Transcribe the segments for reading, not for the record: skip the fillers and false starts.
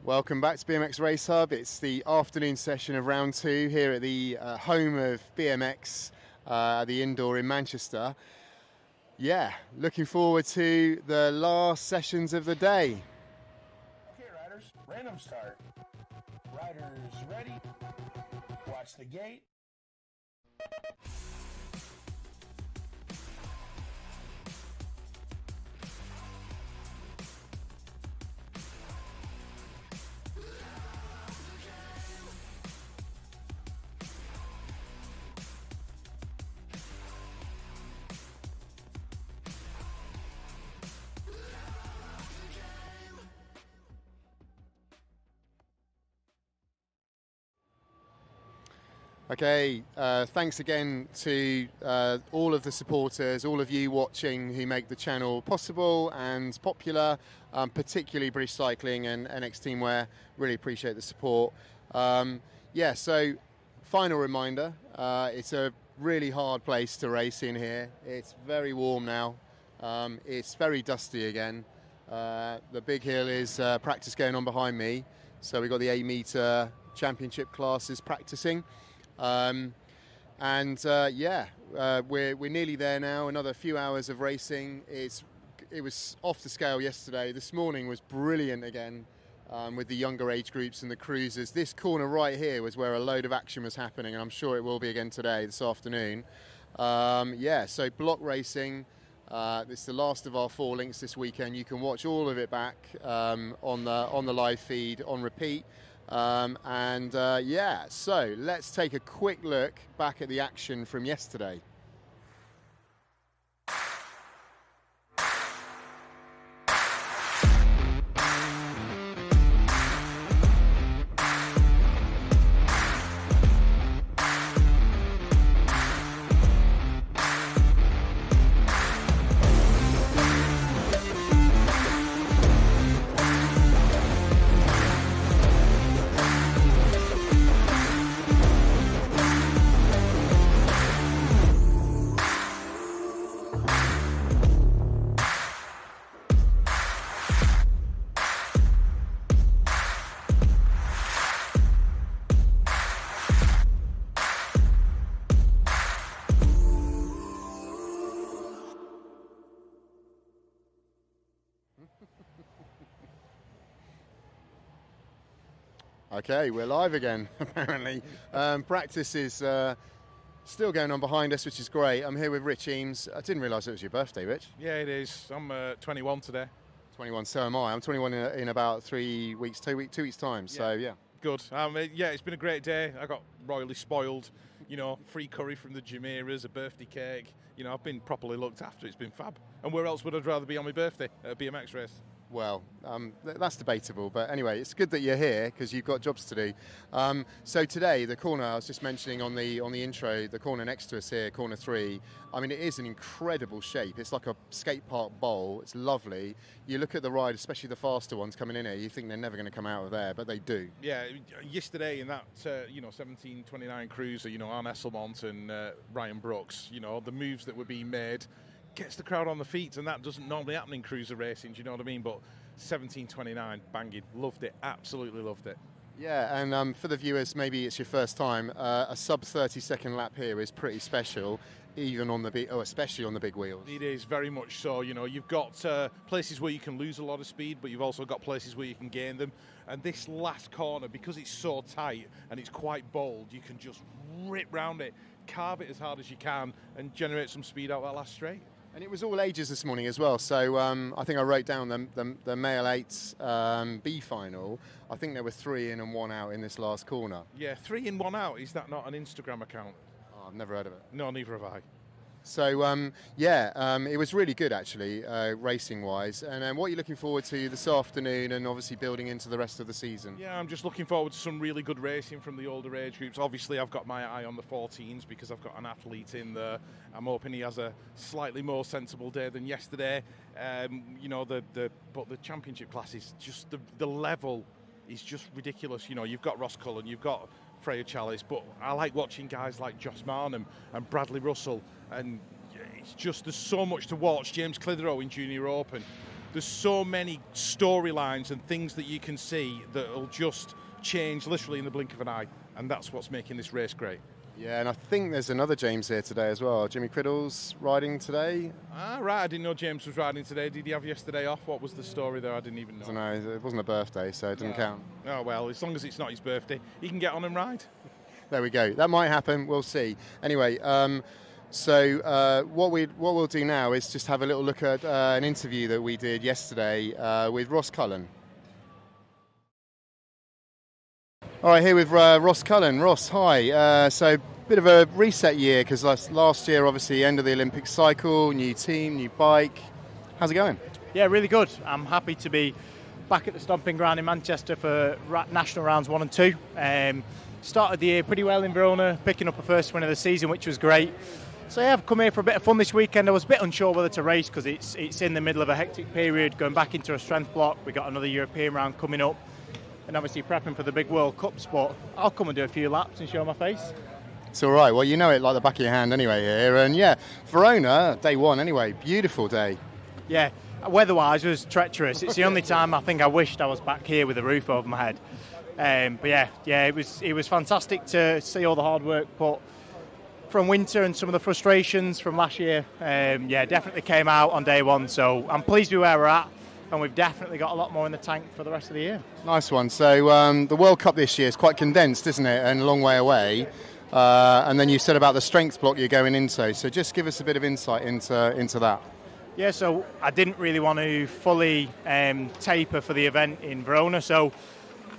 Welcome back to BMX Race Hub. It's the afternoon session of round 2 here at the home of BMX, the indoor in Manchester. Yeah, looking forward to the last sessions of the day. Okay, riders, random start. Riders ready? Watch the gate. Okay, thanks again to all of the supporters, all of you watching who make the channel possible and popular, particularly British Cycling and NX Teamwear. Really appreciate the support. Yeah, so final reminder, it's a really hard place to race in here. It's very warm now. It's very dusty again. The big hill is practice going on behind me. So we've got the 8 metre championship classes practicing. We're nearly there now. Another few hours of racing. It was off the scale yesterday. This morning was brilliant again, with the younger age groups and the cruisers. This corner right here was where a load of action was happening, and I'm sure it will be again today, this afternoon. So block racing. This is the last of our 4 links this weekend. You can watch all of it back on the live feed on repeat. So let's take a quick look back at the action from yesterday. Okay, we're live again, apparently. Practice is still going on behind us, which is great. I'm here with Rich Eames. I didn't realise it was your birthday, Rich. Yeah, it is. I'm 21 today. 21, so am I. I'm 21 in about 3 weeks, 2 weeks time, so yeah. Good. It's been a great day. I got royally spoiled. Free curry from the Jumeirahs, a birthday cake. I've been properly looked after. It's been fab. And where else would I rather be on my birthday? At a BMX race. Well, that's debatable, but anyway, it's good that you're here because you've got jobs to do. So today, the corner I was just mentioning on the intro, the corner next to us here, corner 3. I mean, it is an incredible shape. It's like a skate park bowl. It's lovely. You look at the ride, especially the faster ones coming in here. You think they're never going to come out of there, but they do. Yeah, yesterday in that 1729 cruiser, Arne Esselmont and Ryan Brooks, the moves that were being made. Gets the crowd on the feet, and that doesn't normally happen in cruiser racing, do you know what I mean? But 1729, banging, loved it, absolutely loved it. Yeah, and for the viewers, maybe it's your first time, a sub 30-second lap here is pretty special, even on the especially on the big wheels. It is very much so. You've got places where you can lose a lot of speed, but you've also got places where you can gain them. And this last corner, because it's so tight and it's quite bold, you can just rip round it, carve it as hard as you can, and generate some speed out that last straight. And it was all ages this morning as well, so I think I wrote down the male 8s B final. I think there were 3 in and 1 out in this last corner. Yeah, 3 in, 1 out. Is that not an Instagram account? Oh, I've never heard of it. No, neither have I. So, it was really good, actually, racing-wise. And what are you looking forward to this afternoon and obviously building into the rest of the season? Yeah, I'm just looking forward to some really good racing from the older age groups. Obviously, I've got my eye on the 14s because I've got an athlete in there. I'm hoping he has a slightly more sensible day than yesterday. But the championship class is just, the level is just ridiculous. You've got Ross Cullen, you've got Freya Chalice, but I like watching guys like Josh Marnham and Bradley Russell, and it's just, there's so much to watch. James Clitheroe in Junior Open, there's so many storylines and things that you can see that will just change literally in the blink of an eye, and that's what's making this race great. Yeah, and I think there's another James here today as well. Jimmy Criddle's riding today. Ah, right, I didn't know James was riding today. Did he have yesterday off? What was the story there? I didn't even know. I don't know, it wasn't a birthday, so it doesn't count. Oh, well, as long as it's not his birthday, he can get on and ride. There we go. That might happen, we'll see. Anyway, what we'll do now is just have a little look at an interview that we did yesterday with Ross Cullen. All right, here with Ross Cullen. Ross, hi. So, bit of a reset year because last year, obviously, end of the Olympic cycle, new team, new bike. How's it going? Yeah, really good. I'm happy to be back at the stomping ground in Manchester for national rounds 1 and 2. Started the year pretty well in Verona, picking up a first win of the season, which was great. So yeah, I've come here for a bit of fun this weekend. I was a bit unsure whether to race because it's in the middle of a hectic period, going back into a strength block. We got another European round coming up, and obviously prepping for the big World Cups. But I'll come and do a few laps and show my face. It's all right. Well, you know it like the back of your hand anyway here. And yeah, Verona, day 1 anyway. Beautiful day. Yeah, weather-wise, it was treacherous. It's the only time I think I wished I was back here with a roof over my head. But yeah, it was fantastic to see all the hard work put from winter and some of the frustrations from last year. Definitely came out on day 1. So I'm pleased with where we're at, and we've definitely got a lot more in the tank for the rest of the year. Nice one. So the World Cup this year is quite condensed, isn't it? And a long way away. And then you said about the strengths block you're going into. So just give us a bit of insight into that. Yeah, so I didn't really want to fully taper for the event in Verona. So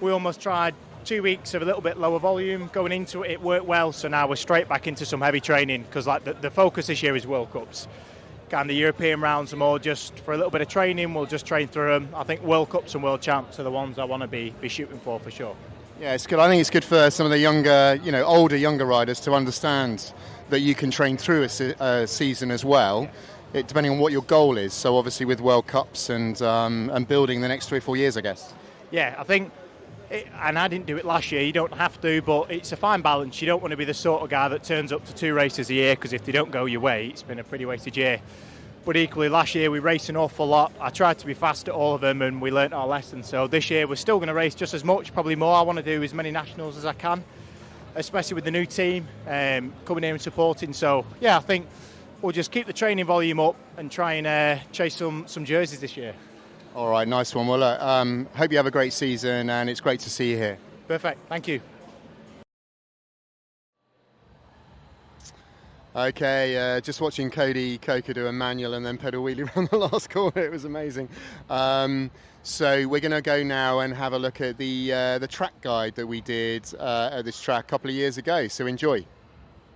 we almost tried 2 weeks of a little bit lower volume going into it. It worked well, so now we're straight back into some heavy training because like the focus this year is World Cups. And the European rounds are more just for a little bit of training. We'll just train through them. I think World Cups and World Champs are the ones I want to be shooting for sure. Yeah, it's good. I think it's good for some of the younger, younger riders to understand that you can train through a season as well, depending on what your goal is. So obviously with World Cups and building the next 3 or 4 years, I guess. Yeah, I think. And I didn't do it last year, you don't have to, but it's a fine balance. You don't want to be the sort of guy that turns up to 2 races a year because if they don't go your way, it's been a pretty wasted year. But equally, last year we raced an awful lot. I tried to be fast at all of them and we learnt our lesson. So this year we're still going to race just as much, probably more. I want to do as many nationals as I can, especially with the new team coming here and supporting. So yeah, I think we'll just keep the training volume up and try and chase some jerseys this year. All right, nice one. Well, look, hope you have a great season, and it's great to see you here. Perfect, thank you. Okay, just watching Cody Coker do a manual and then pedal wheelie around the last corner. It was amazing. So we're going to go now and have a look at the track guide that we did at this track a couple of years ago. So enjoy.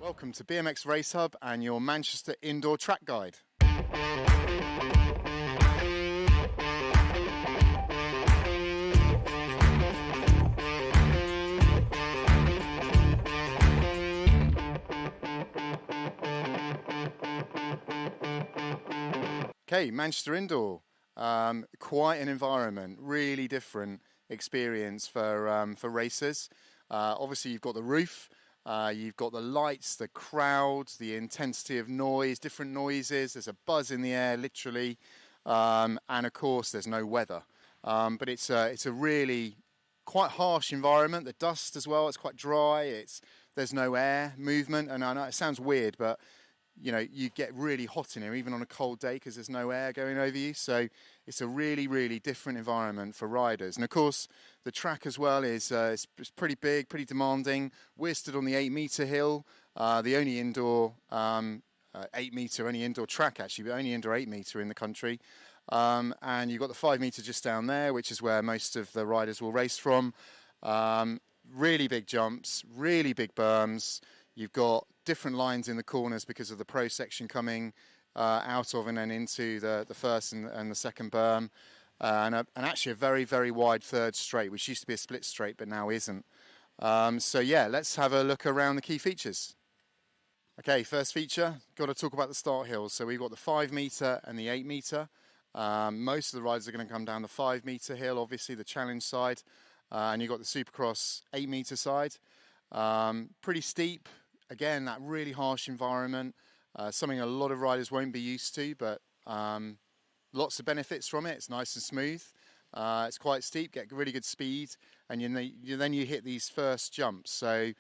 Welcome to BMX Race Hub and your Manchester Indoor Track Guide. Okay, Manchester Indoor, quite an environment, really different experience for racers. Obviously, you've got the roof, you've got the lights, the crowds, the intensity of noise, different noises. There's a buzz in the air, literally, and of course, there's no weather. But it's a really quite harsh environment. The dust as well, it's quite dry. There's no air movement, and I know it sounds weird, but you get really hot in here, even on a cold day, because there's no air going over you. So it's a really, really different environment for riders. And of course, the track as well is it's pretty big, pretty demanding. We're stood on the 8-meter hill, the only indoor 8-meter, only indoor track actually, but only indoor 8-meter in the country. And you've got the 5-meter just down there, which is where most of the riders will race from. Really big jumps, really big berms. You've got different lines in the corners because of the pro section coming out of and then into the first and the second berm. And actually a very, very wide third straight, which used to be a split straight, but now isn't. So yeah, let's have a look around the key features. Okay, first feature, got to talk about the start hills. So we've got the 5-meter and the 8-meter. Most of the riders are going to come down the 5-meter hill, obviously the challenge side. And you've got the Supercross 8-meter side. Pretty steep. Again, that really harsh environment, something a lot of riders won't be used to, but lots of benefits from it. It's nice and smooth. It's quite steep, get really good speed, and then you hit these first jumps. So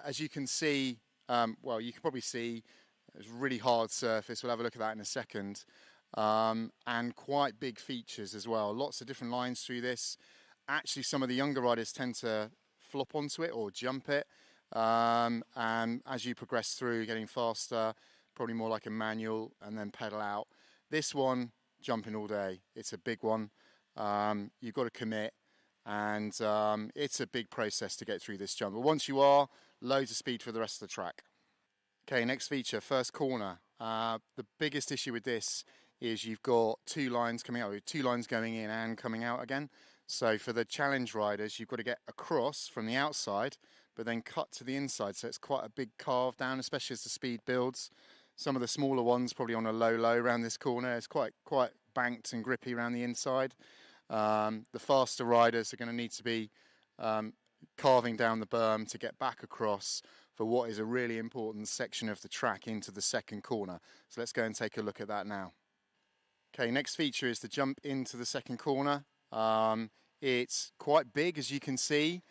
as you can see, well, you can probably see it's a really hard surface. We'll have a look at that in a second. And quite big features as well. Lots of different lines through this. Actually, some of the younger riders tend to flop onto it or jump it. And as you progress through, getting faster, probably more like a manual, and then pedal out. This one, jumping all day. It's a big one. You've got to commit, and it's a big process to get through this jump. But once you are, loads of speed for the rest of the track. Okay, next feature, first corner. The biggest issue with this is you've got two lines coming out, two lines going in and coming out again. So for the challenge riders, you've got to get across from the outside, but then cut to the inside. So it's quite a big carve down, especially as the speed builds. Some of the smaller ones probably on a low around this corner. It's quite banked and grippy around the inside. The faster riders are going to need to be carving down the berm to get back across for what is a really important section of the track into the second corner. So let's go and take a look at that now. Okay, next feature is the jump into the second corner. It's quite big, as you can see.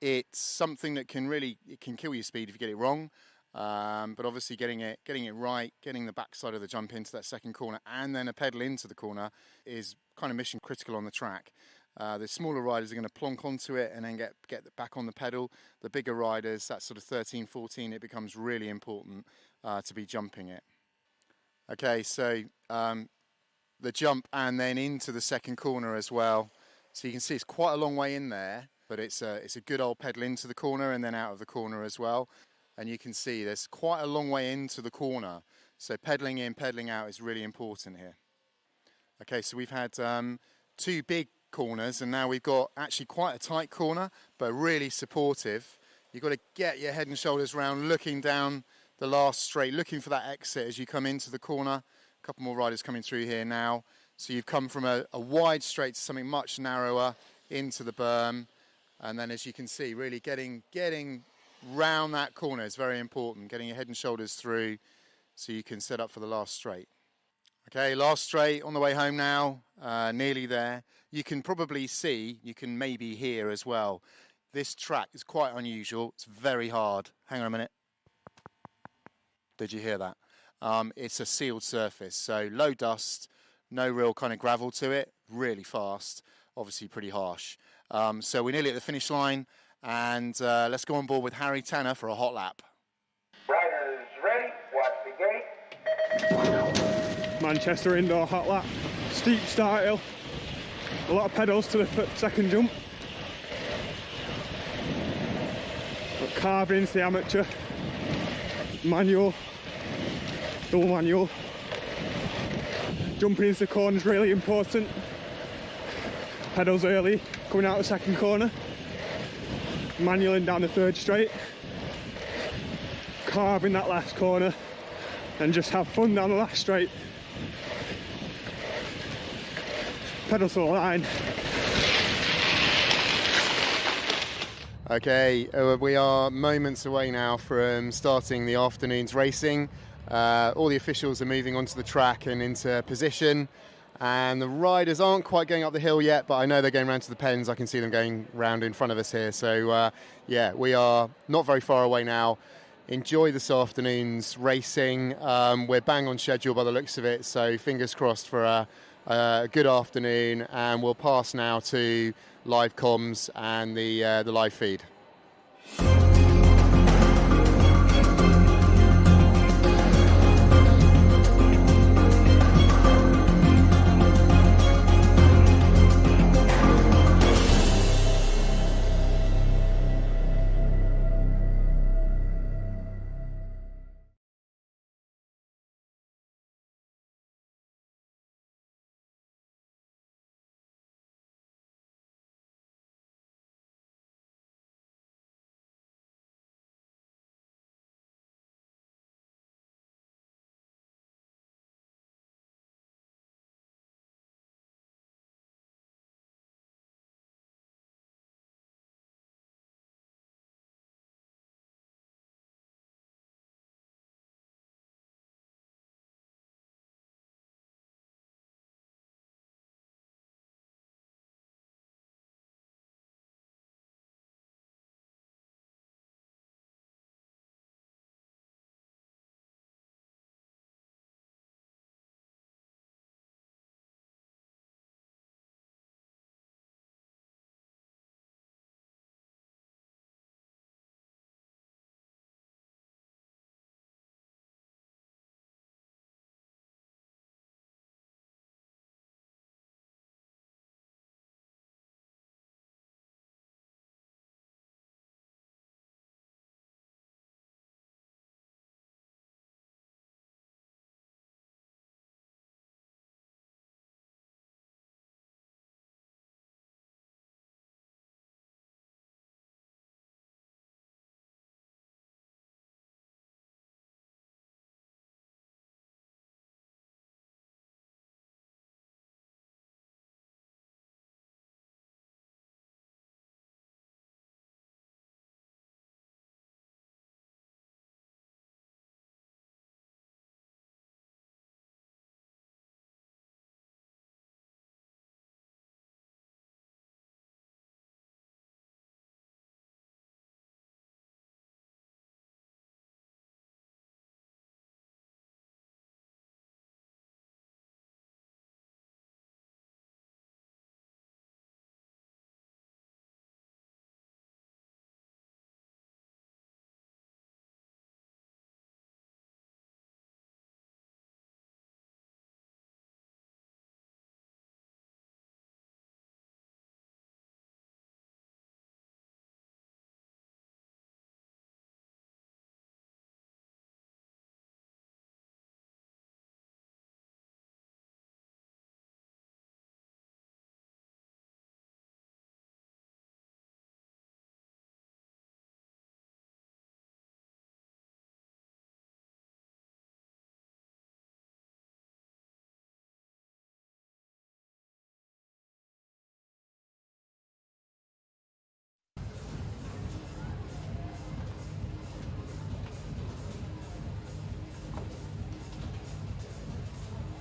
It's something that it can kill your speed if you get it wrong. But obviously getting it right, getting the backside of the jump into that second corner and then a pedal into the corner is kind of mission critical on the track. The smaller riders are going to plonk onto it and then get back on the pedal. The bigger riders, that sort of 13, 14, it becomes really important to be jumping it. Okay, so the jump and then into the second corner as well. So you can see it's quite a long way in there, but it's a good old pedal into the corner and then out of the corner as well. And you can see there's quite a long way into the corner. So pedaling in, pedaling out is really important here. Okay, so we've had two big corners and now we've got actually quite a tight corner, but really supportive. You've got to get your head and shoulders round, looking down the last straight, looking for that exit as you come into the corner. A couple more riders coming through here now. So you've come from a wide straight to something much narrower into the berm. And then as you can see, really getting round that corner is very important, getting your head and shoulders through so you can set up for the last straight. Okay, last straight on the way home now, nearly there. You can probably see, you can maybe hear as well, this track is quite unusual. It's very hard. Hang on a minute. Did you hear that? It's a sealed surface, so low dust, no real kind of gravel to it, really fast, obviously pretty harsh. So we're nearly at the finish line, and let's go on board with Harry Tanner for a hot lap. Riders ready, watch the gate. Manchester indoor hot lap, steep start hill, a lot of pedals to the second jump. But carving into the amateur, manual, double manual. Jumping into the corner is really important. Pedals early, coming out the second corner. Manualing down the third straight. Carving that last corner and just have fun down the last straight. Pedal to the line. Okay, we are moments away now from starting the afternoon's racing. All the officials are moving onto the track and into position, and the riders aren't quite going up the hill yet, but I know they're going round to the pens. I can see them going round in front of us here. So yeah, we are not very far away now. Enjoy this afternoon's racing. We're bang on schedule by the looks of it, so fingers crossed for a good afternoon, and we'll pass now to live comms and the live feed.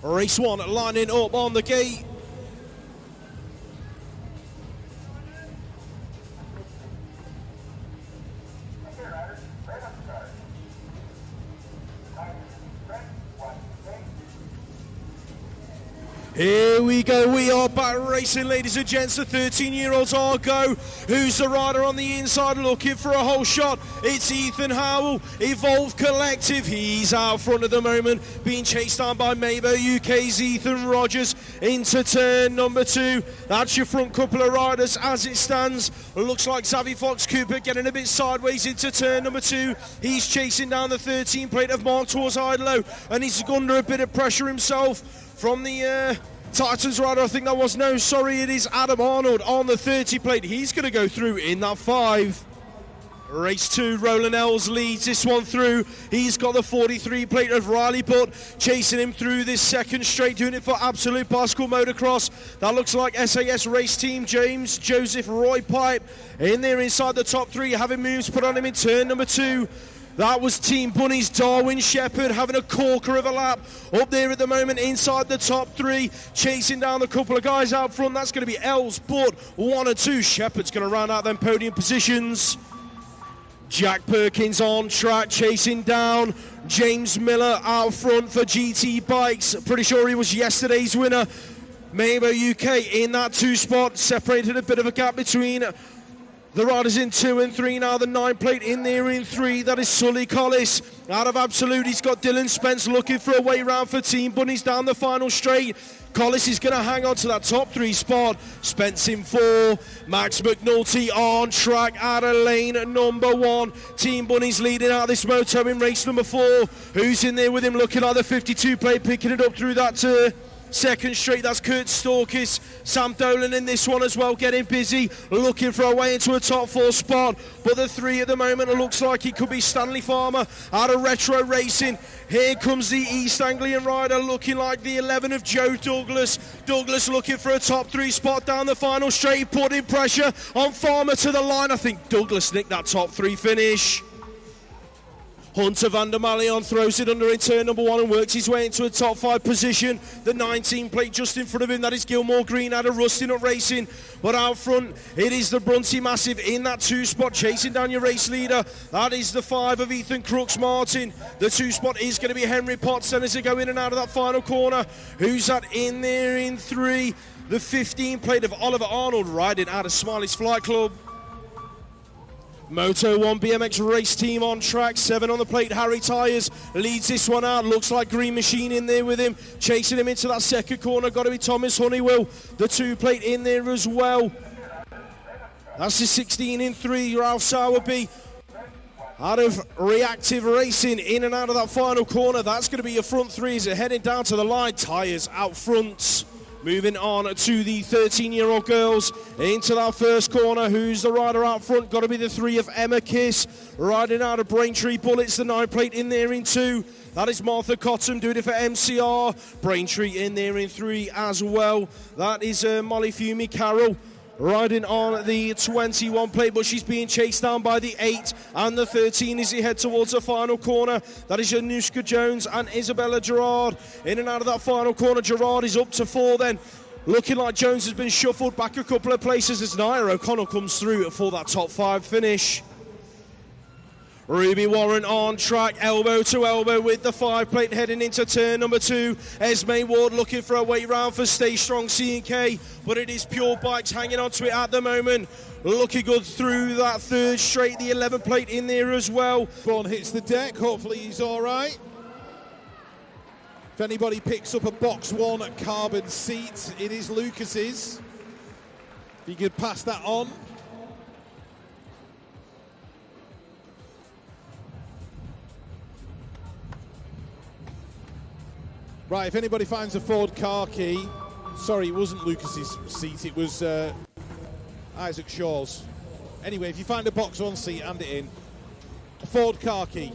Race 1 lining up on the gate. Here we go, we are back racing, ladies and gents. The 13-year-olds are go. Who's the rider on the inside looking for a whole shot? It's Ethan Howell, Evolve Collective. He's out front at the moment, being chased down by Mabo UK's Ethan Rogers into turn number 2. That's your front couple of riders as it stands. Looks like Xavi Fox Cooper getting a bit sideways into turn number 2. He's chasing down the 13 plate of Mark towards Idlo, and he's under a bit of pressure himself from the Titans rider. I think that was, no, sorry, it is Adam Arnold on the 30 plate. He's going to go through in that 5. Race 2, Roland Els leads this one through. He's got the 43 plate of Riley Butt chasing him through this second straight, doing it for Absolute Bicycle Motocross. That looks like SAS Race Team James Joseph Roy Pipe in there inside the top 3, having moves put on him in turn number 2. That was Team Bunny's Darwin Shepherd having a corker of a lap up there at the moment inside the top 3, chasing down a couple of guys out front. That's going to be Els, Butt, 1 or 2. Shepherd's going to round out them podium positions. Jack Perkins on track, chasing down James Miller out front for GT Bikes. Pretty sure he was yesterday's winner. Mabo UK in that 2 spot, separated a bit of a gap between the riders in 2 and 3 now. The 9 plate in there in 3. That is Sully Collis. Out of Absolute, he's got Dylan Spence looking for a way round for Team Bunnies down the final straight. Collis is going to hang on to that top 3 spot. Spence in 4. Max McNulty on track out of lane number 1. Team Bunnies leading out this moto in race number 4. Who's in there with him looking like the 52 plate, picking it up through that second straight? That's Kurt Storkis. Sam Dolan in this one as well, getting busy, looking for a way into a top 4 spot. But the 3 at the moment, it looks like it could be Stanley Farmer out of Retro Racing. Here comes the East Anglian rider, looking like the 11 of Joe Douglas. Douglas looking for a top 3 spot down the final straight, putting pressure on Farmer to the line. I think Douglas nicked that top 3 finish. Hunter van der Malion throws it under in turn number 1 and works his way into a top 5 position. The 19 plate just in front of him, that is Gilmore Green out of Rusty Nut Racing. But out front, it is the Brunty Massive in that 2 spot, chasing down your race leader. That is the 5 of Ethan Crooks Martin. The 2 spot is going to be Henry Potts, and as they go in and out of that final corner, who's that in there in 3? The 15 plate of Oliver Arnold riding out of Smiley's Flight Club. Moto 1 BMX race team on track, 7 on the plate. Harry Tyres leads this one out. Looks like Green Machine in there with him, chasing him into that second corner. Got to be Thomas Honeywell, the 2 plate in there as well. That's the 16 in 3, Ralph Sowerby out of Reactive Racing in and out of that final corner. That's going to be your front 3 as they're heading down to the line. Tyres out front. Moving on to the 13-year-old girls into that first corner. Who's the rider out front? Got to be the 3 of Emma Kiss, riding out of Braintree Bullets. The 9 plate in there in 2. That is Martha Cotton doing it for MCR. Braintree in there in 3 as well. That is Molly Fumey Carroll riding on the 21 plate, but she's being chased down by the 8 and the 13 as he head towards the final corner. That is Januska Jones and Isabella Gerard in and out of that final corner. Gerard is up to 4 then, looking like Jones has been shuffled back a couple of places as Naira O'Connell comes through for that top 5 finish. Ruby Warren on track, elbow to elbow with the 5 plate heading into turn number 2. Esme Ward looking for a way round for Stay Strong C&K, but it is Pure Bikes hanging on to it at the moment. Looking good through that 3rd straight, the 11 plate in there as well. Braun hits the deck, hopefully he's all right. If anybody picks up a box 1 carbon seat, it is Lucas's. If you could pass that on. Right, if anybody finds a Ford car key, sorry, it wasn't Lucas's seat, it was Isaac Shaw's. Anyway, if you find a box 1 seat, hand it in. A Ford car key.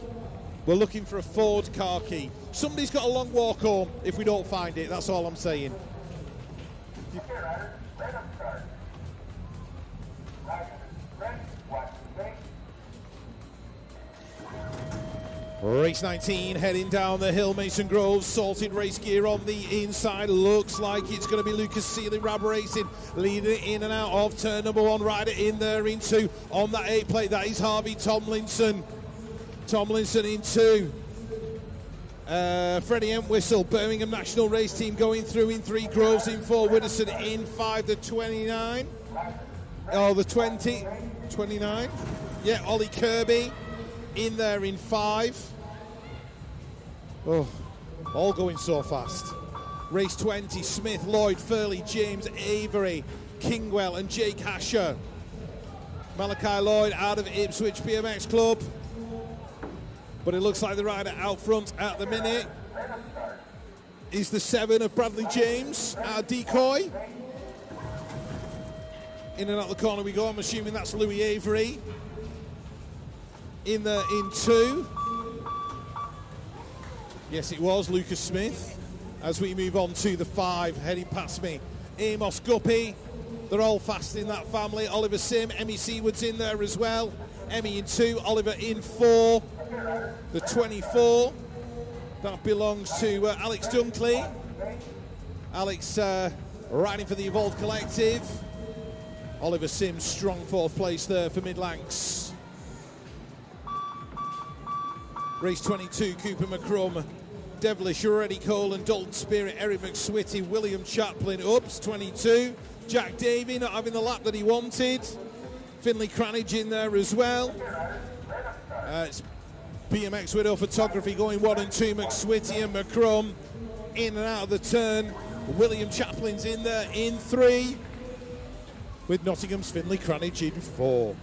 We're looking for a Ford car key. Somebody's got a long walk home if we don't find it, that's all I'm saying. Race 19 heading down the hill. Mason Groves, salted race gear on the inside. Looks like it's going to be Lucas Seeley, Rab Racing, leading in and out of turn number 1. Rider in there in 2. On that 8 plate, that is Harvey Tomlinson. Tomlinson in 2. Freddie Entwistle, Birmingham National Race Team going through in 3. Groves in 4. Widdowson in 5. The 29. Oh, the 20. 29. Yeah, Ollie Kirby in there in 5. Oh, all going so fast. Race 20, Smith, Lloyd, Furley, James, Avery, Kingwell and Jake Hasher. Malachi Lloyd out of Ipswich BMX Club. But it looks like the rider out front at the minute is the 7 of Bradley James, our decoy. In and out the corner we go. I'm assuming that's Louis Avery. In 2. Yes, it was Lucas Smith. As we move on to the 5, heading past me, Amos Guppy. They're all fast in that family. Oliver Sim, Emmy Seaward's in there as well. Emmy in 2, Oliver in 4. The 24, that belongs to Alex Dunkley. Alex riding for the Evolve Collective. Oliver Sim, strong 4th place there for Midlanks. Race 22, Cooper McCrum, Devilish, Reddy Cole and Dalton Spirit, Eric McSwitty, William Chaplin, Ups, 22. Jack Davey not having the lap that he wanted. Finley Cranage in there as well. It's BMX Widow Photography going 1 and 2. McSwitty and McCrum in and out of the turn. William Chaplin's in there in 3. With Nottingham's Finley Cranage in 4.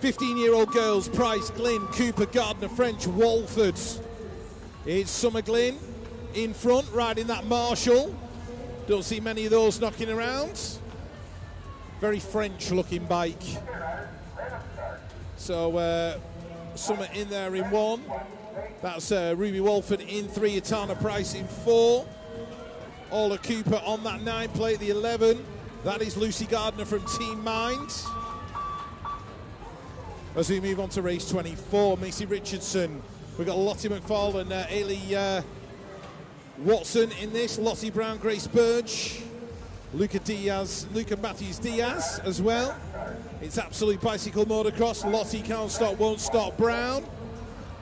15-year-old girls, Price, Glynn, Cooper, Gardner, French, Walford. It's Summer Glynn in front, riding that Marshall. Don't see many of those knocking around. Very French-looking bike. So, Summer in there in 1. That's Ruby Walford in 3, Atana Price in 4. Ola Cooper on that 9 plate, the 11. That is Lucy Gardner from Team Mind. As we move on to race 24, Macy Richardson. We've got Lottie McFarlane, Ailey Watson in this, Lottie Brown, Grace Burge, Luca Matthews Diaz as well. It's Absolute Bicycle Motocross. Lottie can't stop, won't stop. Brown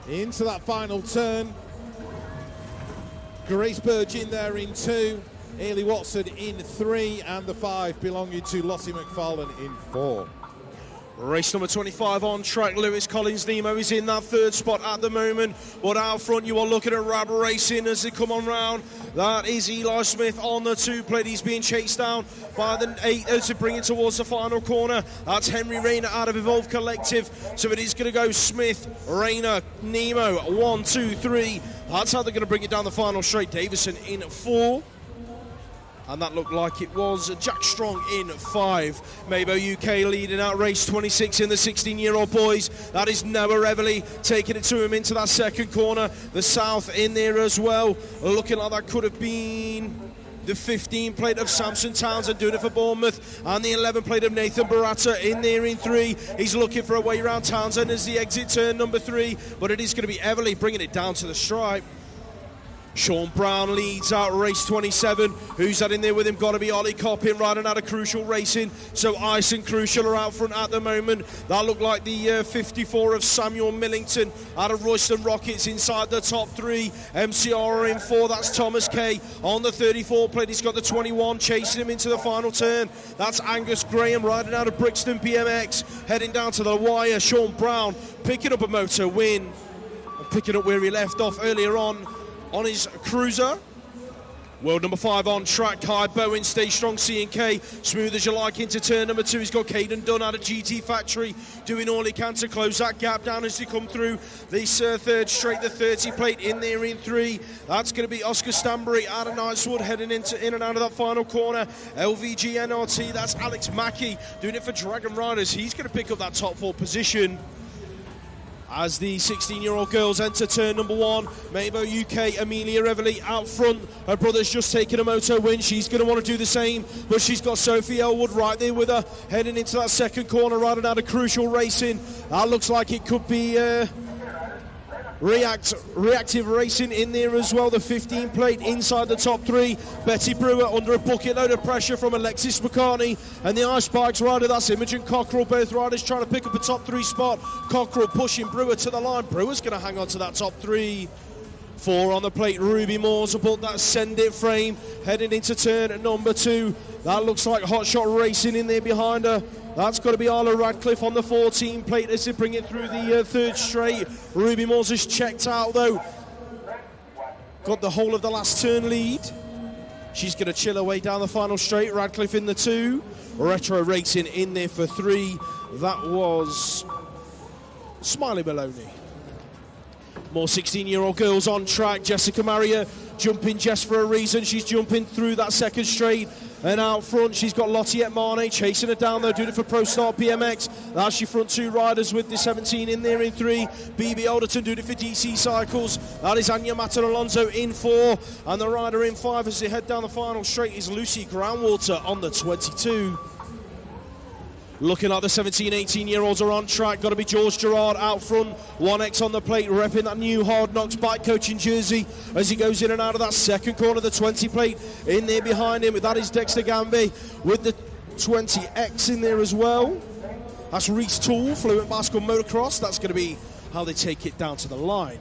into that final turn. Grace Burge in there in 2. Ailey Watson in 3. And the 5 belonging to Lottie McFarlane in 4. Race number 25 on track. Lewis Collins Nemo is in that 3rd spot at the moment. But out front you are looking at Rab Racing as they come on round. That is Eli Smith on the 2 plate. He's being chased down by the 8 to bring it towards the final corner. That's Henry Rayner out of Evolve Collective. So it is going to go Smith, Rayner, Nemo, 1, 2, 3. That's how they're going to bring it down the final straight. Davison in 4. And that looked like it was Jack Strong in 5. Mabo UK leading out race 26 in the 16-year-old boys. That is Noah Everly taking it to him into that 2nd corner. The South in there as well. Looking like that could have been the 15 plate of Samson Townsend doing it for Bournemouth. And the 11 plate of Nathan Baratta in there in 3. He's looking for a way around Townsend as the exit turn number 3. But it is going to be Everly bringing it down to the stripe. Sean Brown leads out race 27. Who's that in there with him? Got to be Ollie Coppin riding out of Crucial Racing. So Ice and Crucial are out front at the moment. That looked like the 54 of Samuel Millington out of Royston Rockets inside the top 3. MCR in 4. That's Thomas Kay on the 34 plate. He's got the 21 chasing him into the final turn. That's Angus Graham riding out of Brixton BMX heading down to the wire. Sean Brown picking up a moto win and picking up where he left off earlier on his cruiser. World number 5 on track. Kai Bowen, Stay Strong, C&K. Smooth as you like into turn number 2. He's got Caden Dunn out of GT Factory doing all he can to close that gap down as they come through this 3rd straight. The 30 plate in there in 3. That's going to be Oscar Stanbury out of Knightswood heading in and out of that final corner. LVG NRT, that's Alex Mackey doing it for Dragon Riders. He's going to pick up that top 4 position. As the 16-year-old girls enter turn number 1, Mabo UK, Amelia Everly out front. Her brother's just taken a moto win. She's going to want to do the same, but she's got Sophie Elwood right there with her, heading into that 2nd corner, riding out of Crucial Racing. That looks like it could be Reactive Racing in there as well, the 15 plate inside the top three. Betty Brewer under a bucket load of pressure from Alexis McCartney, and the Ice Bikes rider, that's Imogen Cockrell. Both riders trying to pick up a top three spot. Cockrell pushing Brewer to the line. Brewer's going to hang on to that top three. 4 on the plate, Ruby Moores above that Send It frame, heading into turn number 2. That looks like Hot Shot Racing in there behind her. That's got to be Arla Radcliffe on the 14 plate as they bring it through the third straight. Ruby Moores has checked out though. Got the whole of the last turn lead. She's going to chill her way down the final straight. Radcliffe in the 2. Retro Racing in there for 3. That was Smiley Maloney. More 16-year-old girls on track. Jessica Maria jumping just for a reason. She's jumping through that second straight. And out front, she's got Lottie Mane chasing her down there, doing it for Pro Star BMX. That's your front 2 riders with the 17 in there in 3. BB Alderton doing it for DC Cycles. That is Anya Matter Alonso in 4. And the rider in 5 as they head down the final straight is Lucy Groundwater on the 22. Looking like the 17, 18-year-olds are on track. Got to be George Gerard out front. 1X on the plate, repping that new Hard Knocks bike coaching jersey as he goes in and out of that second corner. The 20 plate in there behind him. That is Dexter Gamby with the 20X in there as well. That's Reese Toole, Fluent Bicycle Motocross. That's going to be how they take it down to the line.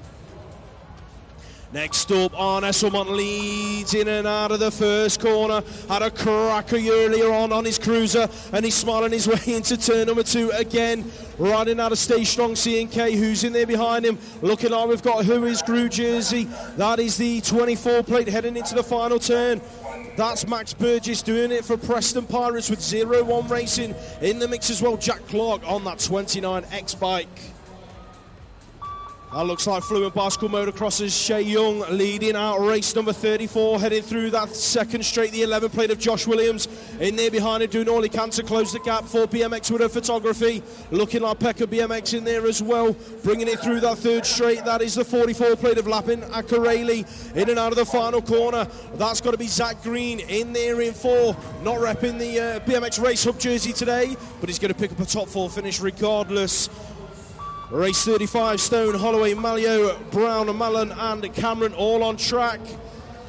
Next up, Arne Esselmont leads in and out of the first corner. Had a cracker earlier on his cruiser, and he's smiling his way into turn number 2 again. Riding out of Stay Strong C&K, who's in there behind him. Looking like we've got Who Is Gru jersey. That is the 24 plate heading into the final turn. That's Max Burgess doing it for Preston Pirates with 01 Racing in the mix as well. Jack Clark on that 29X bike. That looks like Fluent Bicycle Motocross's Shay Young leading out race number 34, heading through that second straight, the 11 plate of Josh Williams. In there behind him, doing all he can to close the gap for BMX with her photography. Looking like Pekka BMX in there as well, bringing it through that third straight. That is the 44 plate of Lapin Akareli in and out of the final corner. That's got to be Zach Green in there in 4. Not repping the BMX Race Hub jersey today, but he's going to pick up a top 4 finish regardless. Race 35, Stone, Holloway, Malio, Brown, Mallon and Cameron all on track.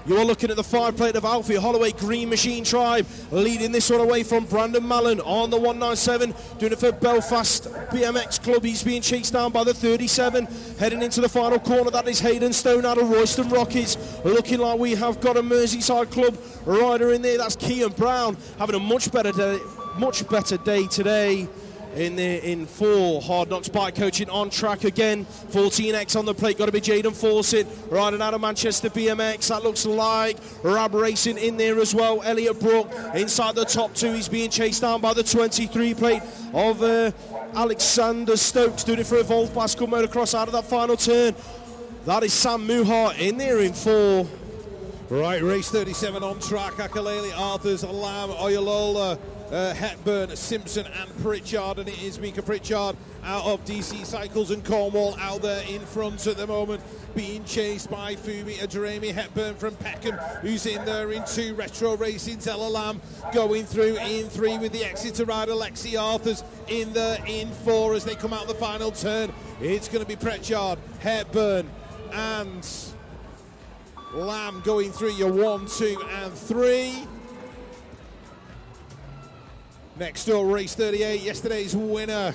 You're looking at the 5 plate of Alfie Holloway, Green Machine Tribe, leading this one away from Brandon Mallon on the 197, doing it for Belfast BMX Club. He's being chased down by the 37, heading into the final corner. That is Hayden Stone out of Royston Rockets. Looking like we have got a Merseyside Club rider in there. That's Kean Brown, having a much better day today. In there in 4, Hard Knocks bike coaching on track again. 14X on the plate, got to be Jaden Fawcett riding out of Manchester BMX. That looks like Rab Racing in there as well. Elliot Brook inside the top 2. He's being chased down by the 23 plate of Alexander Stokes, doing it for Evolve Bicycle Motocross out of that final turn. That is Sam Muhart in there in 4. Right, race 37 on track. Akalele, Arthurs, Lamb, Oyalola, Hepburn, Simpson and Pritchard, and it is Mika Pritchard out of DC Cycles and Cornwall out there in front at the moment, being chased by Fumi Adrami. Hepburn from Peckham, who's in there in 2. Retro Racing, Ella Lamb going through in 3 with the Exeter rider Lexi Arthurs in there in 4 as they come out the final turn. It's going to be Pritchard, Hepburn and Lamb going through your 1, 2 and 3. Next up, race 38, yesterday's winner,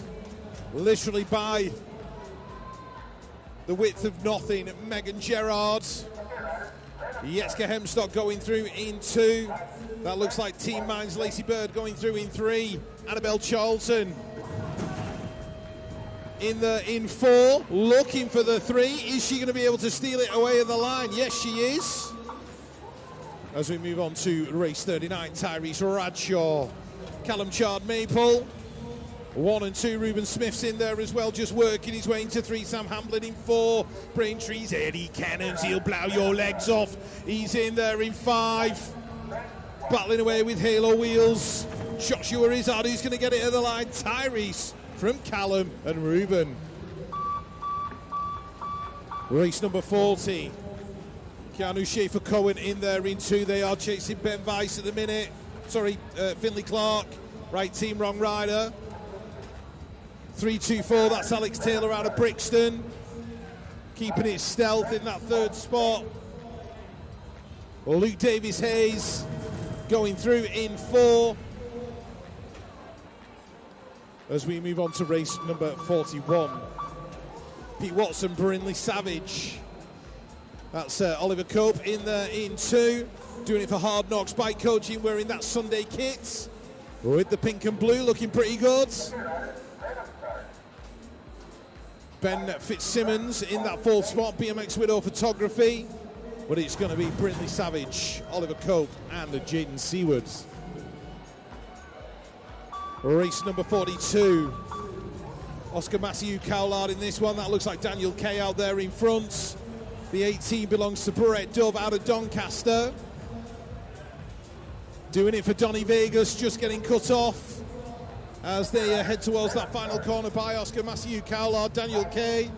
literally by the width of nothing, Megan Gerard. Jetska Hemstock going through in 2. That looks like Team Mines Lacey Bird going through in 3. Annabelle Charlton in 4, looking for the 3. Is she going to be able to steal it away at the line? Yes, she is. As we move on to race 39, Tyrese Bradshaw, Callum Chard Maple, 1 and 2, Ruben Smith's in there as well, just working his way into 3, Sam Hamblin in 4, Braintree's Eddie Cannons, he'll blow your legs off, he's in there in 5, battling away with Halo Wheels, Joshua Izzard, who's going to get it at the line, Tyrese from Callum and Ruben. Race number 40, Keanu Schaefer-Cohen in there in 2, they are chasing Ben Weiss at the minute. Finley Clark, right team, wrong rider. 3-2-4, that's Alex Taylor out of Brixton. keeping it stealth in that third spot. Luke Davies-Hayes going through in 4. As we move on to race number 41. Pete Watson, Brinley Savage. That's Oliver Cope in there in 2. Doing it for Hard Knocks Bike Coaching, wearing that Sunday kit. With the pink and blue, looking pretty good. Ben Fitzsimmons in that 4th spot, BMX Widow Photography. But it's going to be Brinley Savage, Oliver Cope, and Jaden Seward. Race number 42. Oscar Matthew Cowlard in this one. That looks like Daniel Kay out there in front. The 18 belongs to Brett Dove out of Doncaster. Doing it for Donny Vegas, just getting cut off as they head towards that final corner by Oscar Matthew Cowlard. Daniel Kay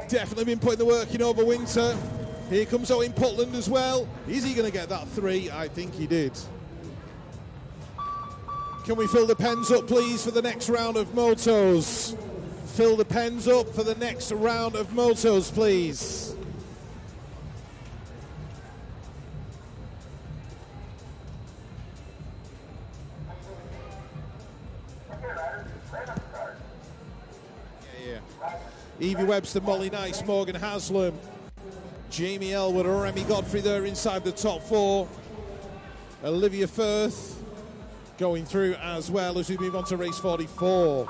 definitely been putting the work in over winter. Here comes Owen Putland as well. Is he going to get that 3? I think he did. Can we fill the pens up, please, for the next round of motos? Fill the pens up for the next round of motos, please. Evie Webster, Molly Nice, Morgan Haslam, Jamie Elwood, Remy Godfrey there inside the top 4. Olivia Firth going through as well as we move on to race 44.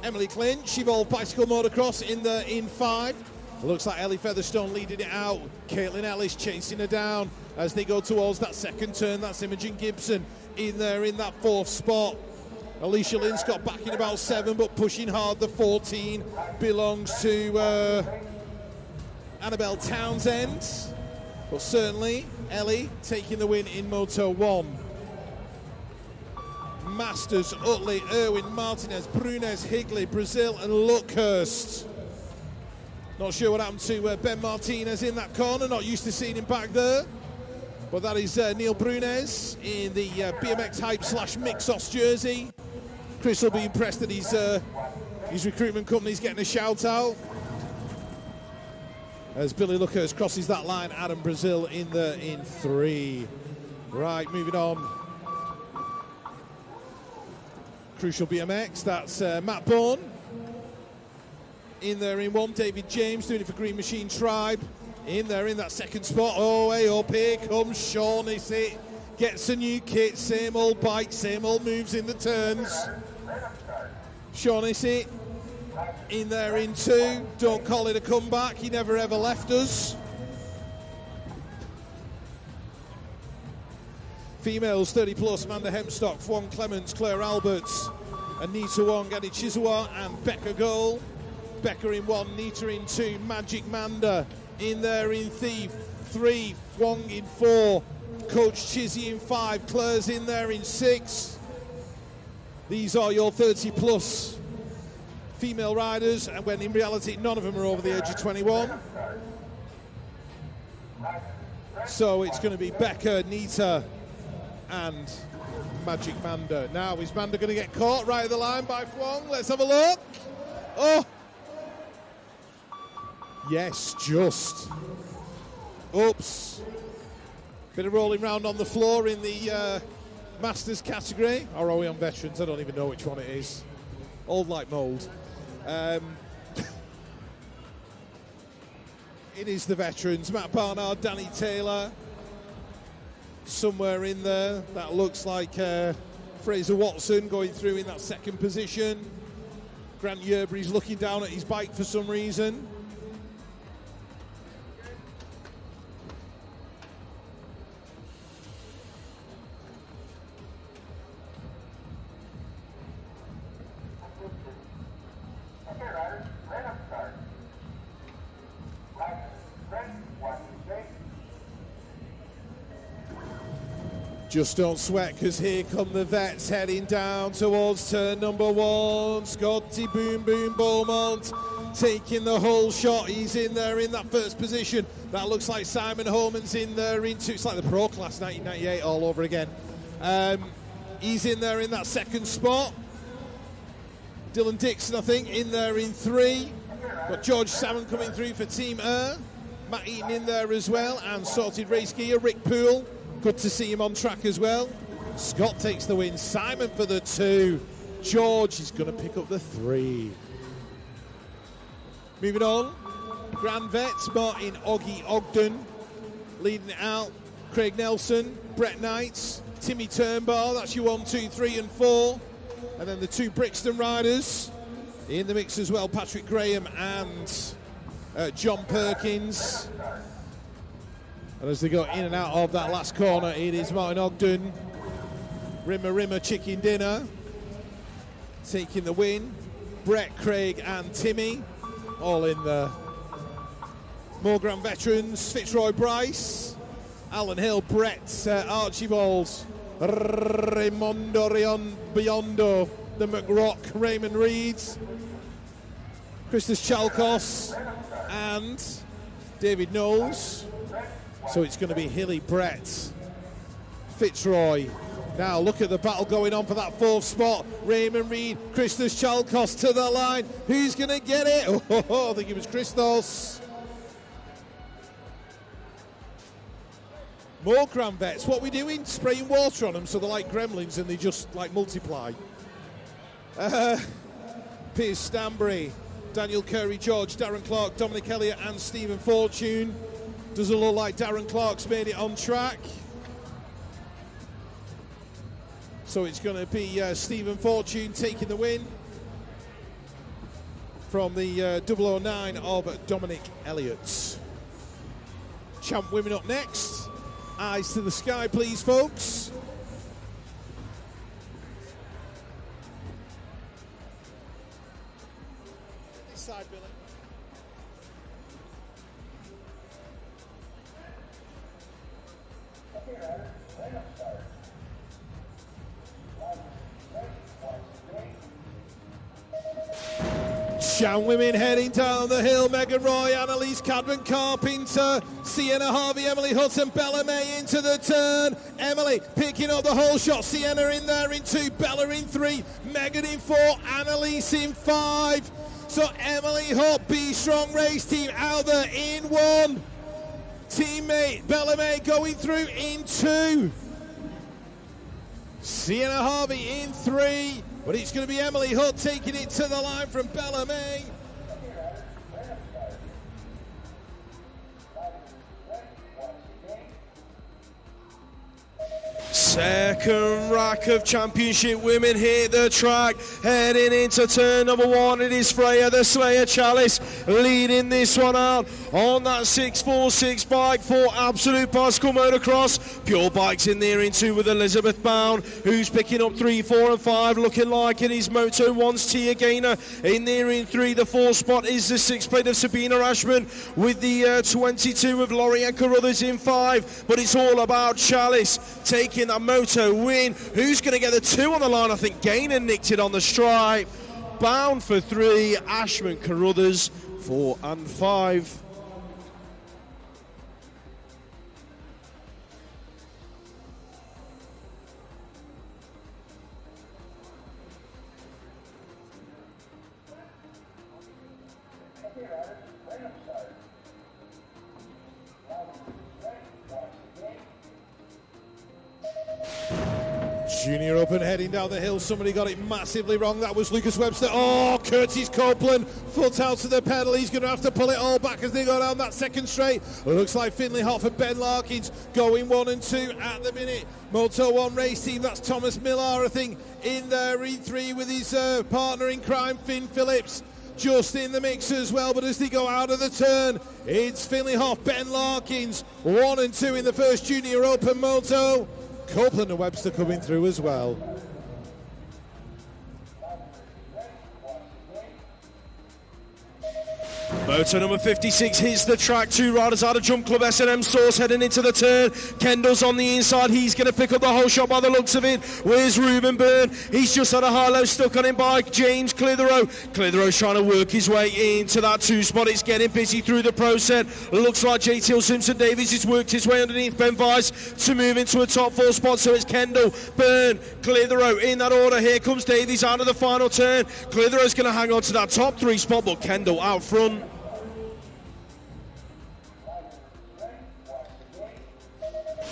Emily Clinch, Evolved Bicycle Motocross in 5. Looks like Ellie Featherstone leading it out. Caitlin Ellis chasing her down as they go towards that second turn. That's Imogen Gibson in there in that 4th spot. Alicia Linscott back in about 7, but pushing hard. The 14 belongs to Annabelle Townsend. But certainly, Ellie taking the win in Moto 1. Masters, Utley, Irwin, Martinez, Brunez, Higley, Brazil and Luckhurst. Not sure what happened to Ben Martinez in that corner. Not used to seeing him back there. But that is Neil Brunez in the BMX Hype / Mixos jersey. Chris will be impressed that his recruitment company's getting a shout out. As Billy Luckhurst crosses that line, Adam Brazil in 3. Right, moving on. Crucial BMX, that's Matt Bourne. In there in 1, David James doing it for Green Machine Tribe. In there in that 2nd spot. Oh, way up, here comes Shaughnessy. Gets a new kit, same old bike, same old moves in the turns. Shaughnessy in there in 2. Don't call it a comeback, he never ever left us. Females 30 plus, Amanda Hempstock, Fwon Clements, Claire Alberts, Anita Wong, Annie Chizawa and Becca Goal. Becca in 1, Nita in 2, Magic Manda in there in 3, Fwong in 4, Coach Chizzy in 5, Claire's in there in 6. These are your 30 plus female riders, and when in reality none of them are over the age of 21. So it's going to be Becca, Nita and Magic Manda. Now, is Manda going to get caught right at the line by Fwong? Let's have a look. Oh! Yes, just. Oops. Bit of rolling round on the floor in the Masters category. Or are we on Veterans? I don't even know which one it is. Old like mould. It is the Veterans. Matt Barnard, Danny Taylor. Somewhere in there. That looks like Fraser Watson going through in that 2nd position. Grant Yerbury's looking down at his bike for some reason. Just don't sweat, because here come the vets heading down towards turn number 1. Scotty Boom Boom Beaumont taking the whole shot. He's in there in that 1st position. That looks like Simon Holman's in there in 2. It's like the Pro Class 1998 all over again. He's in there in that 2nd spot. Dylan Dixon, I think, in there in 3. Got George Salmon coming through for Team Matt Eaton in there as well, and sorted race gear. Rick Poole, good to see him on track as well. Scott takes the win. Simon for the 2. George is going to pick up the 3. Moving on, Grand Vets, Martin Oggy Ogden leading it out. Craig Nelson, Brett Knights, Timmy Turnbar, that's your 1, 2, 3 and 4. And then the 2 Brixton riders in the mix as well, Patrick Graham and John Perkins. And as they go in and out of that last corner, it is Martin Ogden, Rimmer Chicken Dinner taking the win. Brett, Craig and Timmy all in there. More Grand Veterans, Fitzroy Bryce, Alan Hill, Brett Archibald, Raimondo Biondo, the McRock, Raymond Reeds, Christos Chalkos and David Knowles. So it's going to be Hilly, Brett, Fitzroy. Now look at the battle going on for that 4th spot. Raymond Reed, Christos Chalkos to the line. Who's going to get it? Oh, I think it was Christos. More Grand Vets. What are we doing? Spraying water on them so they're like gremlins and they just like multiply. Piers Stanbury, Daniel Curry, George, Darren Clark, Dominic Elliott and Stephen Fortune. Doesn't look like Darren Clark's made it on track. So it's going to be Stephen Fortune taking the win from the 009 of Dominic Elliott. Champ women up next. Eyes to the sky, please, folks. This side, Billy. Champ women heading down the hill. Megan Roy, Annalise Cadman Carpenter, Sienna Harvey, Emily Hutton, Bella May into the turn. Emily picking up the whole shot. Sienna in there in 2, Bella in 3, Megan in 4, Annalise in 5. So Emily Hutt, Be Strong Race Team out there in 1. Teammate Bella May going through in 2. Sienna Harvey in 3. But it's going to be Emily Hutt taking it to the line from Bella May. Second rack of championship women hit the track, heading into turn number 1. It is Freya the Slayer Chalice leading this one out on that 646 bike for Absolute Bicycle Motocross. Pure Bikes in there in 2 with Elizabeth Bound, who's picking up 3, 4 and 5, looking like it is Moto 1's Tia Gaynor in there in 3. The 4th spot is the 6th plate of Sabina Ashman with the 22 of Lorianne Carruthers in 5. But it's all about Chalice taking that Moto win. Who's going to get the 2 on the line? I think Gaynor nicked it on the stripe. Bound for 3, Ashman Carruthers 4 and 5. Junior Open heading down the hill. Somebody got it massively wrong. That was Lucas Webster. Oh, Curtis Copeland, foot out to the pedal. He's going to have to pull it all back as they go down that second straight. Looks like Finley Hoff and Ben Larkins going 1 and 2 at the minute. Moto 1 race team, that's Thomas Millar, I think, in there in 3 with his partner in crime, Finn Phillips, just in the mix as well. But as they go out of the turn, it's Finley Hoff, Ben Larkins, 1 and 2 in the first Junior Open Moto. Copeland and Webster coming through as well. Moto number 56 hits the track. 2 riders out of Jump Club S&M Source heading into the turn. Kendall's on the inside. He's going to pick up the whole shot by the looks of it. Where's Ruben Byrne? He's just had a high-low stuck on him by James Clitheroe. Clitheroe's trying to work his way into that 2 spot. It's getting busy through the pro set. Looks like JTL Simpson-Davies has worked his way underneath Ben Weiss to move into a top 4 spot. So it's Kendall, Byrne, Clitheroe in that order. Here comes Davies out of the final turn. Clitheroe's going to hang on to that top 3 spot, but Kendall out front.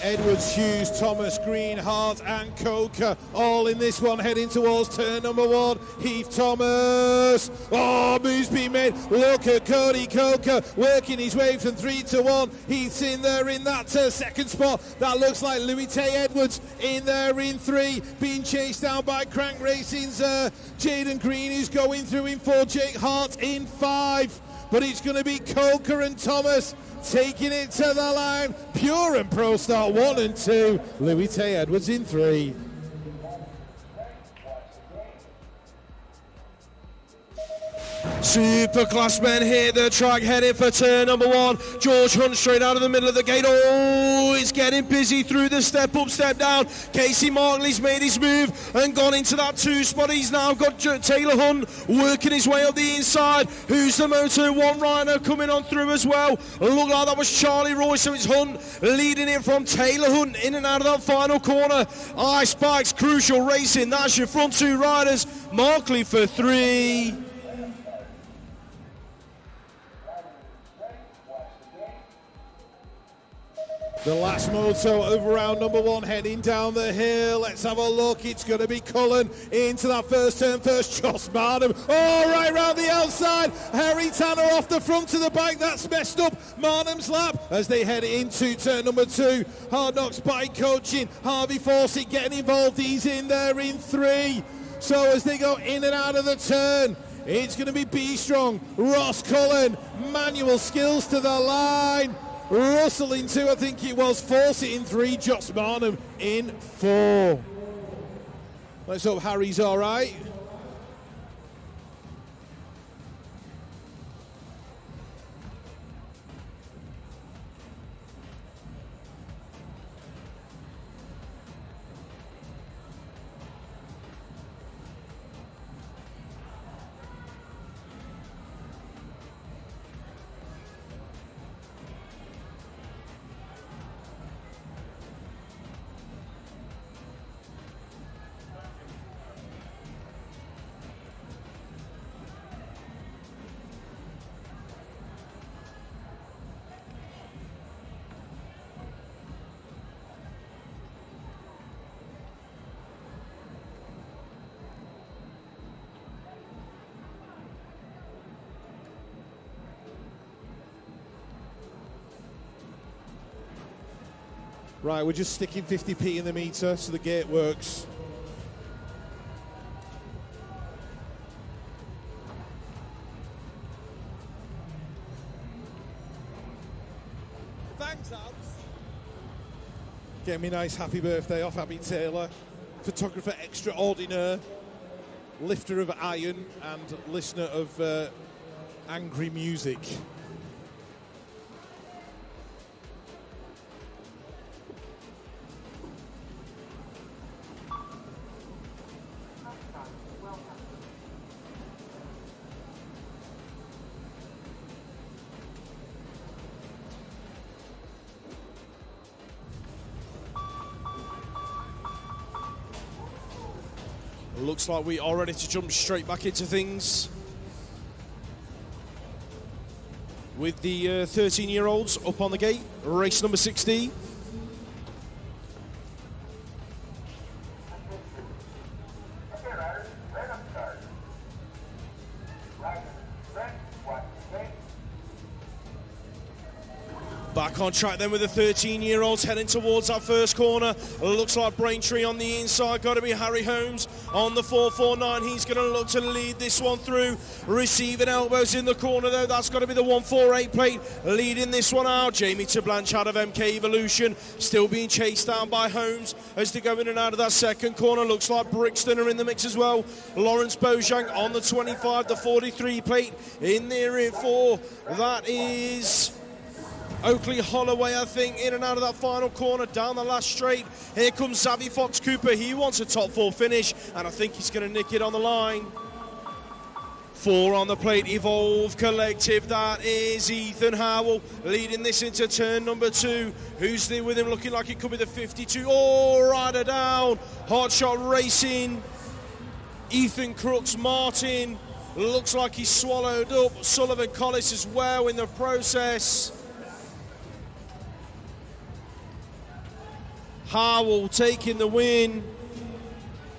Edwards, Hughes, Thomas, Green, Hart and Coker all in this one, heading towards turn number 1. Heath Thomas, moves being made. Look at Cody Coker working his way from 3 to 1. Heath's in there in that second spot. That looks like Louis Tay Edwards in there in 3, being chased down by Crank Racing's Jaden Green, who's going through in 4. Jake Hart in 5. But it's going to be Coker and Thomas taking it to the line. Pure and Pro start 1 and 2. Louis Tay Edwards in 3. Superclass men hit the track, heading for turn number 1. George Hunt straight out of the middle of the gate. Oh, it's getting busy through the step up, step down. Casey Markley's made his move and gone into that 2 spot. He's now got Taylor Hunt working his way up the inside. Who's the Moto 1 rider coming on through as well? Looked like that was Charlie Roy, so it's Hunt leading it from Taylor Hunt in and out of that final corner. Ice Bikes, Crucial Racing, that's your front 2 riders. Markley for 3. The last moto over round number 1 heading down the hill. Let's have a look. It's going to be Cullen into that first turn. First, Joss Marnham. Oh, right round the outside. Harry Tanner off the front of the bike. That's messed up Marnham's lap as they head into turn number 2. Hard Knocks Bike Coaching. Harvey Fawcett getting involved. He's in there in 3. So as they go in and out of the turn, it's going to be B-Strong, Ross Cullen, Manual Skills to the line. Russell in 2, I think it was. Fawcett in 3, Joss Marnham in 4. Let's hope Harry's all right. Right, we're just sticking 50p in the meter so the gate works. Thanks, Abs. Get me a nice happy birthday off Abby Taylor, photographer extraordinaire, lifter of iron and listener of angry music. Looks like we are ready to jump straight back into things with the 13-year-olds up on the gate, race number 60. Back on track then with the 13-year-olds heading towards that first corner. Looks like Braintree on the inside. Got to be Harry Holmes on the 449. He's going to look to lead this one through. Receiving elbows in the corner though. That's got to be the 148 plate leading this one out. Jamie Blanche out of MK Evolution. Still being chased down by Holmes as they go in and out of that second corner. Looks like Brixton are in the mix as well. Lawrence Bojang on the 25, the 43 plate in there in 4. That is Oakley Holloway, I think, in and out of that final corner, down the last straight. Here comes Xavi Fox Cooper. He wants a top 4 finish, and I think he's going to nick it on the line. 4 on the plate, Evolve Collective. That is Ethan Howell leading this into turn number 2. Who's there with him? Looking like it could be the 52. Oh, rider down. Hotshot Racing. Ethan Crooks Martin. Looks like he's swallowed up Sullivan Collis as well in the process. Howell taking the win.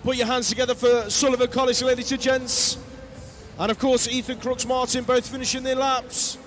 Put your hands together for Sullivan Collis, ladies and gents. And of course, Ethan Crooks Martin both finishing their laps.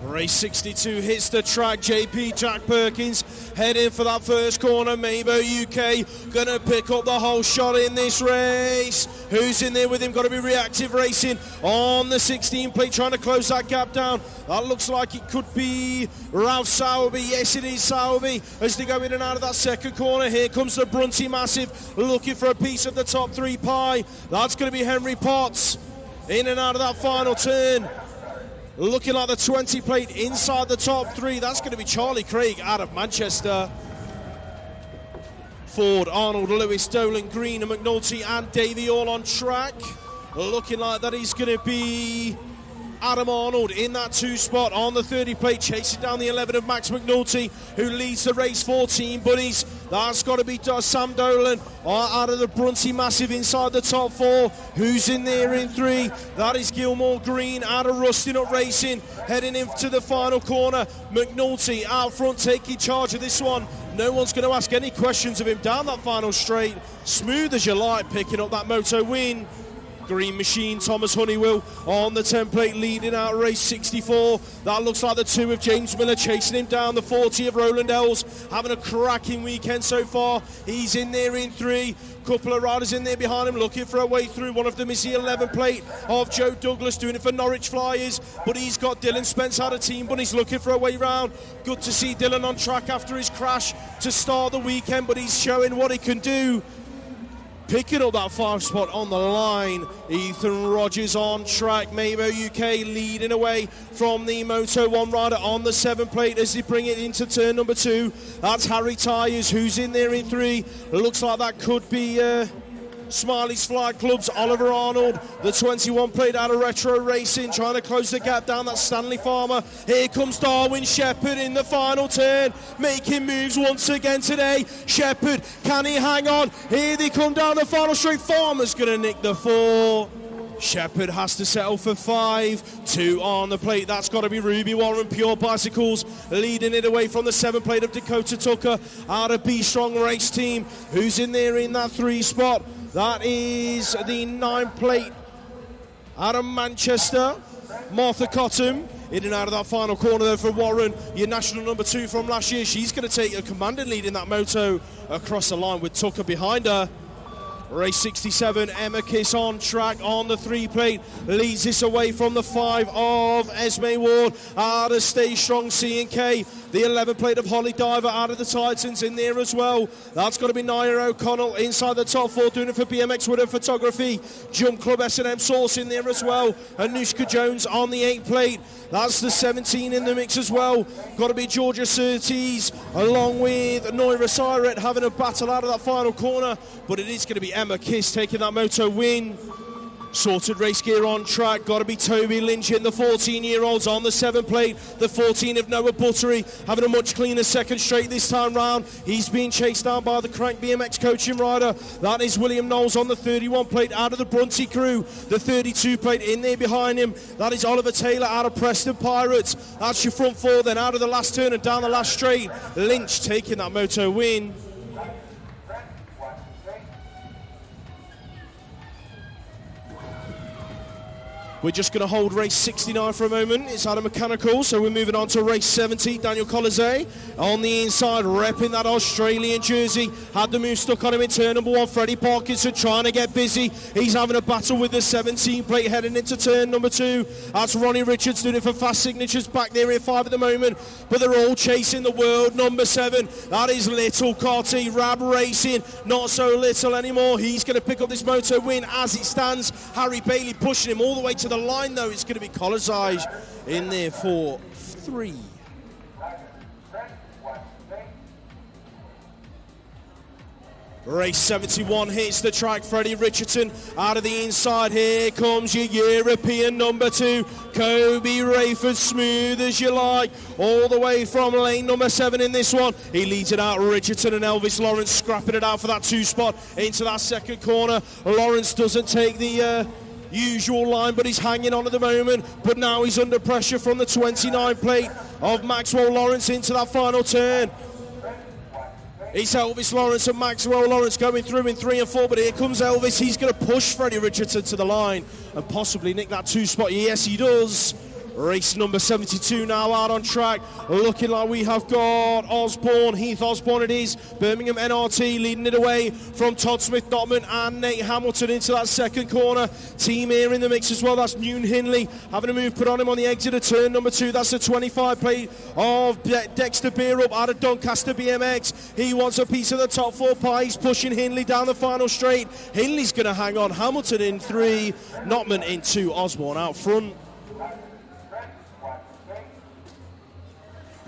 Race 62 hits the track. JP Jack Perkins heading for that first corner. Mabo UK gonna pick up the whole shot in this race. Who's in there with him? Got to be Reactive Racing on the 16 plate, trying to close that gap down. That looks like it could be Ralph Sowerby. Yes, it is Sowerby as they go in and out of that second corner. Here comes the Brunty Massive looking for a piece of the top 3 pie. That's going to be Henry Potts in and out of that final turn. Looking like the 20 plate inside the top 3. That's going to be Charlie Craig out of Manchester. Ford, Arnold, Lewis, Dolan, Green and McNulty and Davey all on track. Looking like that he's going to be Adam Arnold in that 2 spot on the 30 plate, chasing down the 11 of Max McNulty, who leads the race. 14 Bunnies. That's got to be Sam Dolan out of the Brunty Massive inside the top 4. Who's in there in 3? That is Gilmore Green out of Rusting Up Racing, heading into the final corner. McNulty out front taking charge of this one. No one's going to ask any questions of him down that final straight. Smooth as you like, picking up that moto win. Green Machine, Thomas Honeywell on the template, leading out race 64. That looks like the 2 of James Miller chasing him down. The 40 of Roland Ells having a cracking weekend so far. He's in there in 3. Couple of riders in there behind him looking for a way through. One of them is the 11 plate of Joe Douglas, doing it for Norwich Flyers, but he's got Dylan Spence out of team, but he's looking for a way round. Good to see Dylan on track after his crash to start the weekend, but he's showing what he can do. Picking up that 5 spot on the line. Ethan Rogers on track. Mabo UK leading away from the Moto 1 rider on the 7 plate as they bring it into turn number 2. That's Harry Tyres who's in there in 3. Looks like that could be Smiley's Flight Club's Oliver Arnold, the 21 plate out of Retro Racing, trying to close the gap down. That Stanley Farmer. Here comes Darwin Shepherd in the final turn, making moves once again today. Shepherd, can he hang on? Here they come down the final straight. Farmer's going to nick the 4. Shepherd has to settle for 5. 2 on the plate. That's got to be Ruby Warren Pure Bicycles leading it away from the 7 plate of Dakota Tucker out of B Strong Race Team. Who's in there in that 3 spot? That is the 9 plate out of Manchester, Martha Cotton. In and out of that final corner there for Warren, your national number 2 from last year. She's going to take a commanding lead in that moto across the line with Tucker behind her. Race 67, Emma Kiss on track on the 3 plate, leads this away from the 5 of Esme Ward out of Stay Strong C&K. The 11 plate of Holly Diver out of the Titans in there as well. That's got to be Nia O'Connell inside the top 4, doing it for BMX with her photography. Jump Club S&M Source in there as well. Anushka Jones on the 8 plate. That's the 17 in the mix as well. Got to be Georgia Surtees along with Noira Siret having a battle out of that final corner. But it is going to be Emma Kiss taking that moto win. Sorted race gear on track, got to be Toby Lynch in the 14-year-olds on the 7 plate. The 14 of Noah Buttery having a much cleaner second straight this time round. He's being chased down by the Crank BMX coaching rider. That is William Knowles on the 31 plate out of the Brunty crew. The 32 plate in there behind him. That is Oliver Taylor out of Preston Pirates. That's your front four. Then out of the last turn and down the last straight, Lynch taking that moto win. We're just going to hold race 69 for a moment. It's out of mechanical, so we're moving on to race 70. Daniel Colizet on the inside, repping that Australian jersey. Had the move stuck on him in turn number 1. Freddie Parkinson trying to get busy. He's having a battle with the 17 plate heading into turn number 2. That's Ronnie Richards doing it for Fast Signatures back there in 5 at the moment. But they're all chasing the world number 7. That is Little Carty, Rab Racing. Not so little anymore. He's going to pick up this moto win as it stands. Harry Bailey pushing him all the way to the line, though. It's going to be Colizet in there for 3. Race 71 hits the track. Freddie Richardson out of the inside. Here comes your European number 2, Kobe Rayford, smooth as you like, all the way from lane number 7 in this one. He leads it out. Richardson and Elvis Lawrence scrapping it out for that 2 spot into that second corner. Lawrence doesn't take the usual line, but he's hanging on at the moment. But now he's under pressure from the 29 plate of Maxwell Lawrence into that final turn. It's Elvis Lawrence and Maxwell Lawrence going through in 3 and 4, but here comes Elvis. He's going to push Freddie Richardson to the line and possibly nick that 2 spot. Yes, he does. Race number 72 now out on track. Looking like we have got Osborne, Heath Osborne it is. Birmingham NRT leading it away from Todd Smith-Dotman and Nate Hamilton into that second corner. Team here in the mix as well. That's Newton Hindley having a move put on him on the exit of turn number 2. That's the 25 plate of Dexter Beerup out of Doncaster BMX. He wants a piece of the top 4 pie. He's pushing Hindley down the final straight. Hindley's going to hang on. Hamilton in 3, Notman in 2, Osborne out front.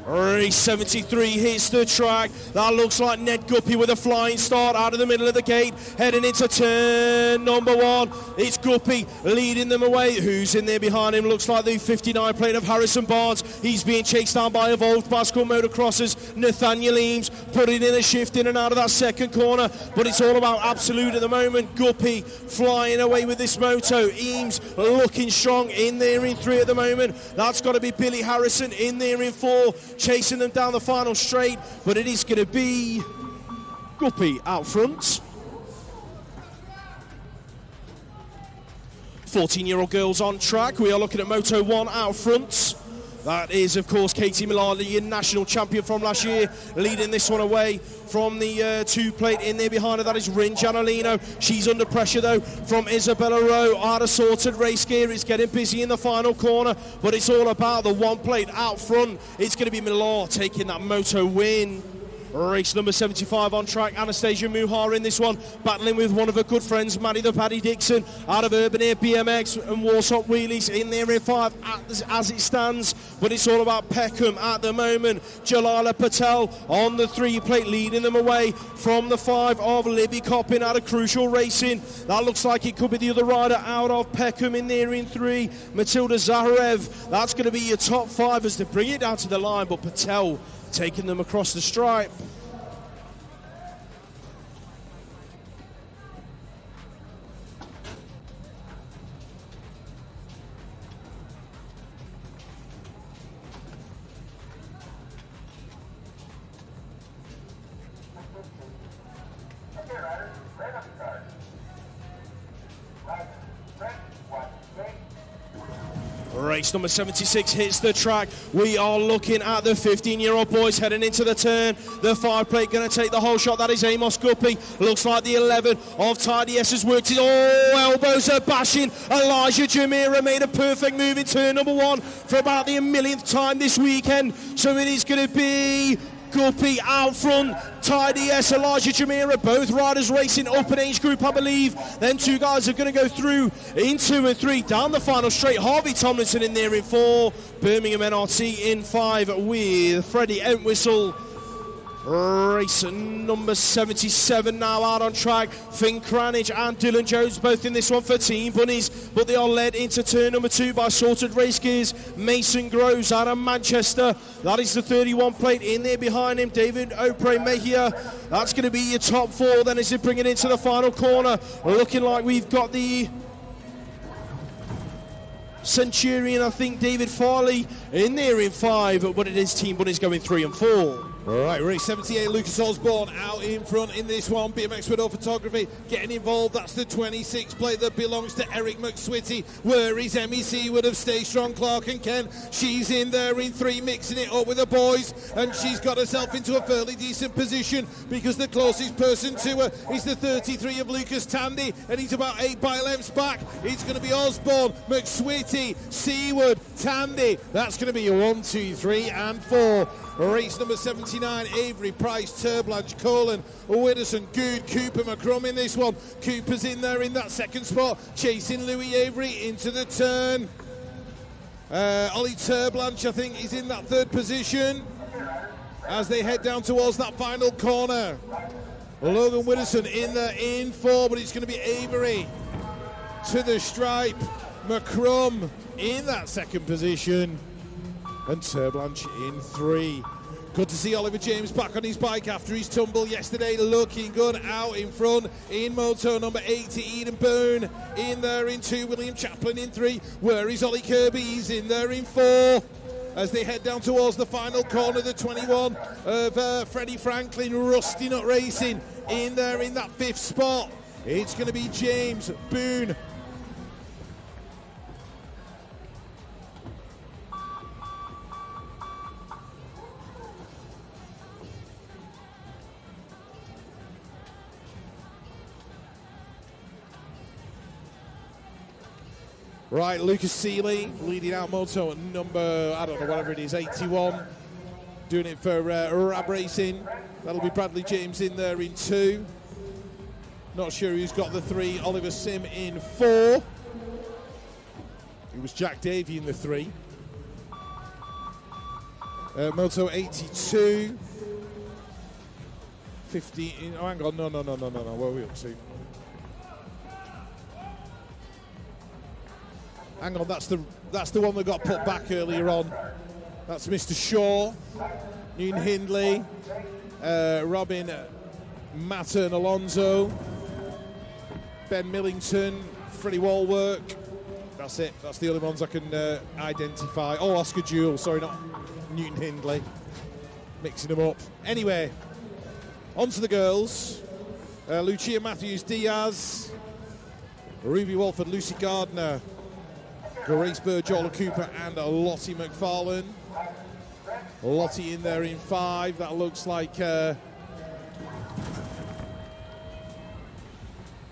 Race 73 hits the track. That looks like Ned Guppy with a flying start out of the middle of the gate, heading into turn number 1. It's Guppy leading them away. Who's in there behind him? Looks like the 59 plate of Harrison Barnes. He's being chased down by Evolved Bicycle Motocrossers. Nathaniel Eames putting in a shift in and out of that second corner, but it's all about Absolute at the moment. Guppy flying away with this moto. Eames looking strong in there in 3 at the moment. That's got to be Billy Harrison in there in 4. Chasing them down the final straight, but it is going to be Guppy out front. 14-year-old girls on track. We are looking at Moto 1 out front. That is, of course, Katie Millar, the national champion from last year, leading this one away from the 2 plate in there behind her. That is Rin Gianolino. She's under pressure, though, from Isabella Rowe. Out of sorted race gear. It's getting busy in the final corner, but it's all about the 1 plate out front. It's going to be Millar taking that moto win. Race number 75 on track. Anastasia Muhar in this one, battling with one of her good friends, Maddie the Paddy Dixon, out of Urban Air BMX and Warsop Wheelies in there in 5 as it stands. But it's all about Peckham at the moment. Jalala Patel on the 3 plate, leading them away from the 5 of Libby Coppin out of Crucial Racing. That looks like it could be the other rider out of Peckham in there in 3. Matilda Zaharev. That's going to be your top 5 as they bring it down to the line, but Patel taking them across the stripe. Race number 76 hits the track. We are looking at the 15-year-old boys heading into the turn. The 5 plate going to take the whole shot. That is Amos Guppy. Looks like the 11 of Tidy S has worked it. Oh, elbows are bashing. Elijah Jamira made a perfect move in turn number 1 for about the 1,000,000th time this weekend. So it is going to be Guppy out front, Tidy S, Elijah Jamira, both riders racing up an age group, I believe. Then 2 guys are going to go through in 2 and 3 down the final straight. Harvey Tomlinson in there in 4, Birmingham NRT in 5 with Freddie Entwistle Race number 77 now out on track. Finn Cranage and Dylan Jones both in this one for Team Bunnies, but they are led into turn number 2 by Sorted Race Gears. Mason Groves out of Manchester. That is the 31 plate in there behind him. David Opre Mejia. That's going to be your top 4 then as they bring it into the final corner. Looking like we've got the Centurion, I think, David Farley in there in 5, but it is Team Bunnies going 3 and 4. All right, race 78, Lucas Osborne out in front in this one. BMX Widow Photography getting involved. That's the 26 plate that belongs to Eric McSwitty. Where is Emmy Seaward of Stay Strong, Clark and Ken? She's in there in 3, mixing it up with the boys, and she's got herself into a fairly decent position because the closest person to her is the 33 of Lucas Tandy, and he's about 8 bike lengths back. It's going to be Osborne, McSwitty, Seaward, Tandy. That's going to be your 1, 2, 3 and 4. Race number 79, Avery, Price, Turblanche, Colin, Widdowson, Good, Cooper, McCrum in this one. Cooper's in there in that second spot, chasing Louis Avery into the turn. Ollie Turblanche, I think, is in that 3rd position as they head down towards that final corner. Logan Widdowson in there in 4, but it's going to be Avery to the stripe. McCrum in that 2nd position. And Turblanche in 3. Good to see Oliver James back on his bike after his tumble yesterday, looking good out in front. In moto number 80, Eden Boone in there in 2, William Chaplin in 3. Where is Ollie Kirby? He's in there in 4. As they head down towards the final corner, the 21 of Freddie Franklin, Rusty Nut Racing in there in that 5th spot. It's going to be James Boone. Right, Lucas Seeley leading out moto at number, I don't know, whatever it is, 81. Doing it for Rab Racing. That'll be Bradley James in there in 2. Not sure who's got the 3. Oliver Sim in 4. It was Jack Davey in the 3. Moto 82. 50. Oh, hang on. No. What are we up to? Hang on, that's the one that got put back earlier on. That's Mr. Shaw, Newton Hindley, Robin Matter and Alonso, Ben Millington, Freddie Walwork. That's it. That's the only ones I can identify. Oh, Oscar Jewell. Sorry, not Newton Hindley. Mixing them up. Anyway, on to the girls. Lucia Matthews-Diaz, Ruby Walford, Lucy Gardner, Grace Bird, Jola Cooper and Lottie McFarlane. Lottie in there in 5. That looks like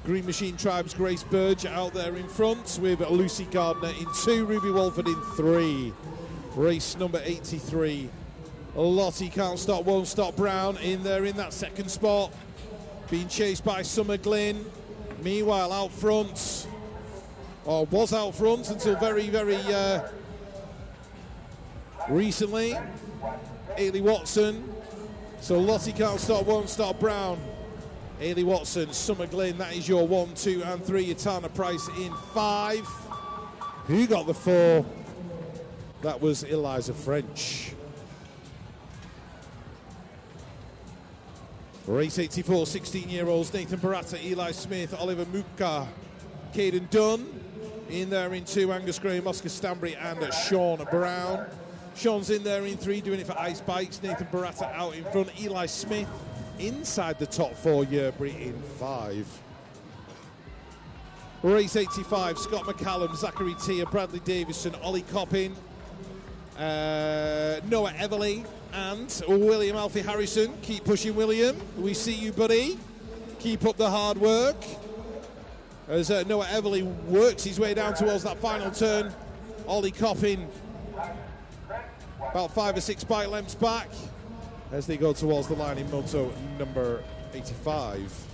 Green Machine Tribe's Grace Burge out there in front with Lucy Gardner in 2, Ruby Walford in 3. Race number 83. Lottie Can't Stop, Won't Stop Brown in there in that 2nd spot. Being chased by Summer Glynn. Meanwhile, out front, or was out front until very, very recently, Ailey Watson. So Lottie Can't Stop, Won't Stop Brown. Ailey Watson, Summer Glynn, that is your 1, 2 and 3. Yatana Price in 5. Who got the 4? That was Eliza French. Race 84, 16-year-olds, Nathan Baratta, Eli Smith, Oliver Mupka, Caden Dunn. In there in 2, Angus Graham, Oscar Stanbury and Sean Brown. Sean's in there in 3, doing it for Ice Bikes. Nathan Baratta out in front. Eli Smith inside the top 4, Yerbry in 5. Race 85, Scott McCallum, Zachary Tia, Bradley Davison, Ollie Coppin, Noah Everly and William Alfie Harrison. Keep pushing, William. We see you, buddy. Keep up the hard work. As Noah Everly works his way down towards that final turn. Ollie Coppin about 5 or 6 bike lengths back as they go towards the line in moto number 85.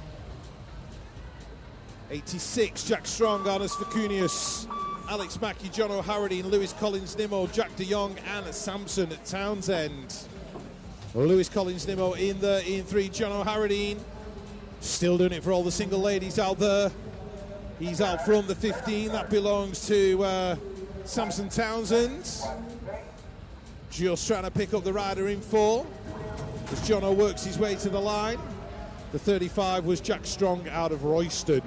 86, Jack Strong, Arnus Vicunius, Alex Mackey, John O'Harrody, and Lewis Collins Nimmo, Jack de Jong and Samson Townsend. Lewis Collins-Nimmo in in 3. John O'Harradine still doing it for all the single ladies out there. He's out front, the 15. That belongs to Samson Townsend. Just trying to pick up the rider in 4 as Jono works his way to the line. The 35 was Jack Strong out of Royston.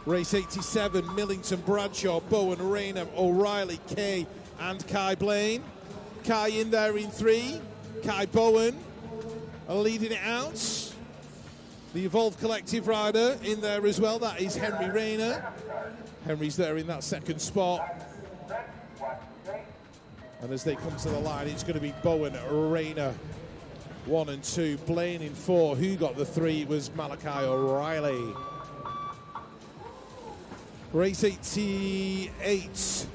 Race 87, Millington, Bradshaw, Bowen, Rayner, O'Reilly, Kay and Kai Blaine. Kai in there in 3. Kai Bowen are leading it out. The Evolve Collective rider in there as well. That is Henry Rayner. Henry's there in that second spot. And as they come to the line, it's going to be Bowen, Rayner, 1 and 2. Blaine in 4. Who got the 3? It was Malachi O'Reilly. Race 88.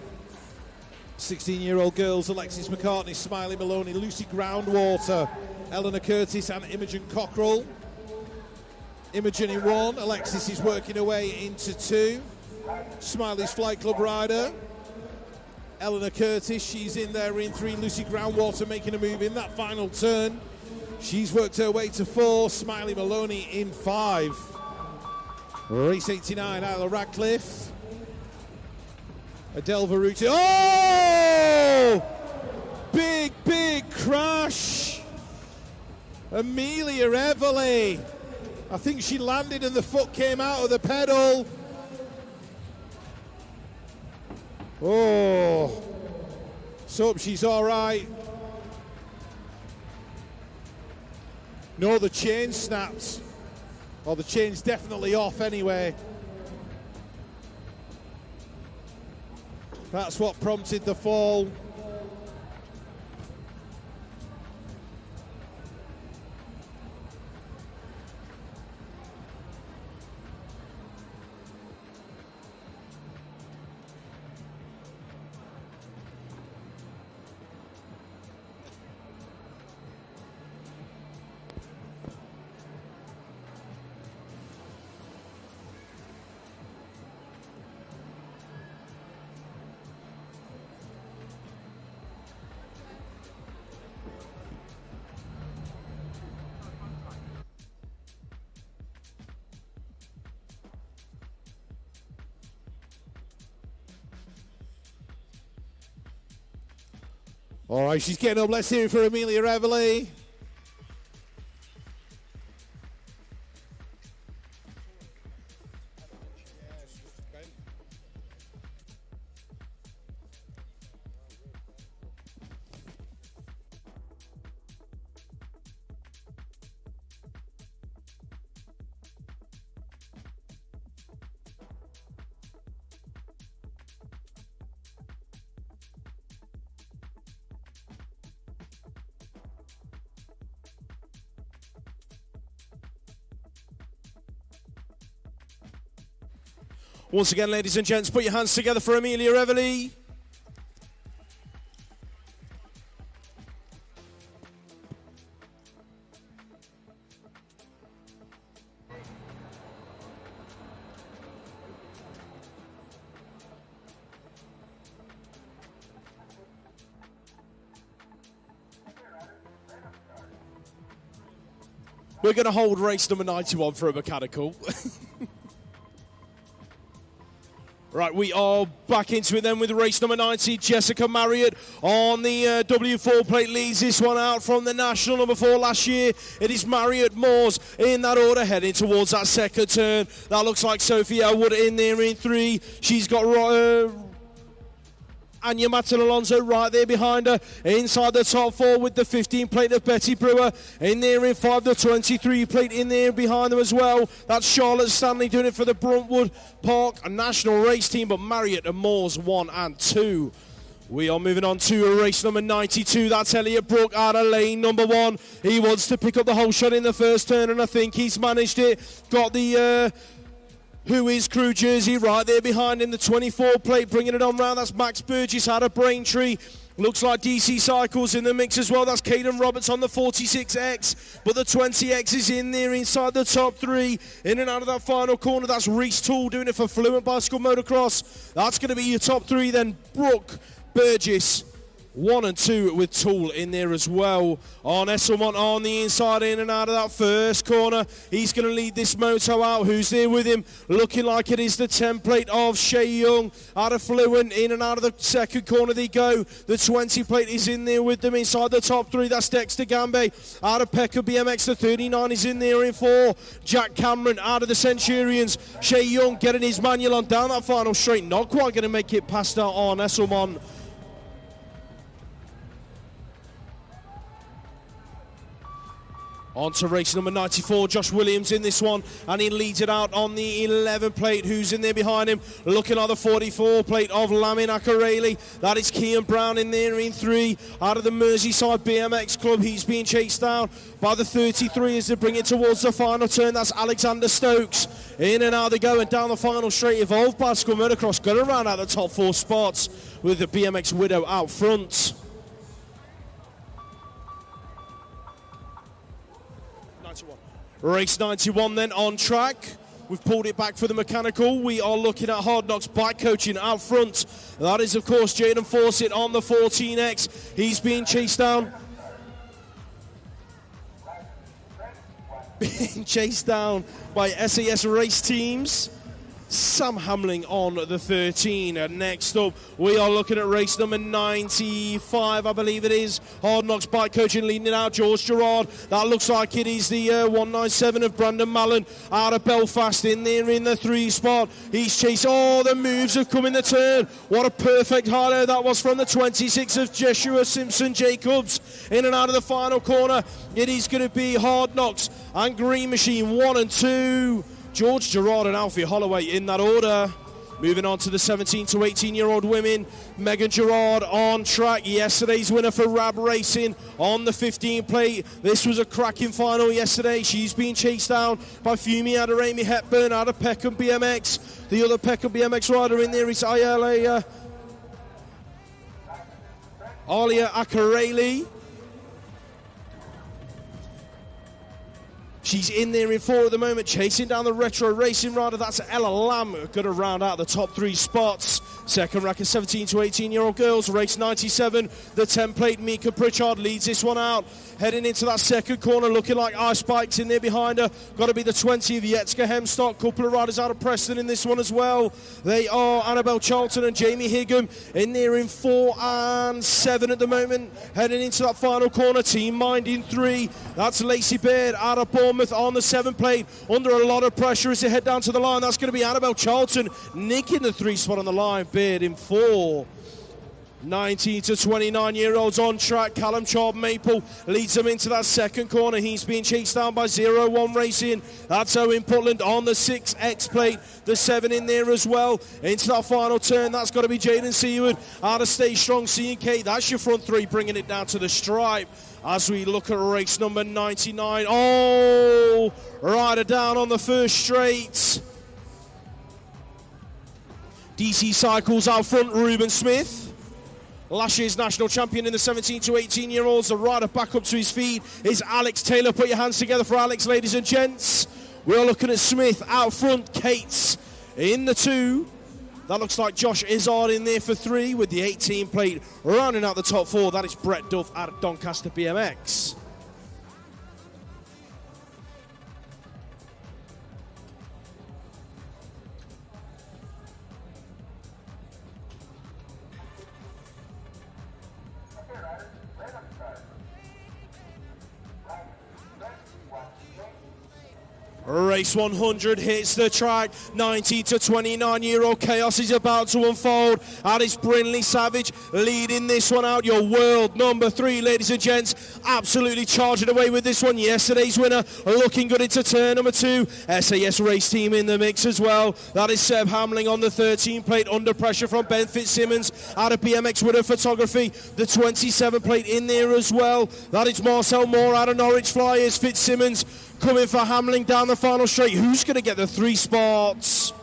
16-year-old girls, Alexis McCartney, Smiley Maloney, Lucy Groundwater, Eleanor Curtis and Imogen Cockrell. Imogen in 1, Alexis is working her way into 2. Smiley's Flight Club rider. Eleanor Curtis, she's in there in 3. Lucy Groundwater making a move in that final turn. She's worked her way to 4. Smiley Maloney in 5. Race 89, Isla Radcliffe. Adele Varuti. Oh! Big crash. Amelia Everly. I think she landed and the foot came out of the pedal. Oh. So hope she's all right. No, the chain snapped. Or the chain's definitely off anyway. That's what prompted the fall. All right, she's getting up. Let's hear it for Amelia Everly. Once again, ladies and gents, put your hands together for Amelia Everly. We're going to hold race number 91 for a mechanical. Right, we are back into it then with race number 90. Jessica Marriott on the W4 plate leads this one out from the national number 4 last year. It is Marriott Moores in that order heading towards that second turn. That looks like Sophie Elwood in there in 3. She's got Anya Matin Alonso right there behind her. Inside the top 4 with the 15 plate of Betty Brewer. In there in 5, the 23 plate in there behind them as well. That's Charlotte Stanley doing it for the Bruntwood Park National Race Team, but Marriott and Moores 1 and 2. We are moving on to race number 92. That's Elliot Brook out of lane number 1. He wants to pick up the whole shot in the first turn, and I think he's managed it. Got the Who Is Crew jersey right there behind him, the 24 plate, bringing it on round. That's Max Burgess out of Braintree. Looks like DC Cycles in the mix as well. That's Caden Roberts on the 46X, but the 20X is in there inside the top 3. In and out of that final corner, that's Reese Toole doing it for Fluent Bicycle Motocross. That's going to be your top 3 then. Brooke, Burgess, 1 and 2 with Tool in there as well. On Esselmont on the inside, in and out of that first corner. He's going to lead this moto out. Who's there with him? Looking like it is the template of Shea Young. Out of Fluent, in and out of the second corner they go. The 20 plate is in there with them inside the top three. That's Dexter Gambe. Out of Peckham BMX, the 39 is in there in 4. Jack Cameron out of the Centurions. Shea Young getting his manual on down that final straight. Not quite going to make it past out on Esselmont. On to race number 94, Josh Williams in this one, and he leads it out on the 11 plate. Who's in there behind him? Looking at the 44 plate of Lamin Akareli. That is Kean Brown in there in 3. Out of the Merseyside BMX Club, he's being chased down by the 33 as they bring it towards the final turn. That's Alexander Stokes. In and out they go, and down the final straight. Evolve Bicycle Motocross going around out the top 4 spots with the BMX Widow out front. Race 91 then on track. We've pulled it back for the mechanical. We are looking at Hard Knocks bike coaching out front. That is, of course, Jaden Fawcett on the 14X. He's being chased down. Being chased down by SAS race teams. Sam Hamling on the 13. Next up, we are looking at race number 95, I believe it is. Hard Knocks bike coaching leading it out, George Gerard. That looks like it is the 197 of Brandon Mallon out of Belfast in there in the 3 spot. He's chased. Oh, the moves have come in the turn. What a perfect highlight that was from the 26 of Joshua Simpson Jacobs. In and out of the final corner, it is going to be Hard Knocks and Green Machine 1 and 2. George Gerard and Alfie Holloway in that order. Moving on to the 17 to 18-year-old women. Megan Gerard on track. Yesterday's winner for Rab Racing on the 15 plate. This was a cracking final yesterday. She's been chased down by Fumi Adarami Hepburn out of Peckham BMX. The other Peckham BMX rider in there is Alia Akareli. She's in there in 4 at the moment, chasing down the retro racing rider. That's Ella Lamb, going to round out the top 3 spots. Second rack of 17 to 18-year-old girls, race 97. The 10-plate Mika Pritchard leads this one out. Heading into that second corner, looking like Ice Bikes in there behind her. Got to be the 20 of Yetska Hemstock. Couple of riders out of Preston in this one as well. They are Annabelle Charlton and Jamie Higham in there in 4 and 7 at the moment. Heading into that final corner, Team Mind in 3. That's Lacey Baird out of Bournemouth on the 7 plate. Under a lot of pressure as they head down to the line. That's going to be Annabelle Charlton nicking the 3 spot on the line. Baird in 4. 19 to 29-year-olds on track. Callum Chard Maple leads them into that second corner. He's being chased down by 01 Racing. That's Owen Putland on the 6X plate. The 7 in there as well. Into that final turn, that's got to be Jaden Seaward out of Stay Strong C&K. That's your front 3 bringing it down to the stripe. As we look at race number 99. Oh, rider down on the first straight. DC Cycles out front, Ruben Smith. Last year's national champion in the 17 to 18-year-olds. The rider back up to his feet is Alex Taylor. Put your hands together for Alex, ladies and gents. We're looking at Smith out front, Cates in the 2. That looks like Josh Izzard in there for 3 with the 18 plate rounding out the top 4. That is Brett Duff out of Doncaster BMX. Race 100 hits the track. 19 to 29-year-old chaos is about to unfold. That is Brinley Savage leading this one out. Your world number 3, ladies and gents. Absolutely charging away with this one. Yesterday's winner looking good into turn number 2. SAS race team in the mix as well. That is Seb Hamling on the 13 plate under pressure from Ben Fitzsimmons out of BMX Widow Photography. The 27 plate in there as well. That is Marcel Moore out of Norwich Flyers. Fitzsimmons coming for Hamling down the final straight. Who's going to get the 3 spots?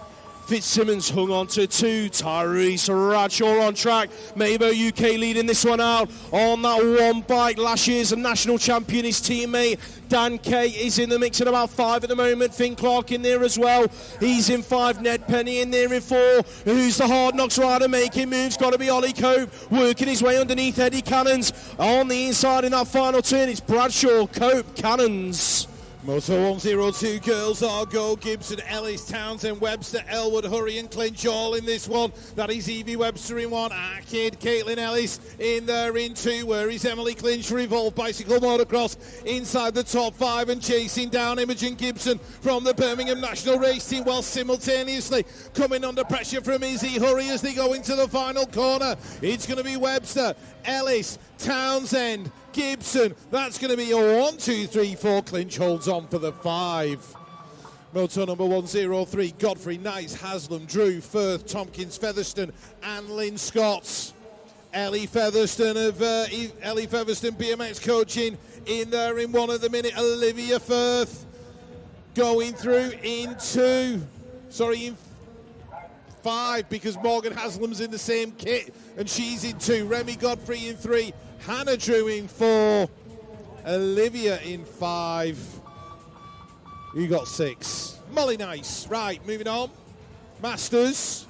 Fitzsimmons hung on to 2. Tyrese Bradshaw on track. Mabo UK leading this one out on that one bike. Last year's national champion, his teammate Dan Kay is in the mix at about 5 at the moment. Finn Clark in there as well. He's in 5. Ned Penny in there in 4. Who's the Hard Knocks rider making moves? Got to be Ollie Cope working his way underneath Eddie Cannons. On the inside in that final turn, it's Bradshaw, Cope, Cannons. Moto 102 girls are go. Gibson, Ellis, Townsend, Webster, Elwood, Hurry and Clinch all in this one. That is Evie Webster in 1. Kid, Caitlin Ellis in there in 2. Where is Emily Clinch? Revolve Bicycle Motocross inside the top 5 and chasing down Imogen Gibson from the Birmingham National Race Team, while simultaneously coming under pressure from Izzy Hurry as they go into the final corner. It's going to be Webster, Ellis, Townsend, Gibson. That's going to be a 1, 2, 3, 4. Clinch holds on for the 5. Moto number 103, Godfrey, Nice, Haslam, Drew, Firth, Tompkins, Featherstone and Lynn Scott. Ellie Featherstone BMX coaching in there in 1 at the minute. Olivia Firth going through in 5, because Morgan Haslam's in the same kit and she's in 2. Remy Godfrey in 3. Hannah Drew in 4. Olivia in 5. You got 6. Molly Nice. Right, moving on. Masters.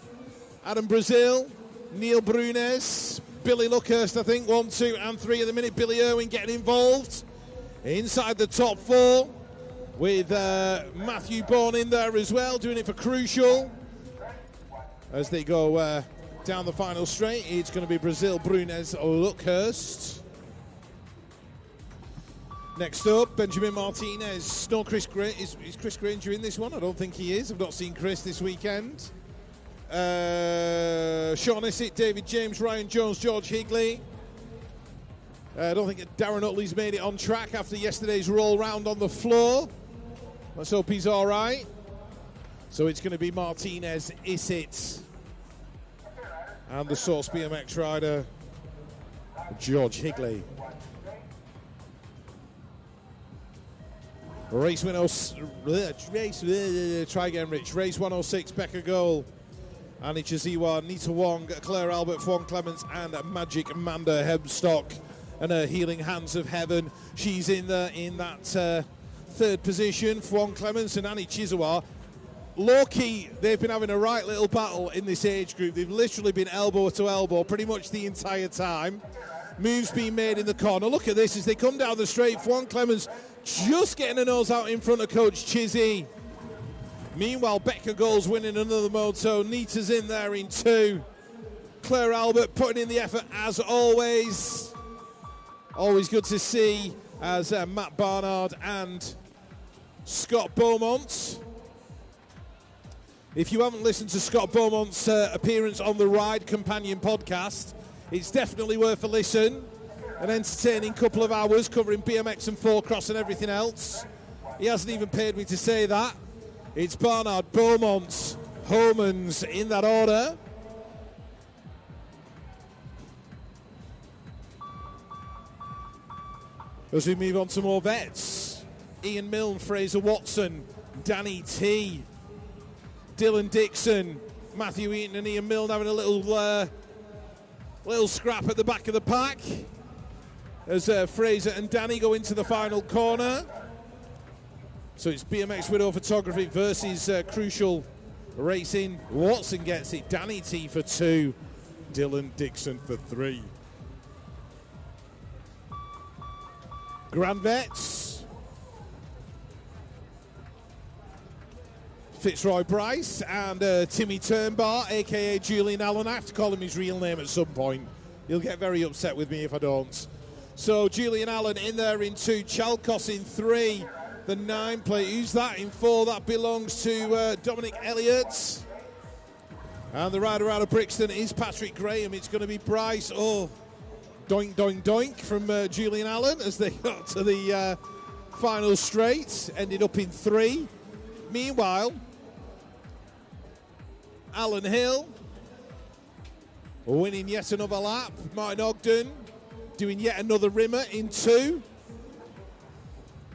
Adam Brazil. Neil Brunes. Billy Luckhurst, I think. 1, 2 and 3 at the minute. Billy Irwin getting involved. Inside the top 4. With Matthew Bourne in there as well. Doing it for Crucial. As they go down the final straight, it's going to be Brazil, Brunes, Luckhurst. Next up, Benjamin Martinez. No, Chris Granger. Is Chris Granger in this one? I don't think he is. I've not seen Chris this weekend. Sean Issett, David James, Ryan Jones, George Higley. I don't think Darren Utley's made it on track after yesterday's roll round on the floor. Let's hope he's all right. So it's going to be Martinez, Issett, and the Source BMX rider, George Higley. Race 106, Becca Goal, Annie Chiziwa, Nita Wong, Claire Albert, Fwan Clements, and Magic Amanda Hebstock, and her Healing Hands of Heaven. She's in that 3rd position. Fwan Clements and Annie Chiziwa. Low-key, they've been having a right little battle in this age group. They've literally been elbow to elbow pretty much the entire time. Moves being made in the corner. Look at this as they come down the straight. Fwan Clemens just getting a nose out in front of Coach Chizzy. Meanwhile, Becca Goals winning another moto. Nita's in there in 2. Claire Albert putting in the effort as always. Always good to see as Matt Barnard and Scott Beaumont. If you haven't listened to Scott Beaumont's appearance on the Ride Companion podcast, it's definitely worth a listen. An entertaining couple of hours covering BMX and 4-cross and everything else. He hasn't even paid me to say that. It's Barnard, Beaumont, Homans in that order. As we move on to more vets, Ian Milne, Fraser Watson, Danny T, Dylan Dixon, Matthew Eaton and Ian Milne having a little scrap at the back of the pack as Fraser and Danny go into the final corner. So it's BMX Widow Photography versus Crucial Racing. Watson gets it, Danny T for 2, Dylan Dixon for 3. Grand Vets, Fitzroy Bryce and Timmy Turnbar, aka Julian Allen. I have to call him his real name at some point. He'll get very upset with me if I don't. So Julian Allen in there in 2, Chalkos in 3, the 9 plate. Who's that in 4? That belongs to Dominic Elliott. And the rider out of Brixton is Patrick Graham. It's going to be Bryce. Oh, doink, doink, doink from Julian Allen as they got to the final straight. Ended up in 3. Meanwhile, Alan Hill winning yet another lap. Martin Ogden doing yet another rimmer in 2.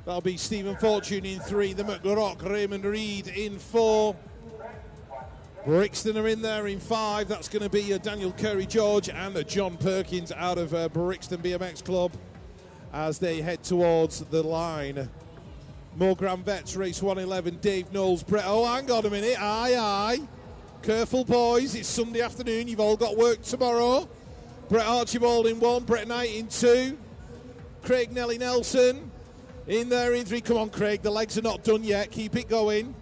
That'll be Stephen Fortune in 3. The McGrock, Raymond Reed in 4. Brixton are in there in 5. That's going to be Daniel Curry-George and John Perkins out of Brixton BMX Club as they head towards the line. More Grand Vets, race 111, Dave Knowles, Brett. Oh, hang on a minute. Aye. Careful, boys. It's Sunday afternoon. You've all got work tomorrow. Brett Archibald in 1, Brett Knight in 2. Craig Nelson in there in 3. Come on, Craig. The legs are not done yet. Keep it going.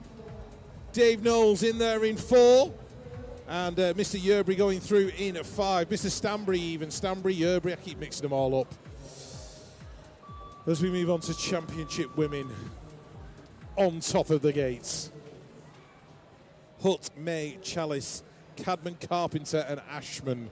Dave Knowles in there in 4. And Mr. Yerbury going through in 5. Mr. Stanbury even. Stanbury, Yerbury. I keep mixing them all up. As we move on to Championship Women on top of the gates. Hutt, May, Chalice, Cadman, Carpenter and Ashman.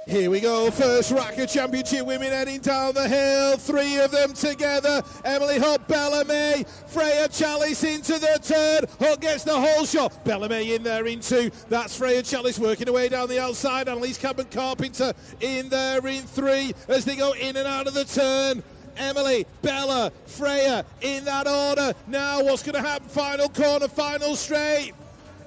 Here we go, first rack of Championship Women heading down the hill. 3 of them together. Emily Hutt, Bella May, Freya Chalice into the turn. Hutt gets the whole shot. Bella May in there in 2. That's Freya Chalice working her way down the outside. Annalise Cadman Carpenter in there in 3 as they go in and out of the turn. Emily, Bella, Freya in that order. Now what's going to happen? Final corner, final straight.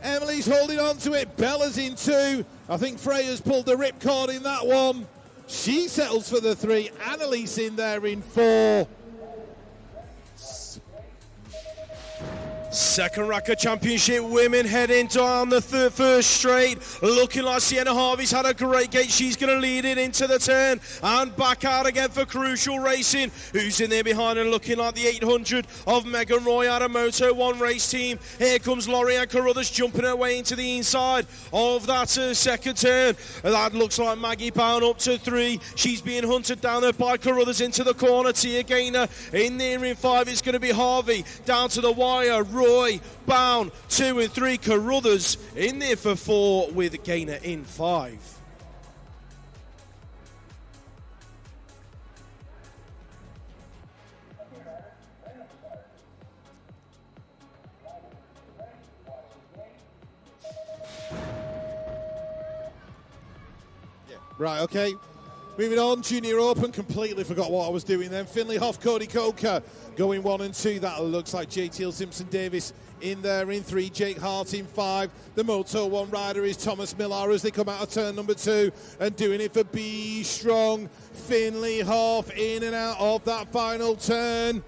Emily's holding on to it. Bella's in 2. I think Freya's pulled the ripcord in that one. She settles for the 3. Annalise in there in 4. Second rack of Championship Women heading down the first straight. Looking like Sienna Harvey's had a great gate. She's going to lead it into the turn and back out again for Crucial Racing. Who's in there behind and looking like the 800 of Megan Roy out of Moto 1 race team. Here comes Laurie-Ann Carruthers jumping her way into the inside of that second turn. That looks like Maggie Bound up to 3. She's being hunted down there by Carruthers into the corner. Tia Gaynor in there in 5. It's going to be Harvey down to the wire. Roy, Bound, 2 and 3. Carruthers in there for 4 with Gaynor in 5. Right, okay. Moving on, Junior Open. Completely forgot what I was doing then. Finley Hoff, Cody Coker going 1 and 2. That looks like JTL Simpson Davis in there in 3. Jake Hart in 5. The Moto 1 rider is Thomas Millar as they come out of turn number 2 and doing it for B Strong. Finley Hoff in and out of that final turn.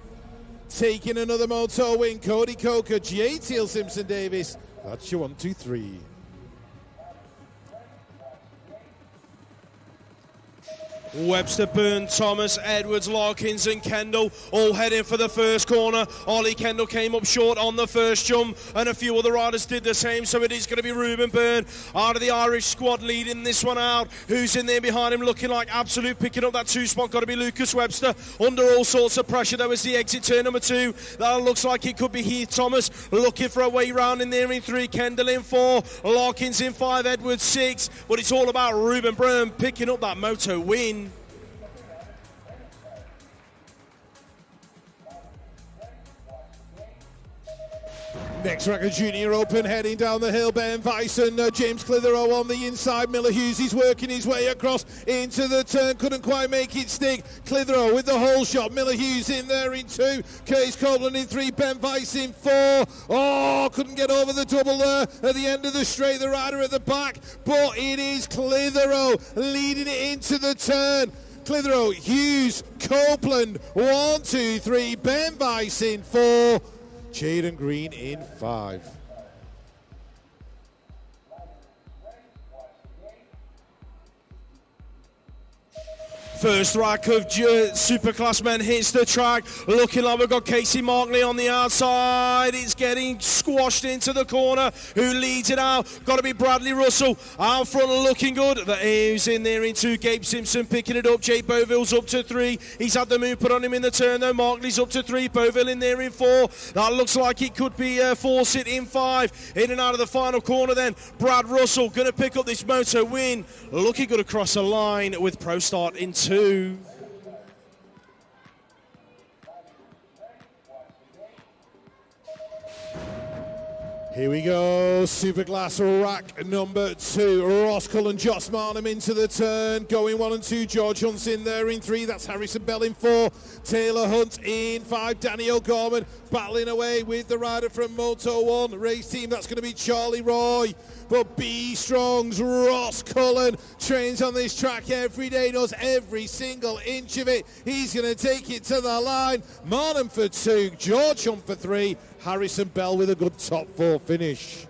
Taking another Moto win. Cody Coker, JTL Simpson Davis. That's your 1, 2, 3. Webster, Byrne, Thomas, Edwards, Larkins and Kendall all heading for the first corner. Ollie Kendall came up short on the first jump and a few other riders did the same, so it is going to be Ruben Byrne out of the Irish squad leading this one out. Who's in there behind him looking like absolute picking up that 2 spot? Got to be Lucas Webster under all sorts of pressure. There was the exit turn number 2. That looks like it could be Heath Thomas looking for a way round in there in 3. Kendall in 4. Larkins in 5. Edwards 6. But it's all about Ruben Byrne picking up that Moto win. Next rack of Junior Open heading down the hill. Ben Vyson, James Clitheroe on the inside. Miller Hughes is working his way across into the turn. Couldn't quite make it stick. Clitheroe with the whole shot. Miller Hughes in there in 2. Curtis Copeland in 3. Ben Vyce in 4. Oh, couldn't get over the double there at the end of the straight. The rider at the back. But it is Clitheroe leading it into the turn. Clitheroe, Hughes, Copeland, 1, 2, 3. Ben Vyce in 4. Jaden Green in 5. First rack of Superclass men hits the track. Looking like we've got Casey Markley on the outside. It's getting squashed into the corner. Who leads it out? Got to be Bradley Russell. Out front looking good. That is in there in 2. Gabe Simpson picking it up. Jake Boville's up to 3. He's had the move put on him in the turn though. Markley's up to 3. Boville in there in 4. That looks like it could be Fawcett in 5. In and out of the final corner then. Brad Russell going to pick up this Moto win. Looking good across the line with Pro Start in 2. Here we go, Superclass rack number 2. Ross Cullen, Josh Marnham into the turn. Going 1 and 2, George Hunt's in there in 3. That's Harrison Bell in 4. Taylor Hunt in 5. Danny O'Gorman battling away with the rider from Moto 1 race team. That's going to be Charlie Roy. But B Strong's Ross Cullen trains on this track every day, knows every single inch of it. He's going to take it to the line. Marnham for 2, George Hunt for 3. Harrison Bell with a good top 4 finish.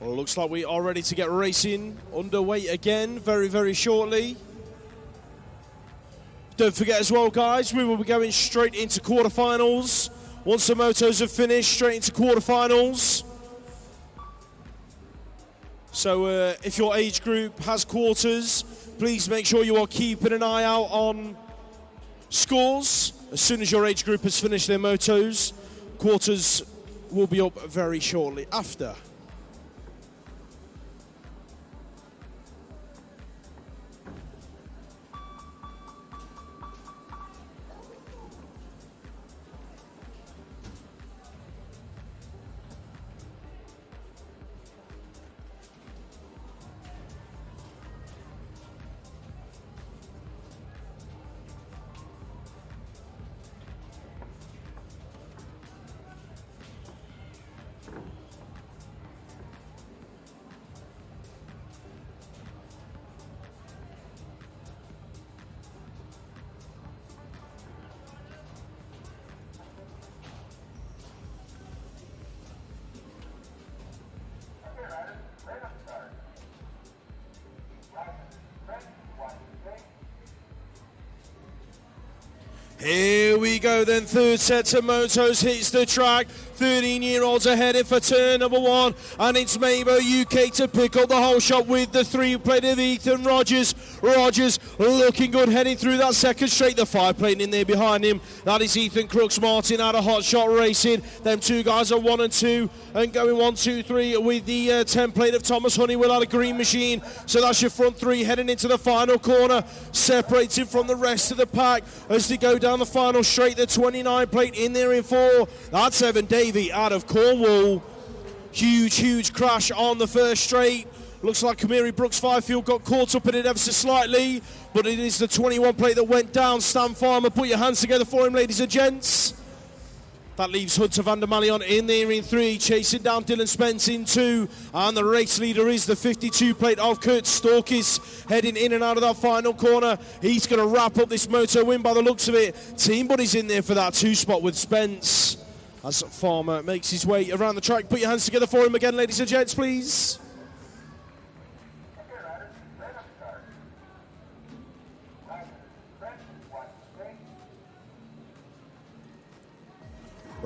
Well, looks like we are ready to get racing underway again very, very shortly. Don't forget as well, guys, we will be going straight into quarterfinals. Once the motos have finished, straight into quarterfinals. So if your age group has quarters, please make sure you are keeping an eye out on scores. As soon as your age group has finished their motos, quarters will be up very shortly after. Here we go then, third set of motos hits the track. 13-year-olds are heading for turn number 1, and it's Mabo UK to pick up the whole shot with the 3-plate of Ethan Rogers. Rogers looking good heading through that second straight. The 5-plate in there behind him. That is Ethan Crooks Martin out of Hot Shot Racing. Them two guys are 1 and 2 and going 1, 2, 3 with the 10-plate of Thomas Honeywell out of Green Machine. So that's your front 3 heading into the final corner, separating from the rest of the pack as they go down the final straight. The 29-plate in there in 4. That's Evan Davey out of Cornwall. Huge crash on the first straight. Looks like Kamiri Brooks Fifield got caught up in it ever so slightly, but it is the 21 plate that went down. Stan Farmer, put your hands together for him, ladies and gents. That leaves Hunter van der Malion in there in 3, chasing down Dylan Spence in 2, and the race leader is the 52 plate of Kurt Storkis, heading in and out of that final corner. He's going to wrap up this moto win by the looks of it. Team Buddy's in there for that 2 spot with Spence. As Farmer makes his way around the track, put your hands together for him again, ladies and gents, please.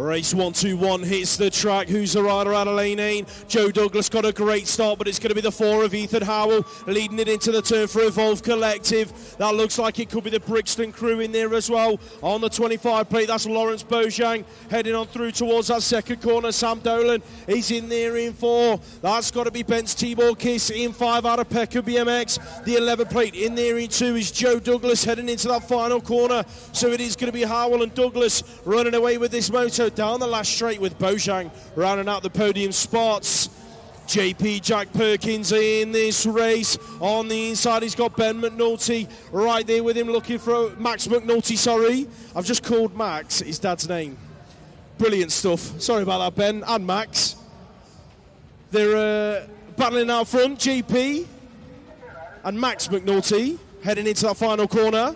Race 1-2-1 hits the track. Who's the rider out of lane 8? Joe Douglas got a great start, but it's going to be the 4 of Ethan Howell leading it into the turn for Evolve Collective. That looks like it could be the Brixton crew in there as well. On the 25 plate, that's Lawrence Bojang heading on through towards that second corner. Sam Dolan is in there in 4. That's got to be Ben's T-Ball Kiss in 5 out of Peckham BMX. The 11 plate in there in 2 is Joe Douglas heading into that final corner. So it is going to be Howell and Douglas running away with this moto down the last straight, with Bojang rounding out the podium spots. JP Jack Perkins in this race. On the inside, he's got Ben McNulty right there with him, looking for Max McNulty, sorry. I've just called Max his dad's name. Brilliant stuff. Sorry about that, Ben and Max. They're battling out front, JP and Max McNulty heading into that final corner.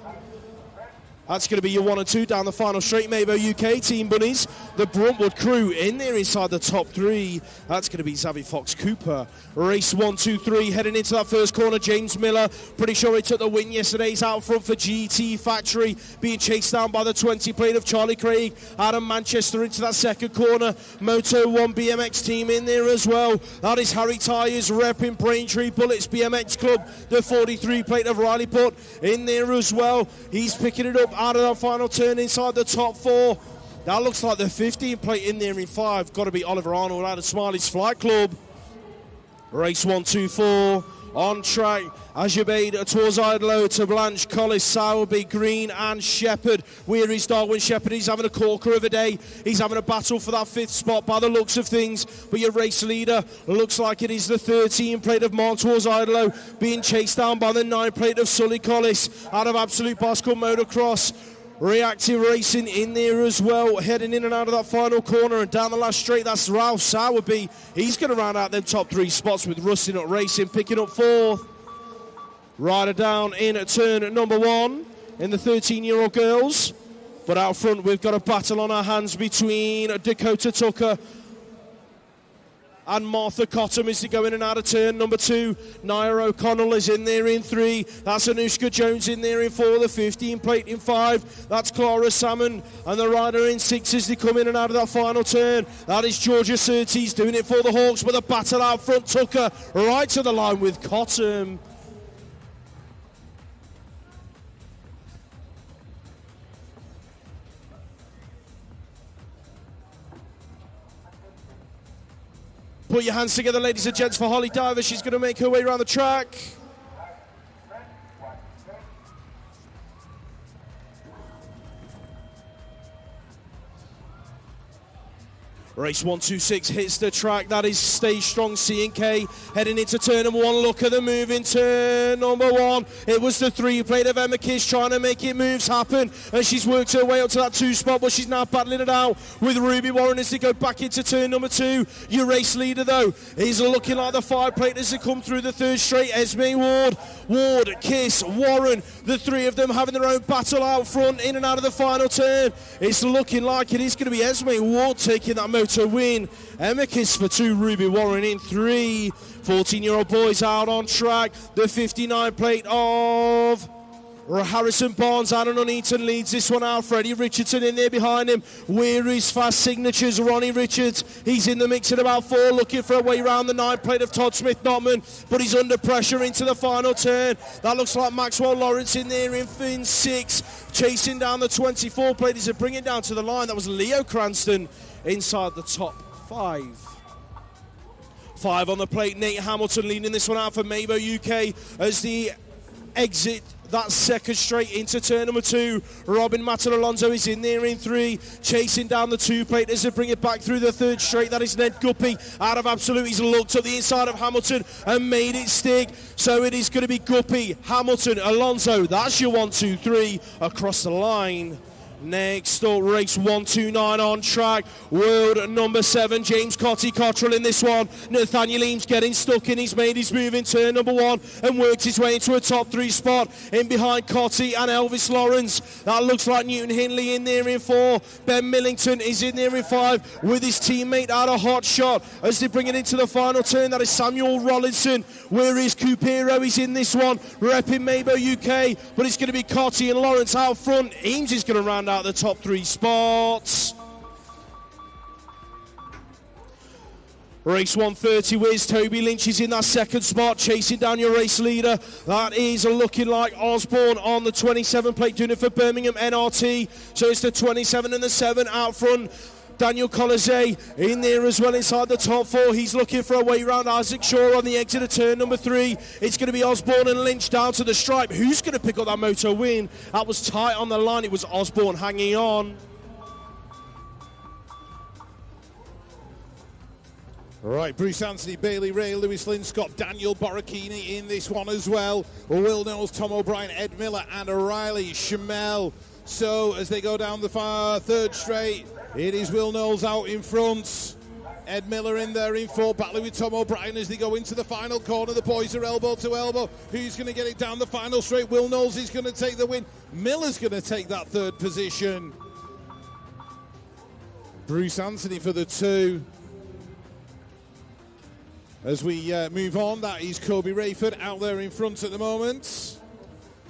That's going to be your 1 and 2 down the final straight. Mabo UK, Team Bunnies. The Bruntwood crew in there inside the top 3. That's going to be Xavi Fox Cooper. Race 1-2-3 heading into that first corner. James Miller, pretty sure he took the win yesterday. He's out front for GT Factory, being chased down by the 20 plate of Charlie Craig. Adam Manchester into that second corner. Moto 1 BMX team in there as well. That is Harry Tyres repping Braintree Bullets BMX Club. The 43 plate of Riley Putt in there as well. He's picking it up out of that final turn inside the top 4. That looks like the 15 plate in there in 5. Got to be Oliver Arnold out of Smiley's Flight Club. Race 1-2-4 on track. Azubade towards Idlo to Blanche, Collis, Sowerby, Green and Shepherd. Where is Darwin Shepherd? He's having a corker of a day. He's having a battle for that 5th spot by the looks of things. But your race leader looks like it is the 13 plate of Mark towards Idlo, being chased down by the 9 plate of Sully Collis out of Absolute Bicycle Motocross. Reactive Racing in there as well, heading in and out of that final corner and down the last straight. That's Ralph Sowerby. He's going to round out them top 3 spots with Rusting Up Racing picking up 4th. Rider down in at turn number 1 in the 13-year-old girls. But out front, we've got a battle on our hands between Dakota Tucker and Martha Cottam as they go in and out of turn number 2. Nia O'Connell is in there in 3. That's Anushka Jones in there in 4. The 15 plate in 5. That's Clara Salmon and the rider in 6 as they come in and out of that final turn. That is Georgia Surtees doing it for the Hawks, with a battle out front. Tucker right to the line with Cottam. Put your hands together, ladies and gents, for Holly Diver. She's going to make her way around the track. Race 1-2-6 hits the track. That is Stay Strong C&K heading into turn number 1. Look at the move in turn number 1. It was the 3 plate of Emma Kiss trying to make it moves happen, and she's worked her way up to that 2 spot, but she's now battling it out with Ruby Warren as they go back into turn number 2. Your race leader, though, is looking like the 5 plate as they come through the 3rd straight. Esme Ward, Kiss, Warren, the 3 of them having their own battle out front in and out of the final turn. It's looking like it is going to be Esme Ward taking that moto win. Emma Kiss for 2, Ruby Warren in 3. 14-year-old boys out on track. The 59 plate of Harrison Barnes, Aaron Uneaton leads this one out. Freddie Richardson in there behind him. Where is Fast Signatures? Ronnie Richards, he's in the mix at about 4, looking for a way around the 9 plate of Todd Smith Notman, but he's under pressure into the final turn. That looks like Maxwell Lawrence in there in 6, chasing down the 24 plate. He's bringing it down to the line. That was Leo Cranston inside the top 5. 5 on the plate. Nate Hamilton leading this one out for Mabo UK as the exit that 2nd straight into turn number 2. Robin Matter Alonso is in there in 3, chasing down the 2 plate as they bring it back through the 3rd straight. That is Ned Guppy out of Absolute. He's looked up the inside of Hamilton and made it stick. So it is going to be Guppy, Hamilton, Alonso. That's your 1-2-3 across the line. Next up, race 1-2-9 on track. World number 7, James Cottrell in this one. Nathaniel Eames getting stuck in. He's made his move in turn number 1 and worked his way into a top 3 spot in behind Cotty and Elvis Lawrence. That looks like Newton Hindley in there in 4. Ben Millington is in there in 5 with his teammate out of Hot Shot as they bring it into the final turn. That is Samuel Rollinson. Where is Cupero? He's in this one, repping Mabo UK, but it's going to be Cotty and Lawrence out front. Eames is going to round out the top 3 spots. Race 130 Wiz, Toby Lynch is in that second spot, chasing down your race leader. That is looking like Osborne on the 27 plate, doing it for Birmingham NRT. So it's the 27 and the 7 out front. Daniel Colizet in there as well inside the top 4. He's looking for a way round Isaac Shaw on the exit of turn number 3. It's going to be Osborne and Lynch down to the stripe. Who's going to pick up that moto win? That was tight on the line. It was Osborne hanging on. Right, Bruce Anthony, Bailey Ray, Lewis Linscott, Daniel Borrachini in this one as well. Will Knowles, Tom O'Brien, Ed Miller and O'Reilly Shamel. So as they go down the third straight, it is Will Knowles out in front. Ed Miller in there in 4, battling with Tom O'Brien as they go into the final corner. The boys are elbow to elbow. Who's going to get it down the final straight? Will Knowles is going to take the win. Miller's going to take that third position. Bruce Anthony for the 2. As we move on, that is Kobe Rayford out there in front at the moment.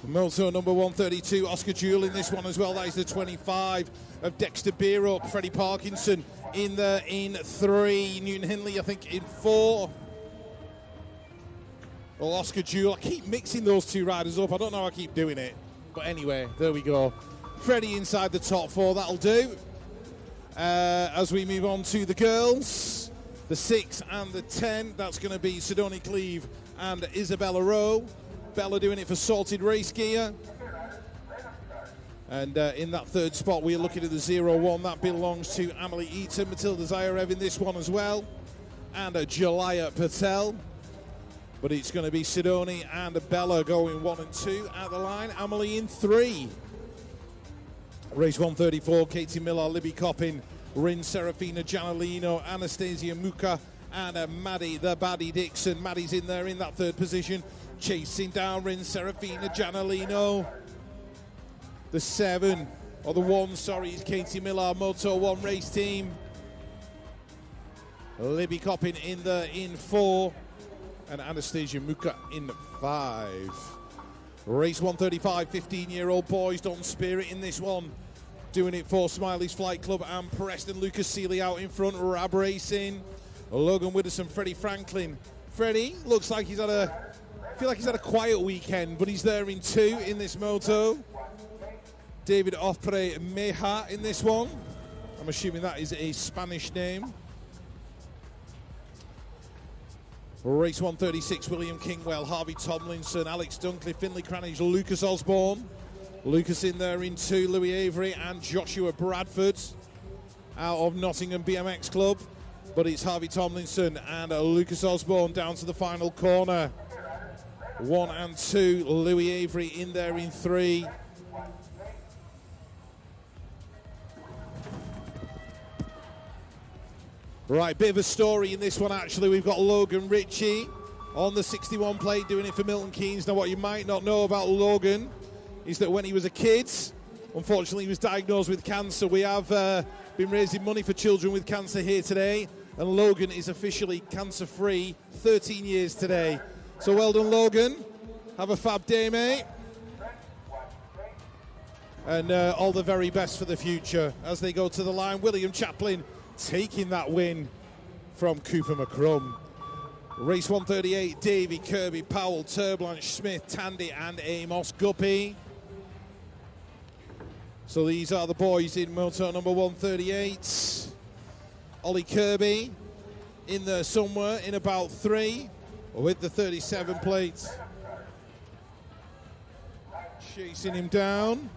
Moto number 132, Oscar Jewell in this one as well. That is the 25 of Dexter Beerup. Freddie Parkinson in there in 3. Newton Hindley, I think, in 4. Well, Oscar Jewell. I keep mixing those 2 riders up. I don't know how I keep doing it. But anyway, there we go. Freddie inside the top 4. That'll do. As we move on to the girls. The 6 and the 10, that's going to be Sidonie Cleve and Isabella Rowe. Bella doing it for Salted Race Gear. And in that third spot, we're looking at the 0-1. That belongs to Amelie Eaton, Matilda Zayarev in this one as well. And Jalaya Patel. But it's going to be Sidonie and Bella going 1 and 2 at the line. Amelie in 3. Race 134, Katie Miller, Libby Coppin, Rin Serafina Gianolino, Anastasia Muka, and Maddie the Baddie Dixon. Maddie's in there in that third position, chasing down Rin Serafina Gianolino. The 7, or the 1, sorry, is Katie Miller, Moto 1 race team. Libby Coppin in there in 4, and Anastasia Muka in 5. Race 135, 15-year-old boys, Don Spirit in this one. Doing it for Smiley's Flight Club and Preston. Lucas Seeley out in front, Rab Racing. Logan Widdowson, Freddie Franklin. Freddie looks like he's had a quiet weekend, but he's there in 2 in this moto. David Opre Meja in this one. I'm assuming that is a Spanish name. Race 136, William Kingwell, Harvey Tomlinson, Alex Dunkley, Finley Cranage, Lucas Osborne. Lucas in there in 2, Louis Avery and Joshua Bradford out of Nottingham BMX Club. But it's Harvey Tomlinson and Lucas Osborne down to the final corner. 1 and 2, Louis Avery in there in 3. Right, bit of a story in this one actually. We've got Logan Ritchie on the 61 plate doing it for Milton Keynes. Now what you might not know about Logan is that when he was a kid, unfortunately he was diagnosed with cancer. We have been raising money for children with cancer here today, and Logan is officially cancer-free 13 years today. So well done, Logan. Have a fab day, mate. And all the very best for the future. As they go to the line, William Chaplin taking that win from Cooper McCrum. Race 138, Davey, Kirby, Powell, Turblanche, Smith, Tandy and Amos Guppy. So these are the boys in moto number 138. Ollie Kirby in there somewhere in about 3 with the 37 plates. Chasing him down.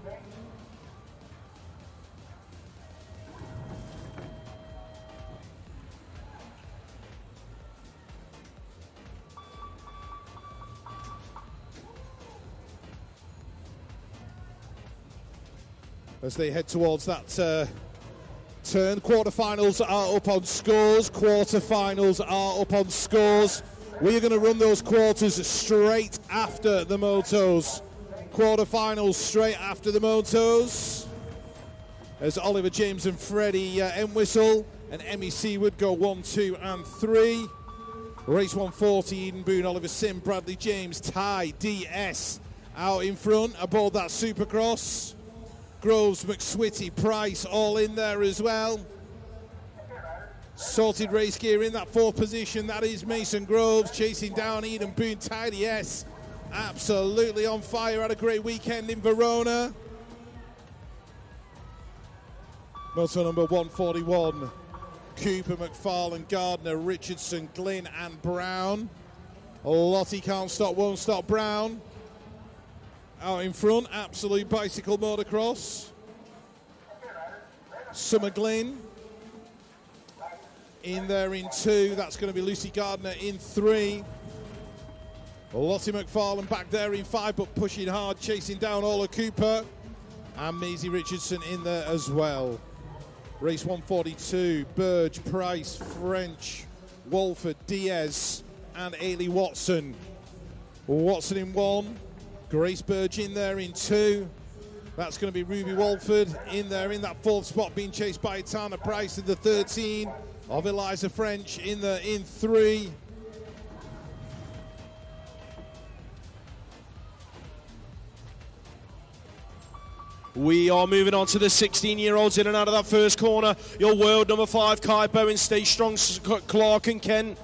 As they head towards that turn. Quarterfinals are up on scores. Quarterfinals are up on scores. We're going to run those quarters straight after the motos. Quarterfinals straight after the motos. As Oliver James and Freddie Entwistle and Emmy Seaward go 1, 2 and 3. Race 140, Eden Boone, Oliver Sim, Bradley James, Ty, DS out in front aboard that Supercross. Groves, McSwitty, Price all in there as well. Sorted race gear in that fourth position. That is Mason Groves chasing down Eden Boone. Tidy S, absolutely on fire. Had a great weekend in Verona. Moto number 141. Cooper, McFarlane, Gardner, Richardson, Glynn and Brown. Lottie can't stop, won't stop. Brown out in front. Absolute bicycle motocross. Summer Glynn in there in 2. That's going to be Lucy Gardner in 3. Lottie McFarlane back there in 5, but pushing hard, chasing down Ola Cooper. And Maisie Richardson in there as well. Race 142, Burge, Price, French, Walford, Diaz, and Ailey Watson. Watson in 1, Grace Burge in there in 2. That's going to be Ruby Walford in there in that 4th spot, being chased by Tana Price in the 13 of Eliza French in 3. We are moving on to the 16-year-olds in and out of that first corner. Your world number 5, Kai Bowen, stay strong, Clark and Kent.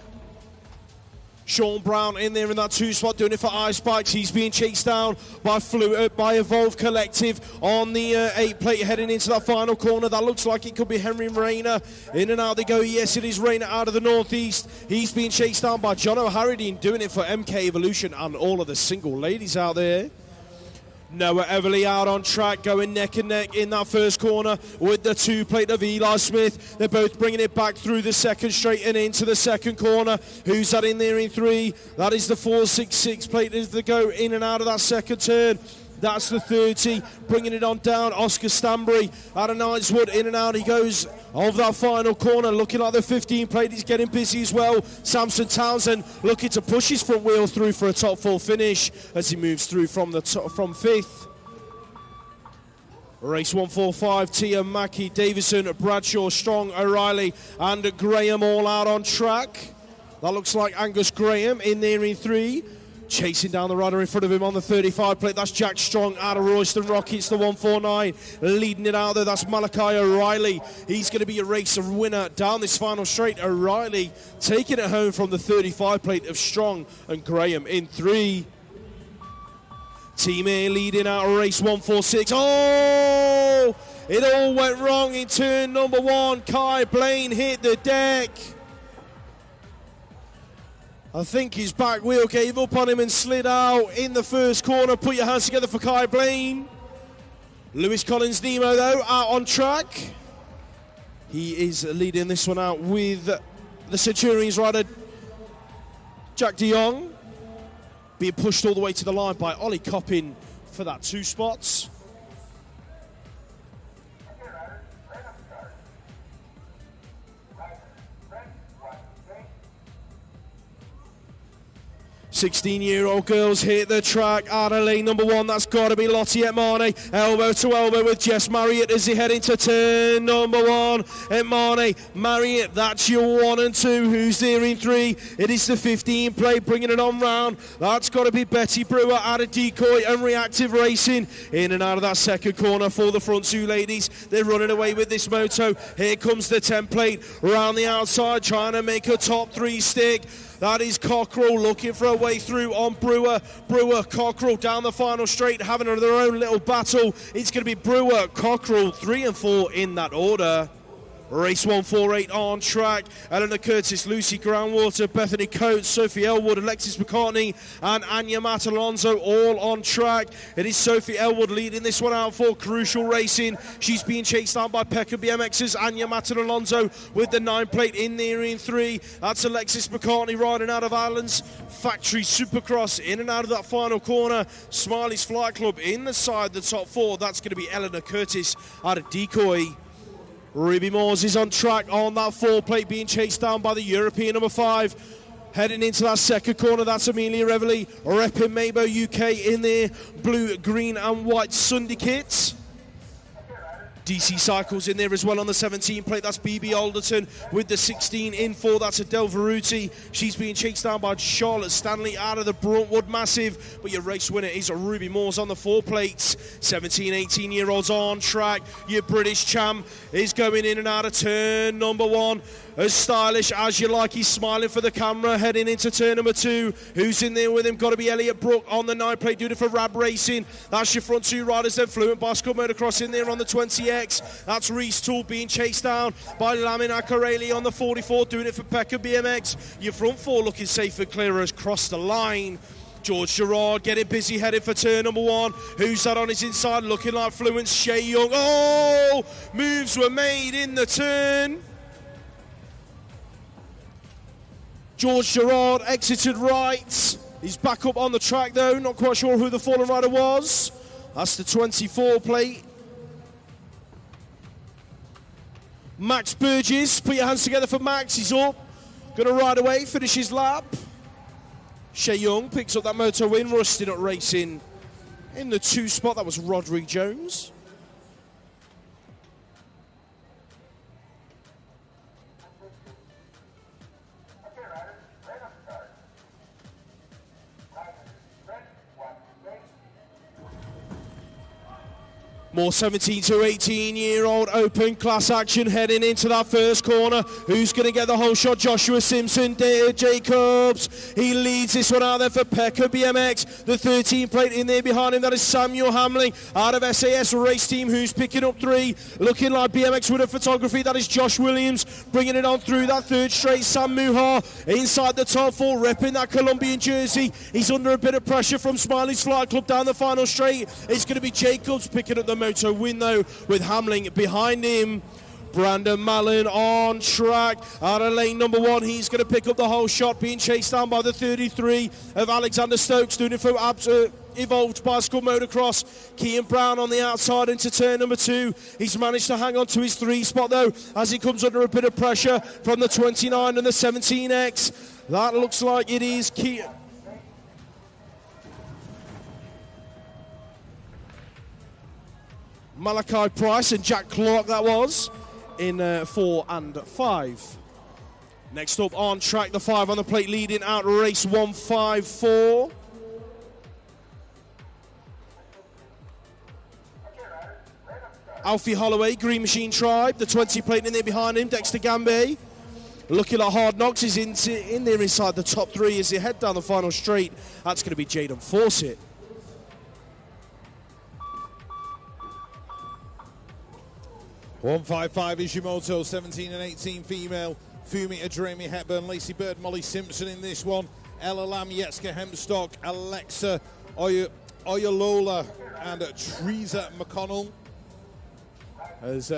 Sean Brown in there in that 2 spot, doing it for Ice Bikes. He's being chased down by Evolve Collective on the 8 plate, heading into that final corner. That looks like it could be Henry Rayner. In and out they go. Yes, it is Rayner out of the northeast. He's being chased down by John O'Harridan, doing it for MK Evolution and all of the single ladies out there. Noah Everly out on track, going neck and neck in that first corner with the 2 plate of Eli Smith. They're both bringing it back through the second straight and into the second corner. Who's that in there in 3? That is the 466 plate as they go in and out of that second turn. That's the 30, bringing it on down. Oscar Stanbury out of Knightswood, in and out he goes of that final corner. Looking like the 15 plate, he's getting busy as well. Samson Townsend looking to push his front wheel through for a top 4 finish as he moves through from 5th. Race 145, Tia, Mackey, Davison, Bradshaw, Strong, O'Reilly and Graham all out on track. That looks like Angus Graham in there in 3. Chasing down the rider in front of him on the 35 plate. That's Jack Strong out of Royston Rockets, the 149. Leading it out there, that's Malachi O'Reilly. He's going to be a race winner down this final straight. O'Reilly taking it home from the 35 plate of Strong and Graham in 3. Team A leading out of race 146. Oh! It all went wrong in turn number 1. Kai Blaine hit the deck. I think his back wheel gave up on him and slid out in the first corner. Put your hands together for Kai Blaine. Lewis Collins Nemo, though, out on track. He is leading this one out with the Centurions rider, Jack de Jong, being pushed all the way to the line by Ollie Coppin for that 2 spots. 16-year-old girls hit the track out of lane number 1. That's got to be Lottie Etmane. Elbow to elbow with Jess Marriott as they head into turn number 1. Etmane, Marriott, that's your 1 and 2. Who's there in 3? It is the 15 plate, bringing it on round. That's got to be Betty Brewer out of Decoy and Reactive Racing. In and out of that second corner for the front 2 ladies. They're running away with this moto. Here comes the 10 plate around the outside, trying to make a top 3 stick. That is Cockrell looking for a way through on Brewer. Brewer, Cockrell down the final straight, having their own little battle. It's going to be Brewer, Cockrell, 3 and 4 in that order. Race 148 on track. Eleanor Curtis, Lucy Groundwater, Bethany Coates, Sophie Elwood, Alexis McCartney and Anya Matalonzo all on track. It is Sophie Elwood leading this one out for Crucial Racing. She's being chased down by Pekka BMX's Anya Matalonzo with the 9 plate in there in 3. That's Alexis McCartney riding out of Ireland's Factory Supercross in and out of that final corner. Smiley's Flight Club inside the top 4. That's going to be Eleanor Curtis out of Decoy. Ruby Moores is on track on that 4 plate, being chased down by the European number 5. Heading into that second corner, that's Amelia Reveley, repping Mabo UK in their blue, green and white Sunday kits. DC Cycles in there as well on the 17 plate. That's BB Alderton with the 16 in 4. That's Adele Veruti. She's being chased down by Charlotte Stanley out of the Bruntwood Massive. But your race winner is Ruby Moores on the 4 plates. 17, 18-year-olds on track. Your British champ is going in and out of turn number 1. as stylish as you like. He's smiling for the camera, heading into turn number 2. Who's in there with him? Got to be Elliot Brook on the 9 plate, doing it for Rab Racing. That's your front 2 riders then. Fluent Bicycle Motocross in there on the 20X. That's Reese Toole being chased down by Lamin Akareli on the 44, doing it for Pekka BMX. Your front 4 looking safe and clear as cross the line. George Gerard getting busy, heading for turn number 1. Who's that on his inside? Looking like Fluent's Shea Young. Oh! Moves were made in the turn. George Gerard exited right. He's back up on the track though. Not quite sure who the fallen rider was. That's the 24 plate. Max Burgess. Put your hands together for Max. He's up. Going to ride away, finish his lap. Shea Young picks up that moto win. Rusty Nut Racing in the 2 spot. That was Roderick Jones. More 17 to 18-year-old open class action heading into that first corner. Who's going to get the whole shot? Joshua Simpson, Jacobs. He leads this one out there for Pekka BMX. The 13 plate in there behind him. That is Samuel Hamling out of SAS Race Team, who's picking up 3. Looking like BMX winner photography. That is Josh Williams bringing it on through that 3rd straight. Sam Muhar inside the top 4, repping that Colombian jersey. He's under a bit of pressure from Smiley's Flight Club down the final straight. It's going to be Jacobs picking up the moto win though, with Hamling behind him. Brandon Mallon on track out of lane number 1. He's going to pick up the whole shot, being chased down by the 33 of Alexander Stokes, doing it for Evolved Bicycle Motocross. Kean Brown on the outside into turn number 2. He's managed to hang on to his 3 spot though, as he comes under a bit of pressure from the 29 and the 17X. That looks like it is Kean. Malachi Price and Jack Clark, that was, in 4 and 5. Next up on track, the 5 on the plate, leading out race 154. Alfie Holloway, Green Machine Tribe, the 20 plate in there behind him, Dexter Gambay. Looking like Hard Knocks is in there inside the top 3 as they head down the final straight. That's going to be Jaden Fawcett. .155 is your moto, 17 and 18 female. Fumi Adremi Hepburn, Lacey Bird, Molly Simpson in this one. Ella Lam, Yetska Hempstock, Alexa Oyalola, and Teresa McConnell. As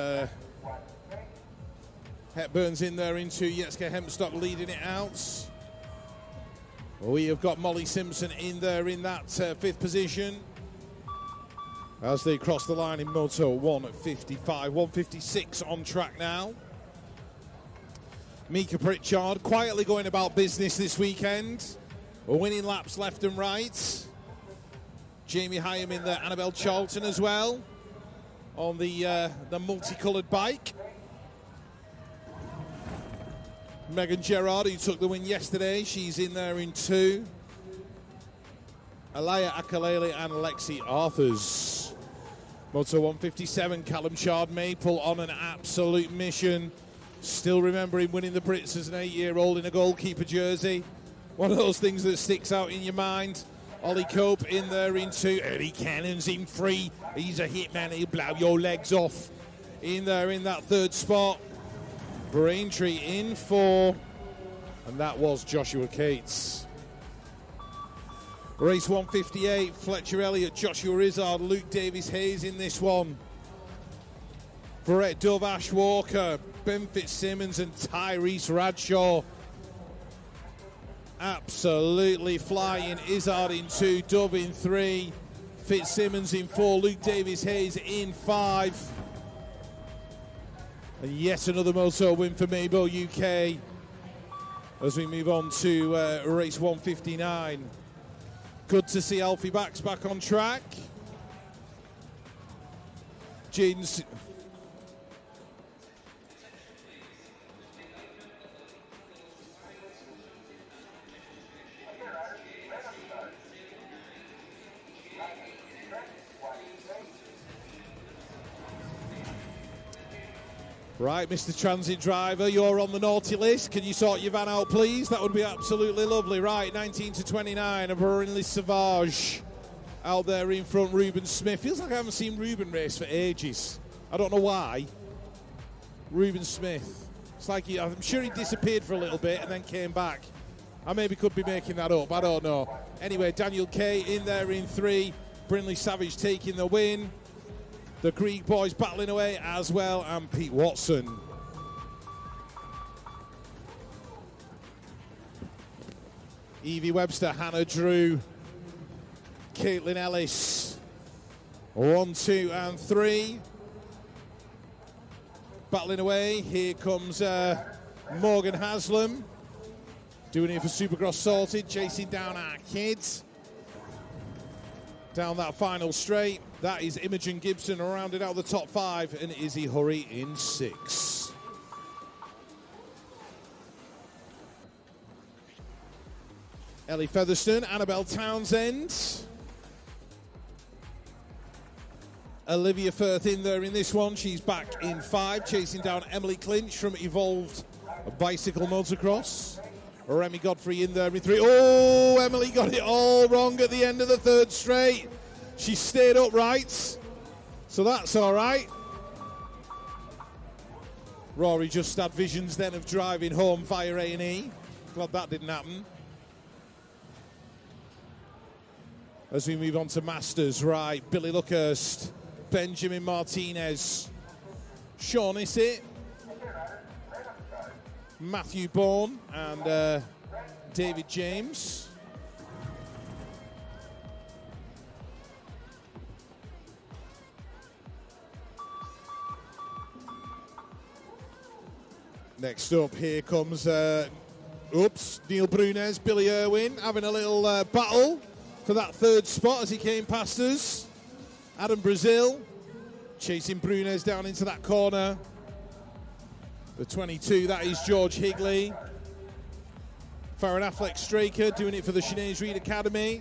Hepburn's in there into Yetska Hempstock leading it out. We have got Molly Simpson in there in that 5th position, as they cross the line in Moto 155, 156 on track now. Mika Pritchard quietly going about business this weekend. We're winning laps left and right. Jamie Hyam in there, Annabelle Charlton as well on the multicoloured bike. Megan Gerard, who took the win yesterday, she's in there in 2. Alaya Akalele and Lexi Arthurs. Moto 157, Callum Chard Maple on an absolute mission. Still remembering winning the Brits as an 8-year-old in a goalkeeper jersey. One of those things that sticks out in your mind. Ollie Cope in there in 2. Eddie Cannon's in 3. He's a hitman, he'll blow your legs off. In there in that 3rd spot. Braintree in 4. And that was Joshua Cates. Race 158, Fletcher Elliott, Joshua Izzard, Luke Davies-Hayes in this one. Brett Dove, Ash Walker, Ben Fitzsimmons and Tyrese Bradshaw. Absolutely flying. Izzard in 2, Dove in 3, Fitzsimmons in 4, Luke Davies-Hayes in 5. And yet another moto win for Mabo UK as we move on to race 159. Good to see Alfie Bax back on track. Jaden's Right, Mr. Transit Driver, you're on the naughty list. Can you sort your van out, please? That would be absolutely lovely. Right, 19 to 29, a Brinley Savage out there in front. Ruben Smith. Feels like I haven't seen Ruben race for ages. I don't know why. Ruben Smith. It's like I'm sure he disappeared for a little bit and then came back. I maybe could be making that up. I don't know. Anyway, Daniel Kay in there in 3. Brinley Savage taking the win. The Greek boys battling away as well, and Pete Watson. Evie Webster, Hannah Drew, Caitlin Ellis. 1, 2, and 3. Battling away. Here comes Morgan Haslam. Doing it for Supercross Sorted, chasing down our kids. Down that final straight. That is Imogen Gibson rounded out the top 5, and Izzy Hurry in 6. Ellie Featherstone, Annabelle Townsend. Olivia Firth in there in this one. She's back in 5, chasing down Emily Clinch from Evolved Bicycle Motocross. Remy Godfrey in there in 3. Oh, Emily got it all wrong at the end of the 3rd straight. She stayed upright, so that's all right. Rory just had visions then of driving home via A&E. Glad that didn't happen. As we move on to Masters, right, Billy Luckhurst, Benjamin Martinez, Sean Issett, Matthew Bourne, and David James. Next up, here comes, Neil Brunez, Billy Irwin, having a little battle for that 3rd spot as he came past us. Adam Brazil chasing Brunez down into that corner. The 22, that is George Higley. Farron Affleck Straker doing it for the Sinead Reid Academy.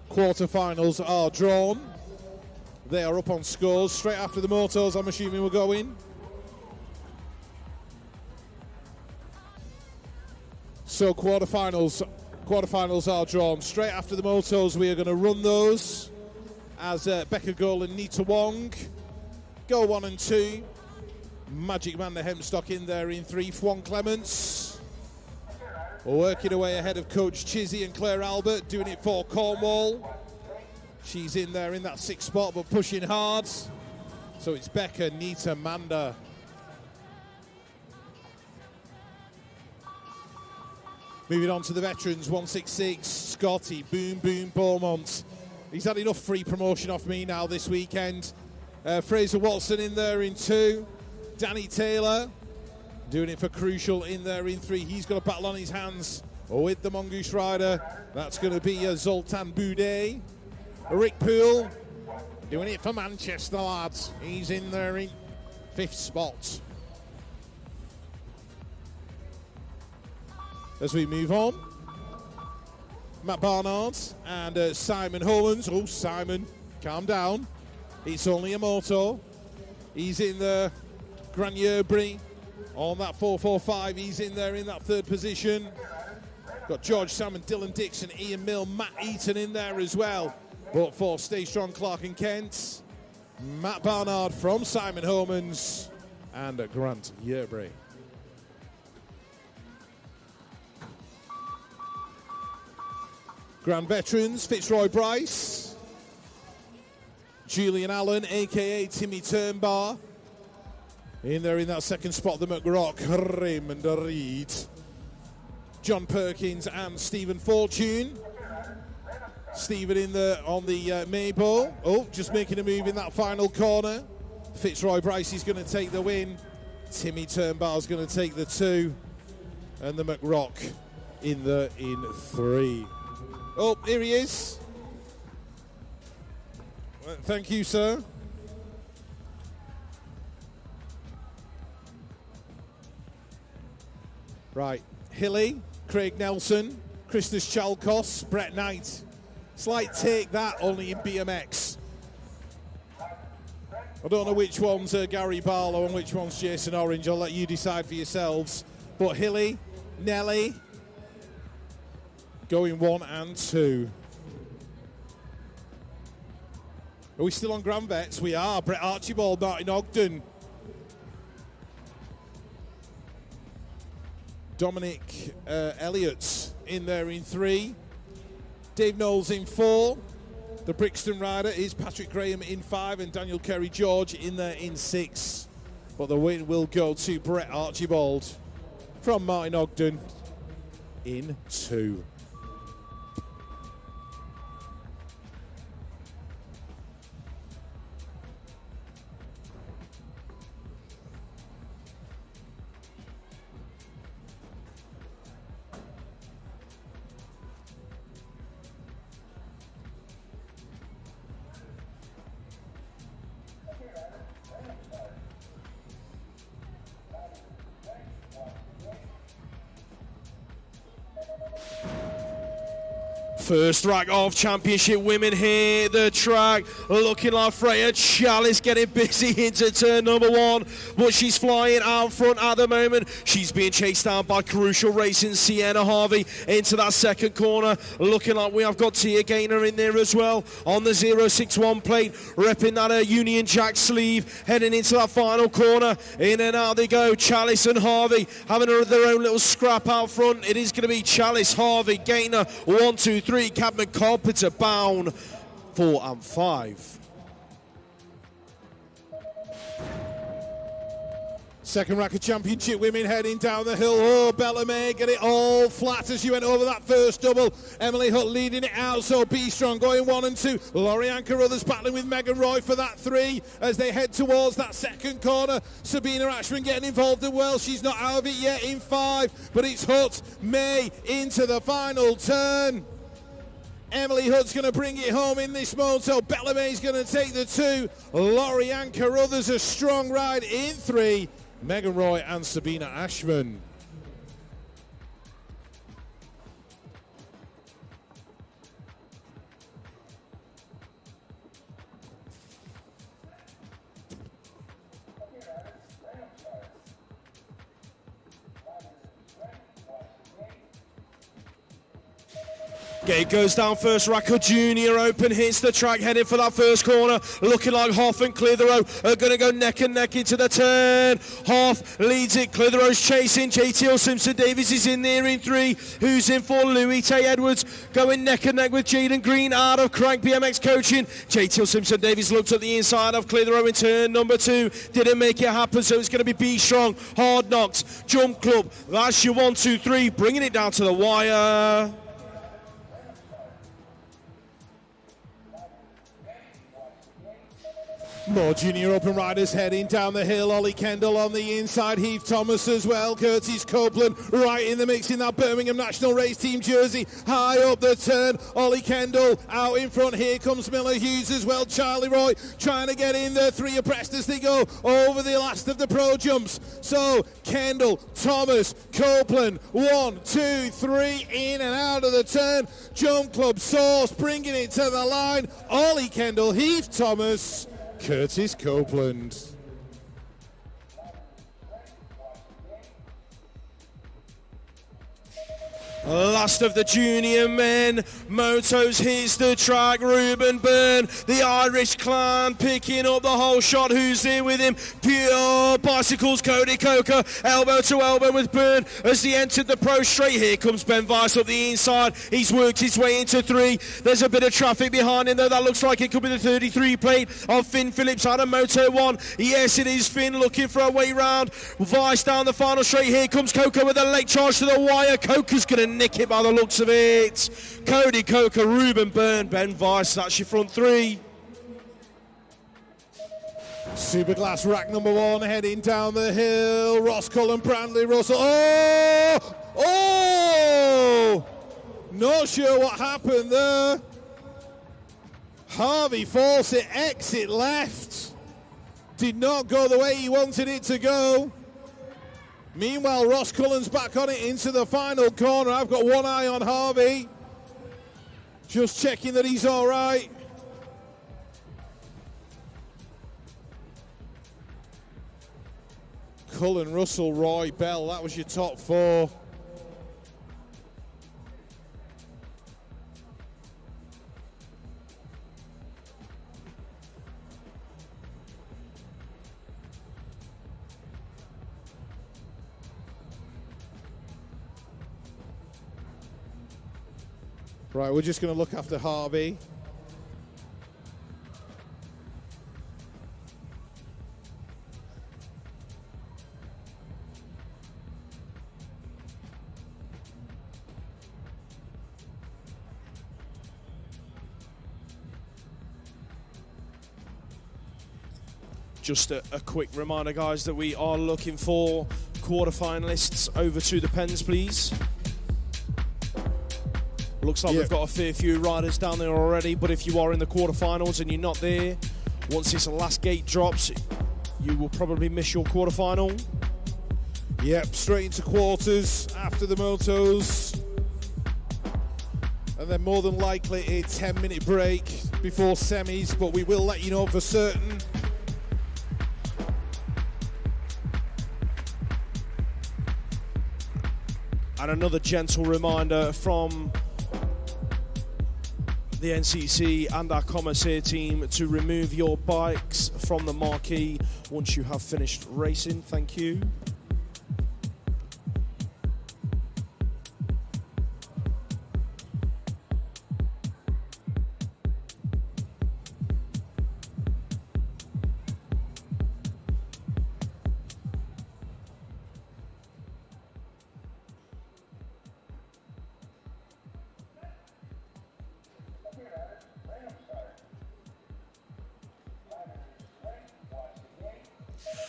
Quarterfinals are drawn. They are up on scores. Straight after the motos, I'm assuming we're going. So quarterfinals are drawn. Straight after the motos, we are going to run those as Becca Gold and Nita Wong go 1 and 2. Magic Amanda Hempstock in there in 3. Fwan Clements working away ahead of Coach Chizzy and Claire Albert, doing it for Cornwall. She's in there in that 6th spot, but pushing hard. So it's Becca, Nita, Amanda. Moving on to the veterans, 166, Scotty, Boom Boom Beaumont. He's had enough free promotion off me now this weekend. Fraser Watson in there in 2. Danny Taylor doing it for Crucial in there in 3. He's got a battle on his hands with the Mongoose Rider. That's going to be Zoltan Boudet. Rick Poole doing it for Manchester, lads. He's in there in 5th spot. As we move on, Matt Barnard and Simon Hollands. Oh, Simon, calm down. It's only a moto. He's in the Granier-Brie on that 445. He's in there in that 3rd position. Got George Salmon, Dylan Dixon, Ian Mill, Matt Eaton in there as well. But for Stay Strong, Clark and Kent, Matt Barnard from Simon Homans and Grant Yerbray. Grand Veterans, Fitzroy Bryce, Julian Allen, a.k.a. Timmy Turnbar. In there in that 2nd spot, the McRock, Raymond Reed. John Perkins and Stephen Fortune. Stephen in there on the Maybo. Oh, just making a move in that final corner. Fitzroy Bryce is going to take the win. Timmy Turnbar is going to take the 2. And the McRock in 3. Oh, here he is. Thank you, sir. Right, Hilly, Craig Nelson, Christus Chalkos, Brett Knight. It's like Take That, only in BMX. I don't know which one's Gary Barlow and which one's Jason Orange. I'll let you decide for yourselves. But Hilly, Nelly, going 1 and 2. Are we still on Grand Vets? We are. Brett Archibald, Martin Ogden. Dominic Elliott's in there in 3. Dave Knowles in 4. The Brixton rider is Patrick Graham in 5 and Daniel Kerry-George in there in 6. But the win will go to Brett Archibald from Martin Ogden in 2. First rack of championship women here, the track looking like Freya Chalice getting busy into turn number 1, but she's flying out front at the moment. She's being chased down by Crucial Racing Sienna Harvey into that second corner. Looking like we have got Tia Gaynor in there as well on the 061 plate, repping that Union Jack sleeve, heading into that final corner. In and out they go, Chalice and Harvey having their own little scrap out front. It is going to be Chalice, Harvey, Gaynor, 1, 2, 3. Cadman Carpenter bound 4 and 5. Second rack of championship women heading down the hill. Oh, Bella May get it all flat as she went over that first double. Emily Hutt leading it out, so Be Strong going 1 and 2. Lorianne Carruthers battling with Megan Roy for that 3 as they head towards that second corner. Sabina Ashman getting involved as well. She's not out of it yet in 5, but it's Hutt, May into the final turn. Emily Hutt's going to bring it home in this moto. Bella May's going to take the 2. Lorianne Carruthers a strong ride in 3. Megan Roy and Sabina Ashman. Gate goes down first, Racker Junior Open hits the track, heading for that first corner, looking like Hoff and Clitheroe are going to go neck and neck into the turn. Hoff leads it, Clitheroe's chasing, JTL Simpson Davies is in there in 3, who's in for Louis Tay Edwards, going neck and neck with Jaden Green out of Crank BMX Coaching. JTL Simpson Davies looked at the inside of Clitheroe in turn number 2, didn't make it happen, so it's going to be Strong, Hard Knocks, Jump Club, that's your 1, 2, 3, bringing it down to the wire. More Junior Open riders heading down the hill. Ollie Kendall on the inside, Heath Thomas as well, Curtis Copeland right in the mix in that Birmingham National Race Team jersey, high up the turn. Ollie Kendall out in front, here comes Miller Hughes as well. Charlie Roy trying to get in there, 3 abreast as they go over the last of the pro jumps. So Kendall, Thomas, Copeland, 1, 2, 3, in and out of the turn. Jump Club Source bringing it to the line. Ollie Kendall, Heath Thomas, Curtis Copeland. Last of the junior men, motos hits the track, Ruben Byrne, the Irish clan picking up the whole shot. Who's there with him? Pure Bicycles, Cody Coker, elbow to elbow with Byrne as he entered the pro straight. Here comes Ben Weiss up the inside, he's worked his way into 3. There's a bit of traffic behind him though, that looks like it could be the 33 plate of Finn Phillips out of Moto 1. Yes, it is Finn looking for a way round. Weiss down the final straight, here comes Coker with a leg charge to the wire. Coker's going to nick it by the looks of it. Cody Coker, Ruben Byrne, Ben Weiss, that's your front 3. Superclass rack number 1 heading down the hill. Ross Cullen, Brandley Russell. Oh! Not sure what happened there. Harvey Fawcett, exit left. Did not go the way he wanted it to go. Meanwhile, Ross Cullen's back on it into the final corner. I've got one eye on Harvey. Just checking that he's all right. Cullen, Russell, Roy, Bell, that was your top 4. Right, we're just going to look after Harvey. Just a quick reminder, guys, that we are looking for quarterfinalists over to the pens, please. Looks like we've got a fair few riders down there already, but if you are in the quarterfinals and you're not there, once this last gate drops, you will probably miss your quarterfinal. Yep, straight into quarters after the motos. And then more than likely a 10-minute break before semis, but we will let you know for certain. And another gentle reminder from the NCC and our commissaire team to remove your bikes from the marquee once you have finished racing. Thank you.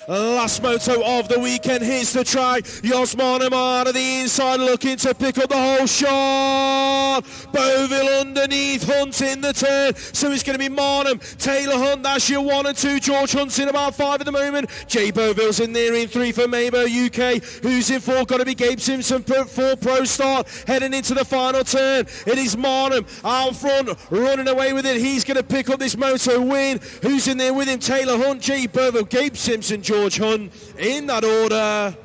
Last moto of the weekend, here's the track. Jos Moneman at the inside looking to pick up the whole shot. Boville underneath, Hunt in the turn. So it's going to be Marnham, Taylor Hunt, that's your 1 and 2. George Hunt's in about 5 at the moment. Jay Boville's in there in 3 for Mabo UK. Who's in 4? Got to be Gabe Simpson for Pro Start. Heading into the final turn. It is Marnham out front, running away with it. He's going to pick up this moto win. Who's in there with him? Taylor Hunt, Jay Boville, Gabe Simpson, George Hunt, in that order.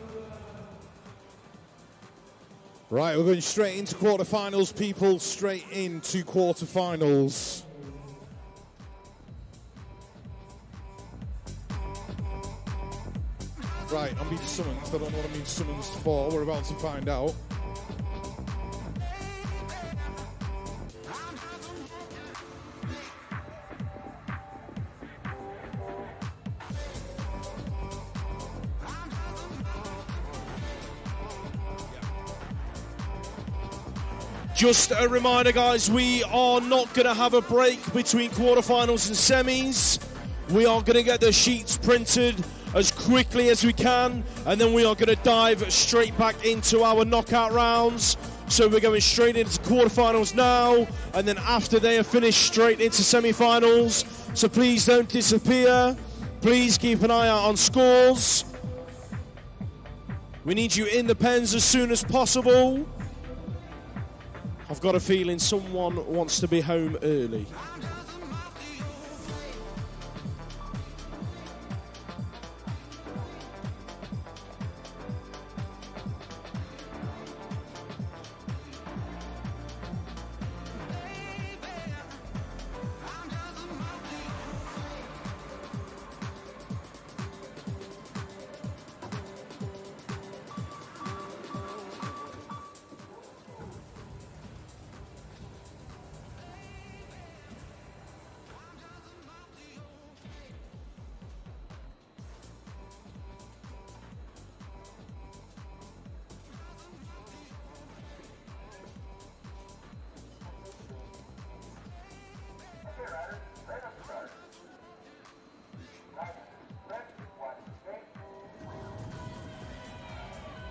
Right, we're going straight into quarterfinals, people. Straight into quarterfinals. Right, I'm being summoned. I don't know what I'm being summoned for. We're about to find out. Just a reminder, guys, we are not going to have a break between quarterfinals and semis. We are going to get the sheets printed as quickly as we can, and then we are going to dive straight back into our knockout rounds. So we're going straight into quarterfinals now, and then after they are finished, straight into semifinals. So please don't disappear. Please keep an eye out on scores. We need you in the pens as soon as possible. I've got a feeling someone wants to be home early.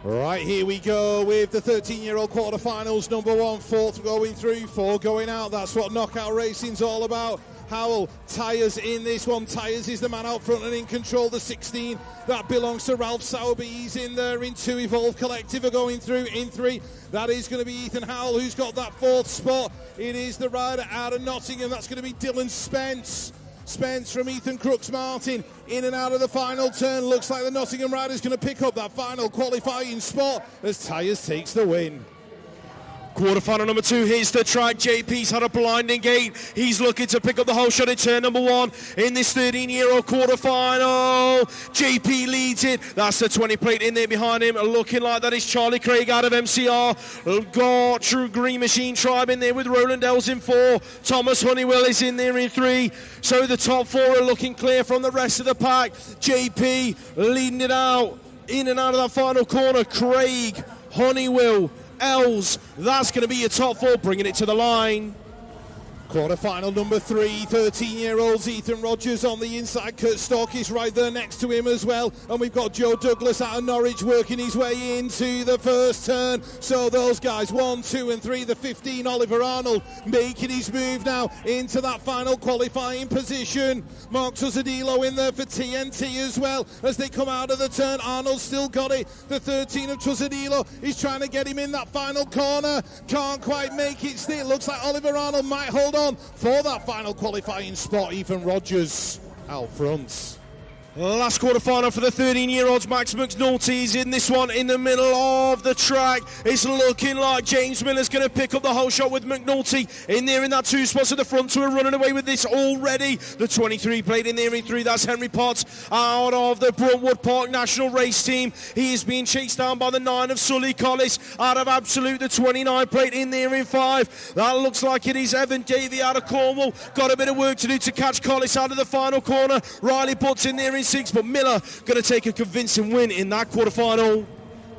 Right, here we go with the 13-year-old quarterfinals. Number 1, 4th going through, 4 going out. That's what knockout racing's all about. Howell, Tyres in this one. Tyres is the man out front and in control. The 16, that belongs to Ralph Sowerby. He's in there. In 2, Evolve Collective are going through. In 3, that is going to be Ethan Howell, who's got that 4th spot. It is the rider out of Nottingham. That's going to be Dylan Spence. Spence from Ethan Crooks Martin in and out of the final turn. Looks like the Nottingham rider's going to pick up that final qualifying spot as Tyres takes the win. Quarterfinal number 2 hits the track. JP's had a blinding gate. He's looking to pick up the whole shot in turn number 1 in this 13-year-old quarterfinal. JP leads it. That's the 20 plate in there behind him. Looking like that is Charlie Craig out of MCR. Got True Green Machine Tribe in there with Roland Ells in 4. Thomas Honeywell is in there in 3. So the top 4 are looking clear from the rest of the pack. JP leading it out. In and out of that final corner. Craig, Honeywell, Els, that's going to be your top 4, bringing it to the line. Quarterfinal number 3, 13-year-olds Ethan Rogers on the inside. Kurt Stork is right there next to him as well. And we've got Joe Douglas out of Norwich working his way into the first turn. So those guys, 1, 2 and 3, the 15, Oliver Arnold, making his move now into that final qualifying position. Mark Tuzzadillo in there for TNT as well as they come out of the turn. Arnold still got it. The 13 of Tuzzadillo is trying to get him in that final corner. Can't quite make it still. Looks like Oliver Arnold might hold on for that final qualifying spot. Ethan Rogers out front. Last quarterfinal for the 13-year-olds. Max McNulty is in this one in the middle of the track. It's looking like James Miller's going to pick up the whole shot with McNulty in there in that 2 spots at the front. 2 are running away with this already. The 23 plate in there in 3. That's Henry Potts out of the Bruntwood Park National Race Team. He is being chased down by the 9 of Sully Collis out of Absolute. The 29 plate in there in 5. That looks like it is Evan Davey out of Cornwall. Got a bit of work to do to catch Collis out of the final corner. Riley Butts in there in 6, but Miller going to take a convincing win in that quarterfinal.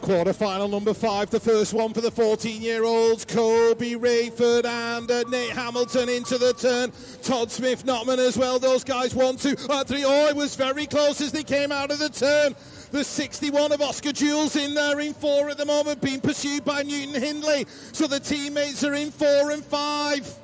Quarterfinal number 5, the first one for the 14-year-olds. Kobe Rayford and Nate Hamilton into the turn. Todd Smith Notman as well. Those guys 1, 2, 3. Oh, it was very close as they came out of the turn. The 61 of Oscar Jules in there in 4 at the moment, being pursued by Newton Hindley. So the teammates are in 4 and 5.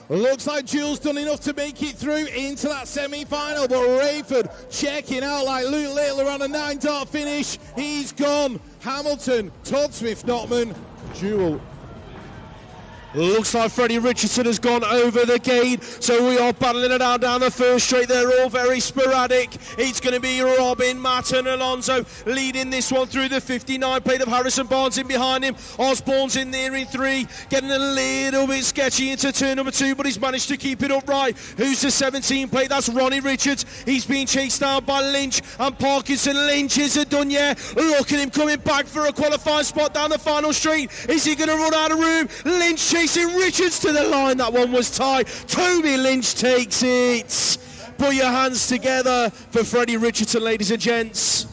Looks like Jules done enough to make it through into that semi-final, but Rayford checking out like Luke Littler on a 9-dart finish. He's gone. Hamilton, Todd Smith Notman, Jewel. Looks like Freddie Richardson has gone over the gate, so we are battling it out down the first straight. They're all very sporadic. It's going to be Robin, Matt and Alonso leading this one through the 59 plate of Harrison Barnes in behind him. Osborne's in there in 3, getting a little bit sketchy into turn number 2, but he's managed to keep it upright. Who's the 17 plate? That's Ronnie Richards. He's being chased down by Lynch and Parkinson. Lynch isn't done yet. Look at him coming back for a qualifying spot down the final straight. Is he going to run out of room? Lynch chasing Richards to the line. That one was tight. Toby Lynch takes it. Put your hands together for Freddie Richardson, ladies and gents.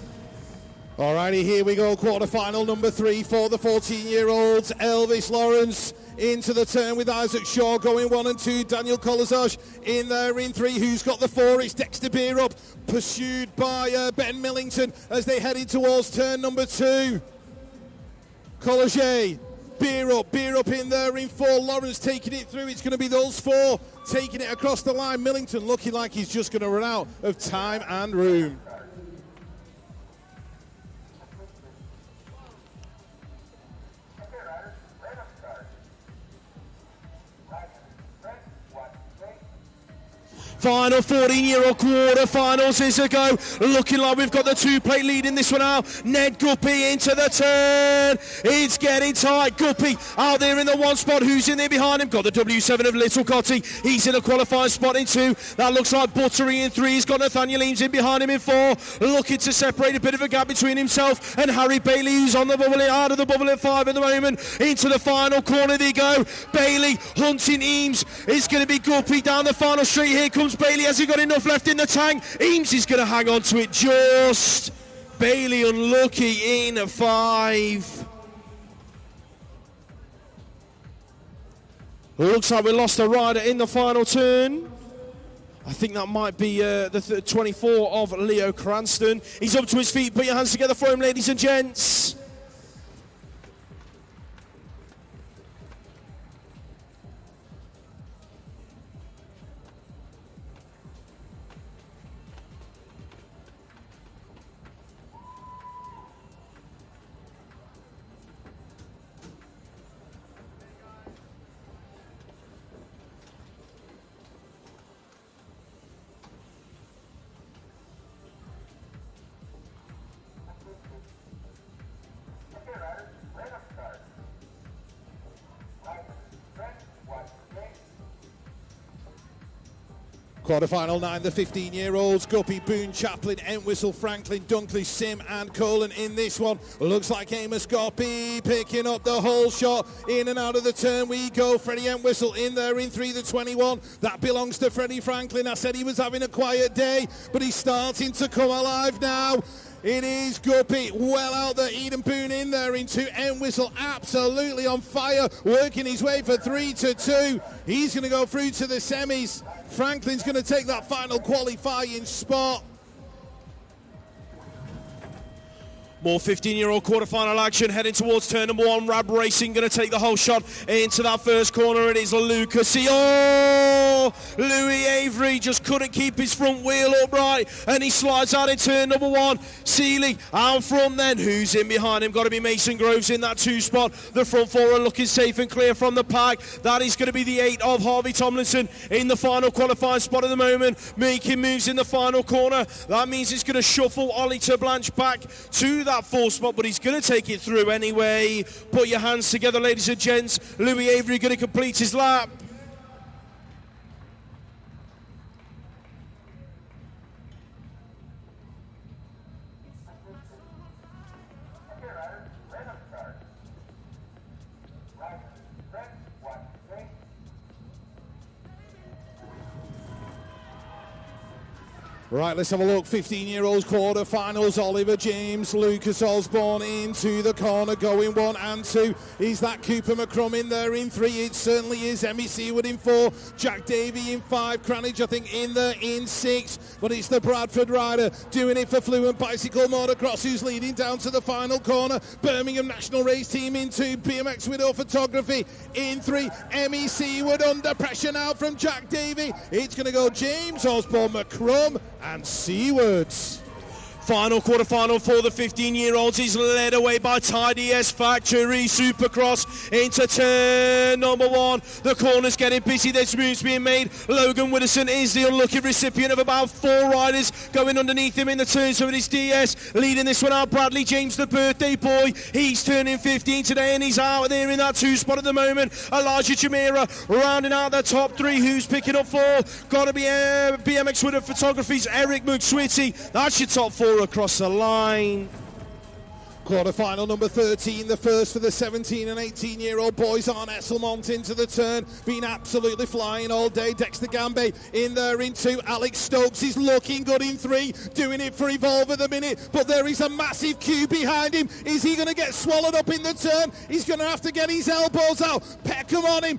Alrighty, here we go. Quarterfinal number 3 for the 14-year-olds. Elvis Lawrence into the turn with Isaac Shaw going 1 and 2. Daniel Kolazaj in there in 3. Who's got the 4? It's Dexter Beerup, pursued by Ben Millington as they headed towards turn number 2. Collage, Beer up in there in 4. Lawrence taking it through. It's going to be those 4 taking it across the line. Millington looking like he's just going to run out of time and room. Final 14-year-old quarterfinals is a go. Looking like we've got the 2-plate lead in this one out. Ned Guppy into the turn. It's getting tight. Guppy out there in the 1 spot. Who's in there behind him? Got the W7 of Little Cotty. He's in a qualifying spot in 2. That looks like Buttery in 3. He's got Nathaniel Eames in behind him in 4. Looking to separate a bit of a gap between himself and Harry Bailey, who's on the bubble, out of the bubble at 5 at the moment. Into the final corner they go. Bailey hunting Eames. It's going to be Guppy down the final straight. Here comes Bailey. Has he got enough left in the tank? Eames is going to hang on to it just. Bailey unlucky in 5. Looks like we lost a rider in the final turn. I think that might be the 24 of Leo Cranston. He's up to his feet. Put your hands together for him, ladies and gents. Quarterfinal 9, the 15-year-olds, Guppy, Boone, Chaplin, Entwistle, Franklin, Dunkley, Sim and Colin in this one. Looks like Amos Guppy picking up the whole shot. In and out of the turn we go. Freddie Entwistle in there in 3, the 21. That belongs to Freddie Franklin. I said he was having a quiet day, but he's starting to come alive now. It is Guppy well out there. Eden Boone in there into Entwistle, absolutely on fire, working his way for 3 to 2. He's going to go through to the semis. Franklin's going to take that final qualifying spot. More 15-year-old quarterfinal action heading towards turn number 1. Rab Racing going to take the whole shot into that first corner. It is Lucas. Oh, Louis Avery just couldn't keep his front wheel upright and he slides out in turn number 1. Seeley out front then. Who's in behind him? Got to be Mason Groves in that 2 spot. The front 4 are looking safe and clear from the pack. That is going to be the 8 of Harvey Tomlinson in the final qualifying spot at the moment, making moves in the final corner. That means it's going to shuffle Ollie Terblanche back to that 4 spot, but he's going to take it through anyway. Put your hands together, ladies and gents. Louis Avery going to complete his lap. Right, let's have a look. 15-year-olds quarterfinals. Oliver James, Lucas Osborne into the corner, going 1 and 2. Is that Cooper McCrum in there in 3? It certainly is. Emmy Seaward in 4. Jack Davey in 5. Cranage, I think, in there in 6. But it's the Bradford rider doing it for Fluent Bicycle Motocross, who's leading down to the final corner. Birmingham National Race Team in 2. BMX Widow Photography in 3. Emmy Seaward under pressure now from Jack Davey. It's going to go James Osborne, McCrum and Seawards. Final quarterfinal for the 15-year-olds is led away by Tidy S Factory Supercross into turn number 1. The corner's getting busy. There's moves being made. Logan Widdowson is the unlucky recipient of about 4 riders going underneath him in the turn. So it is DS leading this one out. Bradley James, the birthday boy. He's turning 15 today and he's out there in that 2 spot at the moment. Elijah Jamira rounding out the top 3. Who's picking up 4? Got to be BMX Widow Photography's Eric McSwitty. That's your top 4 across the line. Quarterfinal number 13, the first for the 17 and 18-year-old boys on Esselmont into the turn. Been absolutely flying all day. Dexter Gambe in there in 2. Alex Stokes is looking good in 3. Doing it for Evolve at the minute. But there is a massive queue behind him. Is he going to get swallowed up in the turn? He's going to have to get his elbows out. Peckham on him.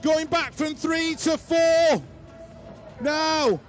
Going back from 3 to 4. Now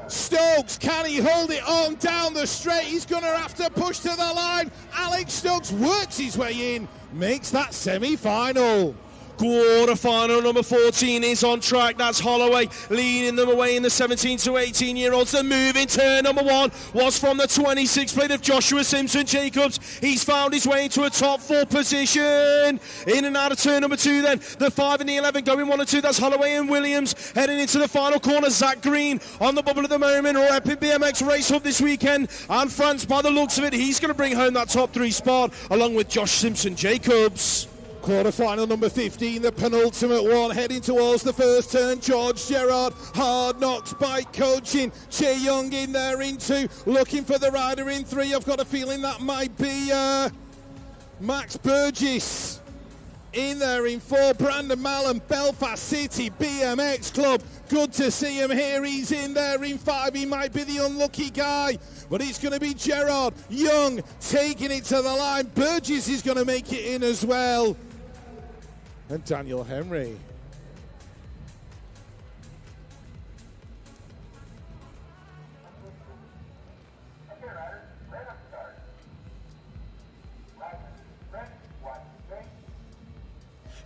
Stokes, can he hold it on down the straight? He's going to have to push to the line. Alex Stokes works his way in, makes that semi-final. Quarterfinal number 14 is on track. That's Holloway leading them away in the 17 to 18-year-olds. The move in turn number 1 was from the 26 plate of Joshua Simpson Jacobs. He's found his way into a top 4 position. In and out of turn number 2 then. The 5 and the 11 going 1 and 2. That's Holloway and Williams heading into the final corner. Zach Green on the bubble at the moment. Repping BMX Race Hub this weekend. And France, by the looks of it, he's going to bring home that top 3 spot along with Josh Simpson Jacobs. Quarterfinal number 15, the penultimate one, heading towards the first turn. George Gerard, Hard Knocks Bike Coaching. Che Young in there in 2, looking for the rider in 3. I've got a feeling that might be Max Burgess. In there in 4, Brandon Mallon, Belfast City BMX Club. Good to see him here. He's in there in 5. He might be the unlucky guy, but it's going to be Gerard Young taking it to the line. Burgess is going to make it in as well. And Daniel Henry.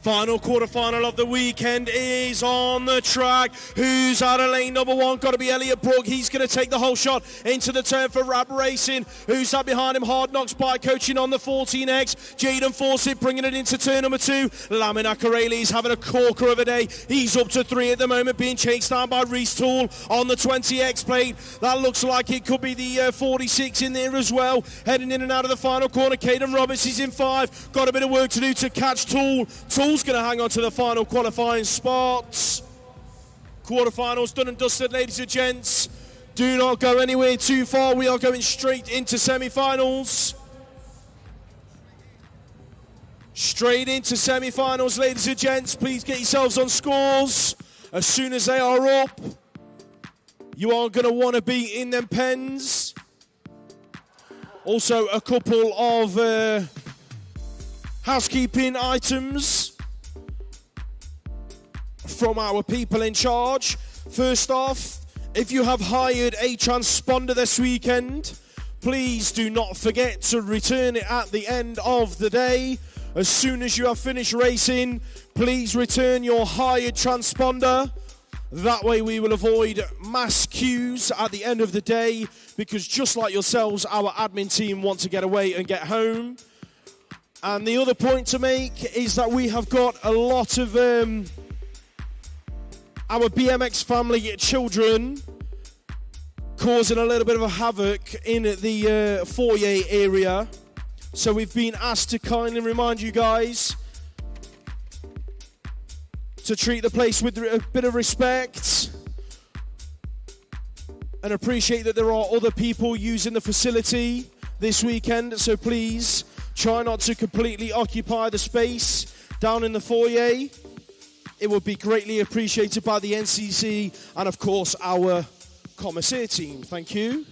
Final quarterfinal of the weekend is on the track. Who's out of lane number 1? Got to be Elliot Brook. He's going to take the whole shot into the turn for Rab Racing. Who's that behind him? Hard Knocks Bike Coaching on the 14X. Jaden Fawcett bringing it into turn number 2. Lamin Akareli is having a corker of a day. He's up to 3 at the moment, being chased down by Reese Toole on the 20X plate. That looks like it could be the 46 in there as well. Heading in and out of the final corner. Caden Roberts is in 5. Got a bit of work to do to catch Toole. Tool's going to hang on to the final qualifying spots. Quarterfinals done and dusted, ladies and gents. Do not go anywhere too far. We are going straight into semi-finals. Straight into semi-finals, ladies and gents. Please get yourselves on scores. As soon as they are up, you are going to want to be in them pens. Also, a couple of housekeeping items from our people in charge. First off, if you have hired a transponder this weekend, please do not forget to return it at the end of the day. As soon as you have finished racing, please return your hired transponder. That way we will avoid mass queues at the end of the day, because just like yourselves, our admin team want to get away and get home. And the other point to make is that we have got a lot of our BMX family children causing a little bit of a havoc in the foyer area. So we've been asked to kindly remind you guys to treat the place with a bit of respect and appreciate that there are other people using the facility this weekend. So please try not to completely occupy the space down in the foyer. It would be greatly appreciated by the NCC and, of course, our commissaire team. Thank you.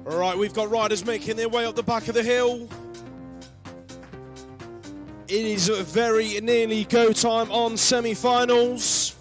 All right, we've got riders making their way up the back of the hill. It is very nearly go time on semi-finals.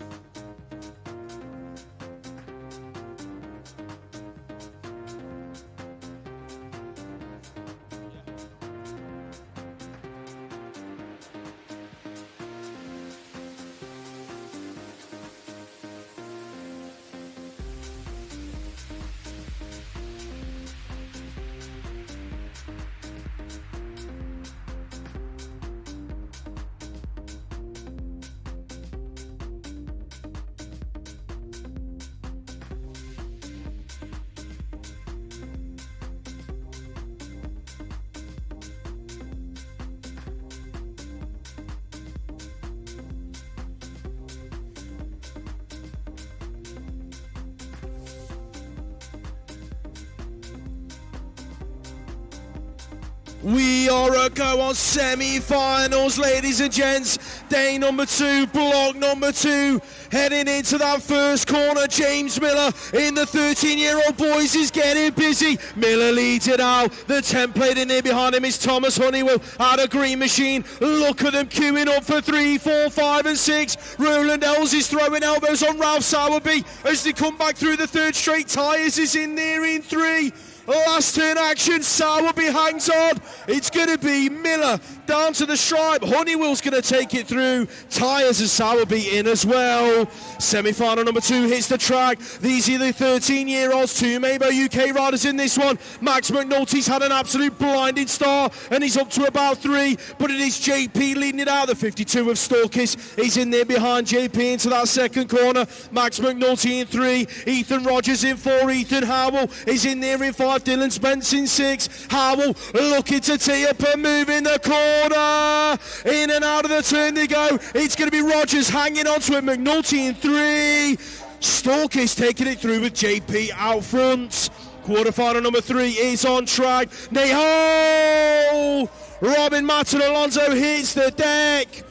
We are a go on semi-finals, ladies and gents. Day number 2, block number 2. Heading into that first corner, James Miller in the 13-year-old boys is getting busy. Miller leads it out. The template in there behind him is Thomas Honeywell out of Green Machine. Look at them queuing up for 3, 4, 5 and 6. Roland Els is throwing elbows on Ralph Sowerby as they come back through the third straight. Tyres is in there in 3. Last turn action, Sowerby hangs on. It's going to be Miller down to the stripe. Honeywell's going to take it through. Tyres and Sowerby in as well. Semi-final number 2 hits the track. These are the 13-year-olds, 2 Mabo UK riders in this one. Max McNulty's had an absolute blinding start and he's up to about 3, but it is JP leading it out. The 52 of Storkis. He's in there behind JP into that second corner. Max McNulty in 3. Ethan Rogers in 4. Ethan Howell is in there in 5. Dylan Spence in 6. Howell looking to tee up and move in the corner. In and out of the turn they go. It's going to be Rogers hanging onto it. McNulty in 3. Storkis taking it through with JP out front. Quarterfinal number 3 is on track. Neho! Robin Martin Alonso hits the deck.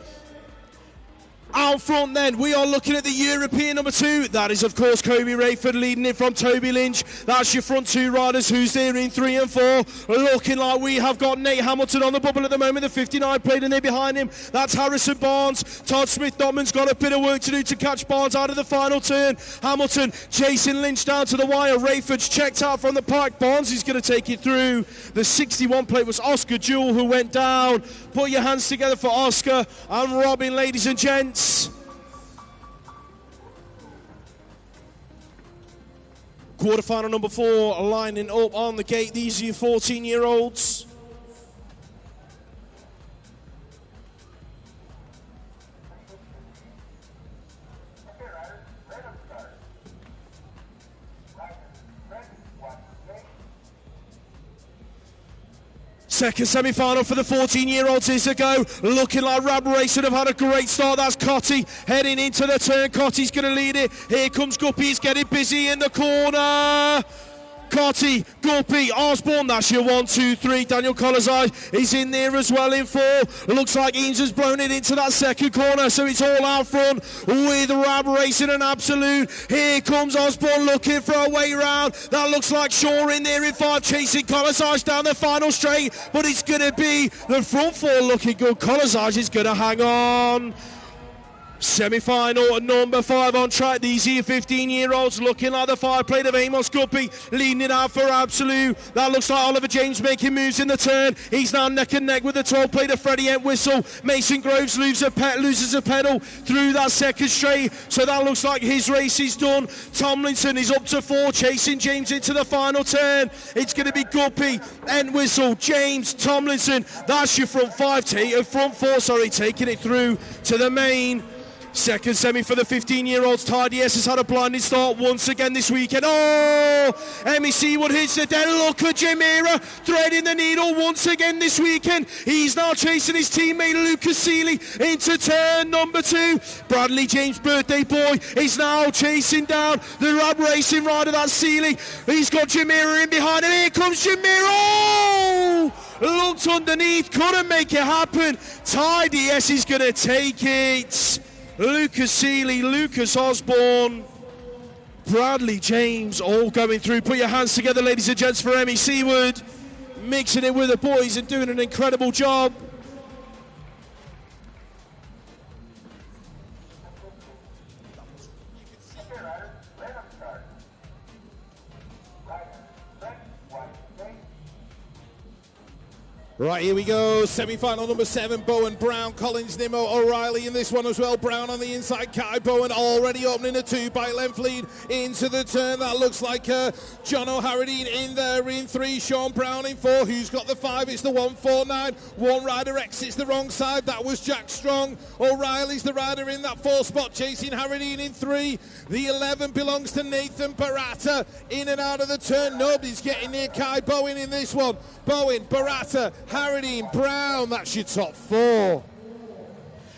Out front then, we are looking at the European number 2. That is, of course, Kobe Rayford leading it from Toby Lynch. That's your front 2 riders. Who's there in 3 and 4? Looking like we have got Nate Hamilton on the bubble at the moment. The 59 plate in there behind him. That's Harrison Barnes. Todd Smith-Dotman's got a bit of work to do to catch Barnes out of the final turn. Hamilton chasing Lynch down to the wire. Rayford's checked out from the pike. Barnes is going to take it through. The 61 plate was Oscar Jewell who went down. Put your hands together for Oscar and Robin, ladies and gents. Quarterfinal number 4 lining up on the gate. These are your 14-year-olds. Second semi-final for the 14-year-olds is a go. Looking like Rab Racing have had a great start. That's Cotty heading into the turn. Cotty's going to lead it. Here comes Guppy. He's getting busy in the corner. Cotty, Guppy, Osborne, that's your 1, 2, 3. Daniel Colazai is in there as well in 4. Looks like Eames has blown it into that second corner, so it's all out front with Rab Racing and Absolute. Here comes Osborne looking for a way round. That looks like Shaw in there in 5, chasing Colazai down the final straight, but it's going to be the front 4 looking good. Colazai is going to hang on. Semi-final number 5 on track. These here 15-year-olds looking like the 5 plate of Amos Guppy, leading it out for Absolute. That looks like Oliver James making moves in the turn. He's now neck and neck with the 12 plate of Freddie Entwistle. Mason Groves loses a pedal through that second straight, so that looks like his race is done. Tomlinson is up to 4, chasing James into the final turn. It's going to be Guppy, Entwistle, James, Tomlinson. That's your front 4, taking it through to the main. Second semi for the 15-year-olds. Tidy S has had a blinding start once again this weekend. Oh, Emmy Seawood hits the dead. Look at Jamira threading the needle once again this weekend. He's now chasing his teammate Lucas Seeley into turn number 2. Bradley James, birthday boy, is now chasing down the Rab Racing rider. That's Seeley. He's got Jamira in behind him. Here comes Jamira. Oh! Looked underneath, couldn't make it happen. Tidy S is going to take it. Lucas Seeley, Lucas Osborne, Bradley James all going through. Put your hands together, ladies and gents, for Emmy Seaward. Mixing it with the boys and doing an incredible job. Right, here we go. Semi-final number 7, Bowen, Brown, Collins, Nimmo, O'Reilly in this one as well. Brown on the inside, Kai Bowen already opening a 2-bike length lead into the turn. That looks like John O'Harradine in there in 3, Sean Brown in 4. Who's got the 5? It's the 149. One rider exits the wrong side. That was Jack Strong. O'Reilly's the rider in that 4 spot, chasing Harradine in 3. The 11 belongs to Nathan Baratta. In and out of the turn. Nobody's getting near Kai Bowen in this one. Bowen, Baratta, Harradine, Brown, that's your top 4.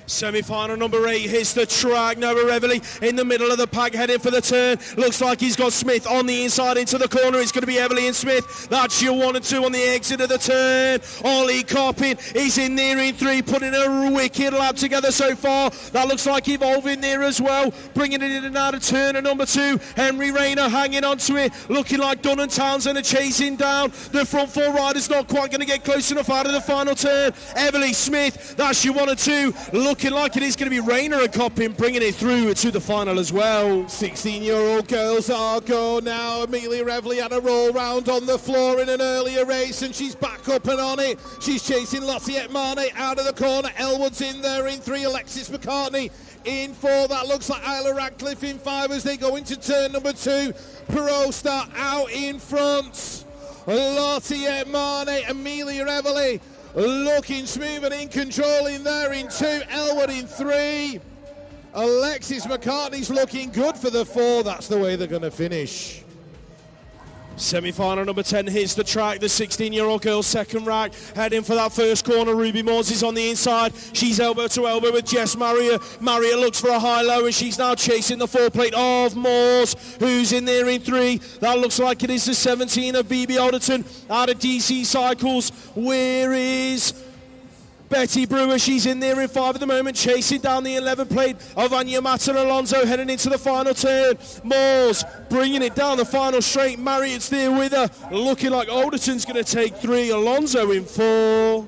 Semi-final number 8 hits the track. Noah Reveley in the middle of the pack heading for the turn. Looks like he's got Smith on the inside into the corner. It's going to be Everly and Smith. That's your 1 and 2 on the exit of the turn. Ollie Coppin is in there in 3, putting a wicked lap together so far. That looks like Evolve in there as well, bringing it in and out of turn at number 2. Henry Rayner hanging on to it, looking like Dunn and Townsend are chasing down. The front 4 riders not quite going to get close enough out of the final turn. Everly, Smith, that's your 1 and 2. Looking like it is going to be Rayner and Coppin bringing it through to the final as well. 16-year-old girls are go now. Amelia Revley had a roll round on the floor in an earlier race, and she's back up and on it. She's chasing Lottie Etmane out of the corner. Elwood's in there in 3. Alexis McCartney in 4. That looks like Isla Radcliffe in 5 as they go into turn number 2. Pro start out in front. Lottie Etmane, Amelia Revley looking smooth and in control in there in 2. Elwood in 3. Alexis McCartney's looking good for the 4. That's the way they're going to finish. Semi-final number 10 hits the track. The 16-year-old girl, second rack, heading for that first corner. Ruby Moores is on the inside. She's elbow to elbow with Jess Marriott. Marriott looks for a high-low, and she's now chasing the 4 plate of Moores, who's in there in 3. That looks like it is the 17 of BB Alderton out of DC Cycles. Where is Betty Brewer? She's in there in 5 at the moment, chasing down the 11 plate of Anya Mata Alonso, heading into the final turn. Moores bringing it down the final straight. Marriott's there with her, looking like Alderton's going to take 3. Alonso in 4.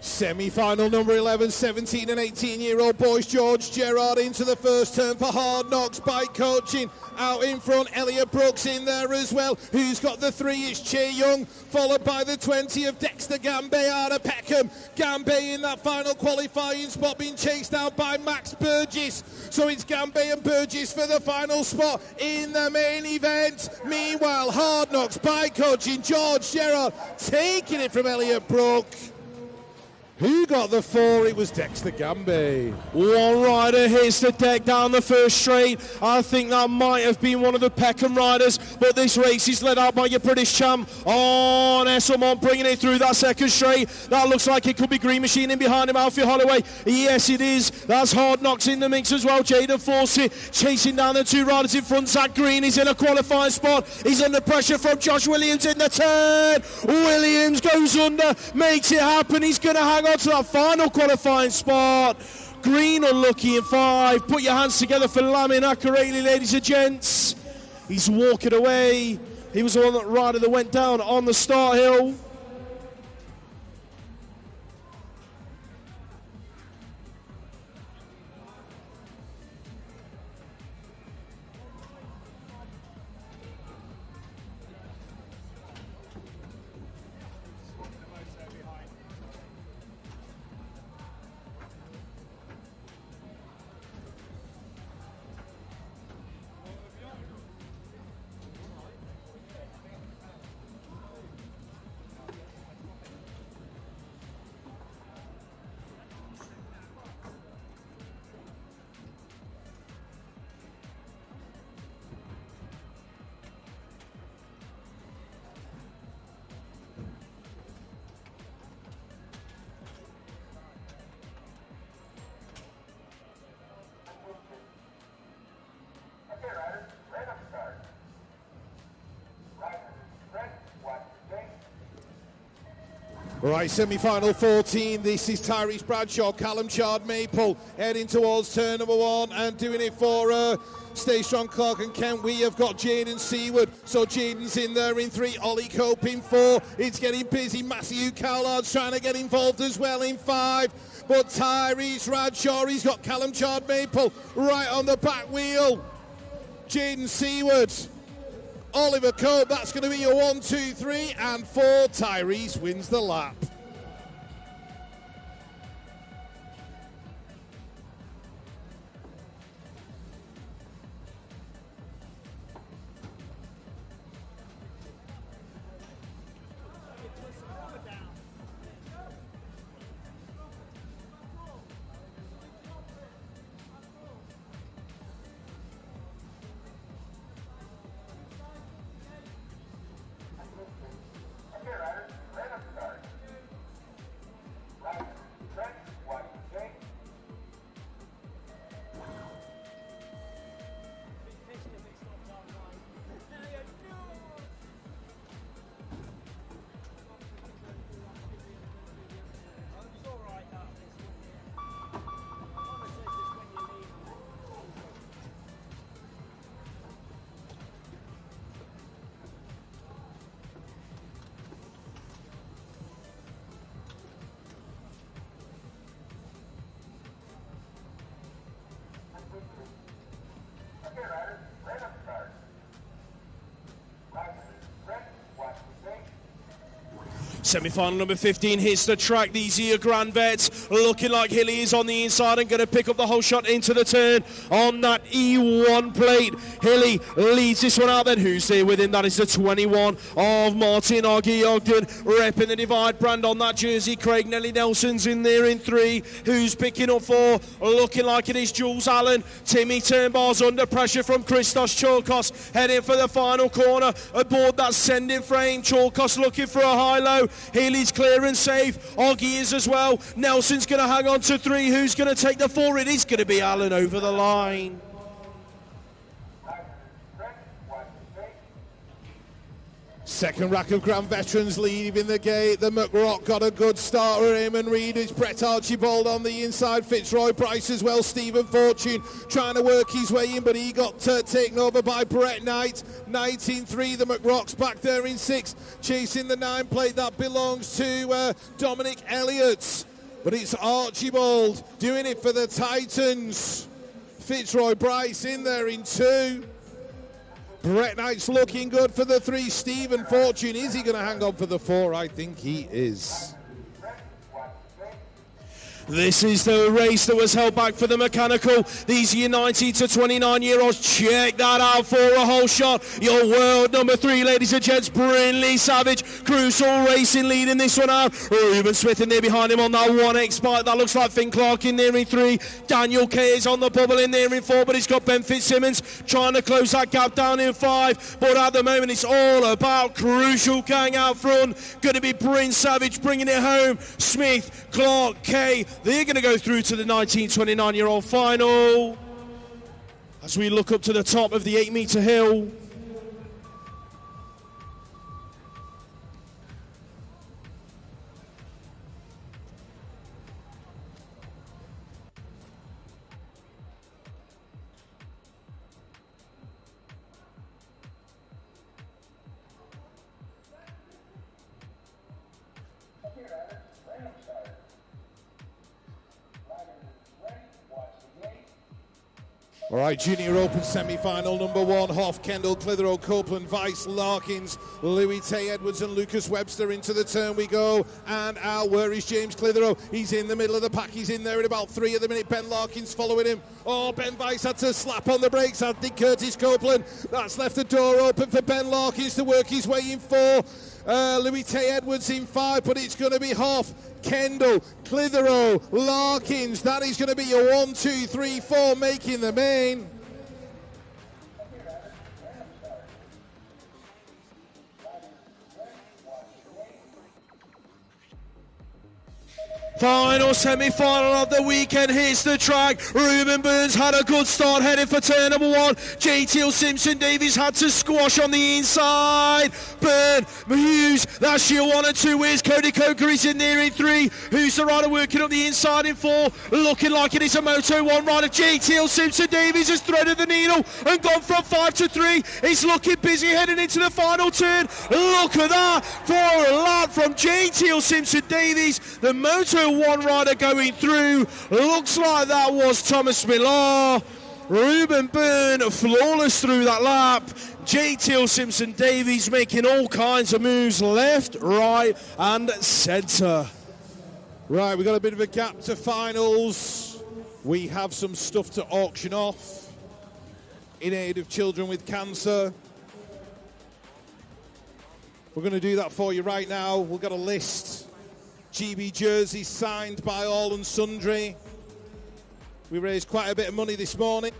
Semi-final number 11, 17 and 18-year-old boys. George Gerrard into the first turn for Hard Knocks Bike Coaching. Out in front, Elliot Brooks in there as well. Who's got the 3? It's Che Young, followed by the 20 of Dexter Gambay out of Peckham. Gambay in that final qualifying spot, being chased out by Max Burgess. So it's Gambay and Burgess for the final spot in the main event. Meanwhile, Hard Knocks Bike Coaching, George Gerrard taking it from Elliot Brooks. Who got the 4? It was Dexter Gambay. One rider hits the deck down the first straight. I think that might have been one of the Peckham riders, but this race is led out by your British champ on Esselmont, bringing it through that second straight. That looks like it could be Green Machine in behind him, Alfie Holloway. Yes, it is. That's Hard Knocks in the mix as well. Jaden Fawcett chasing down the 2 riders in front. Zach Green is in a qualifying spot. He's under pressure from Josh Williams in the turn. Williams goes under, makes it happen. He's going to hang on to that final qualifying spot. Green unlucky in 5. Put your hands together for Lamin Akureli, ladies and gents. He's walking away. He was the one rider that went down on the start hill. Right, semi-final 14. This is Tyrese Bradshaw, Callum Chard-Maple heading towards turn number 1 and doing it for Stay Strong, Clark and Kent. We have got Jaden Seward. So Jaden's in there in 3, Ollie Cope in 4. It's getting busy. Matthew Callard's trying to get involved as well in 5. But Tyrese Bradshaw, he's got Callum Chard-Maple right on the back wheel. Jaden Seward, Oliver Cope, that's going to be your 1, 2, 3 and 4. Tyrese wins the lap. Semi-final number 15 hits the track. These are your grand vets. Looking like Hilly is on the inside and going to pick up the whole shot into the turn on that E1 plate. Hilly leads this one out then. Who's there with him? That is the 21 of Martin Ogden, repping the Divide brand on that jersey. Craig Nelly Nelson's in there in 3. Who's picking up 4? Looking like it is Jules Allen. Timmy Turnbar's under pressure from Christos Chalkos, heading for the final corner aboard that sending frame. Chalkos looking for a high-low. Healy's clear and safe. Oggy is as well. Nelson's going to hang on to 3. Who's going to take the 4? It is going to be Allen over the line. Second rack of Grand Veterans leaving the gate. The McRock got a good start with Eamon Reid. It's Brett Archibald on the inside. Fitzroy Price as well. Stephen Fortune trying to work his way in, but he got taken over by Brett Knight. 19-3. The McRock's back there in 6. Chasing the 9 plate that belongs to Dominic Elliott. But it's Archibald doing it for the Titans. Fitzroy Bryce in there in 2. Brett Knight's looking good for the 3. Stephen Fortune, is he going to hang on for the 4? I think he is. This is the race that was held back for the mechanical. These are your 19 to 29-year-olds. Check that out for a whole shot. Your world number 3, ladies and gents, Brinley Savage. Crucial Racing leading this one out. Ruben Smith in there behind him on that 1X bike. That looks like Finn Clark in there in 3. Daniel Kay is on the bubble in there in 4, but he's got Ben Fitzsimmons trying to close that gap down in 5. But at the moment, it's all about Crucial Gang out front. Going to be Bryn Savage bringing it home. Smith, Clark, Kay. They're going to go through to the 19-29-year-old final as we look up to the top of the 8-metre hill. All right, Junior Open semi-final number 1. Hoff, Kendall, Clitheroe, Copeland, Weiss, Larkins, Louis Tay Edwards and Lucas Webster into the turn we go. And out, where is James Clitheroe? He's in the middle of the pack. He's in there at about 3 at the minute. Ben Larkins following him. Oh, Ben Weiss had to slap on the brakes. I think Curtis Copeland. That's left the door open for Ben Larkins to work his way in 4. Louis Tay Edwards in 5, but it's going to be Hoff, Kendall, Clitheroe, Larkins. That is going to be your 1, 2, 3, 4 making the main. Final semi-final of the weekend hits the track. Ruben Burns had a good start heading for turn number 1. JTL Simpson Davies had to squash on the inside. Burn, Hughes, that's your 1 and 2 wins. Cody Coker is in there in 3. Who's the rider working up the inside in 4? Looking like it is a Moto 1 rider. JTL Simpson Davies has threaded the needle and gone from 5 to 3. He's looking busy heading into the final turn. Look at that for a lap from JTL Simpson Davies. The Moto 1 rider going through. Looks like that was Thomas Millar. Ruben Byrne flawless through that lap. JTL Simpson Davies making all kinds of moves left, right and centre. Right, we've got a bit of a gap to finals. We have some stuff to auction off in aid of children with cancer. We're going to do that for you right now. We've got a list. GB jerseys signed by all and sundry. We raised quite a bit of money this morning.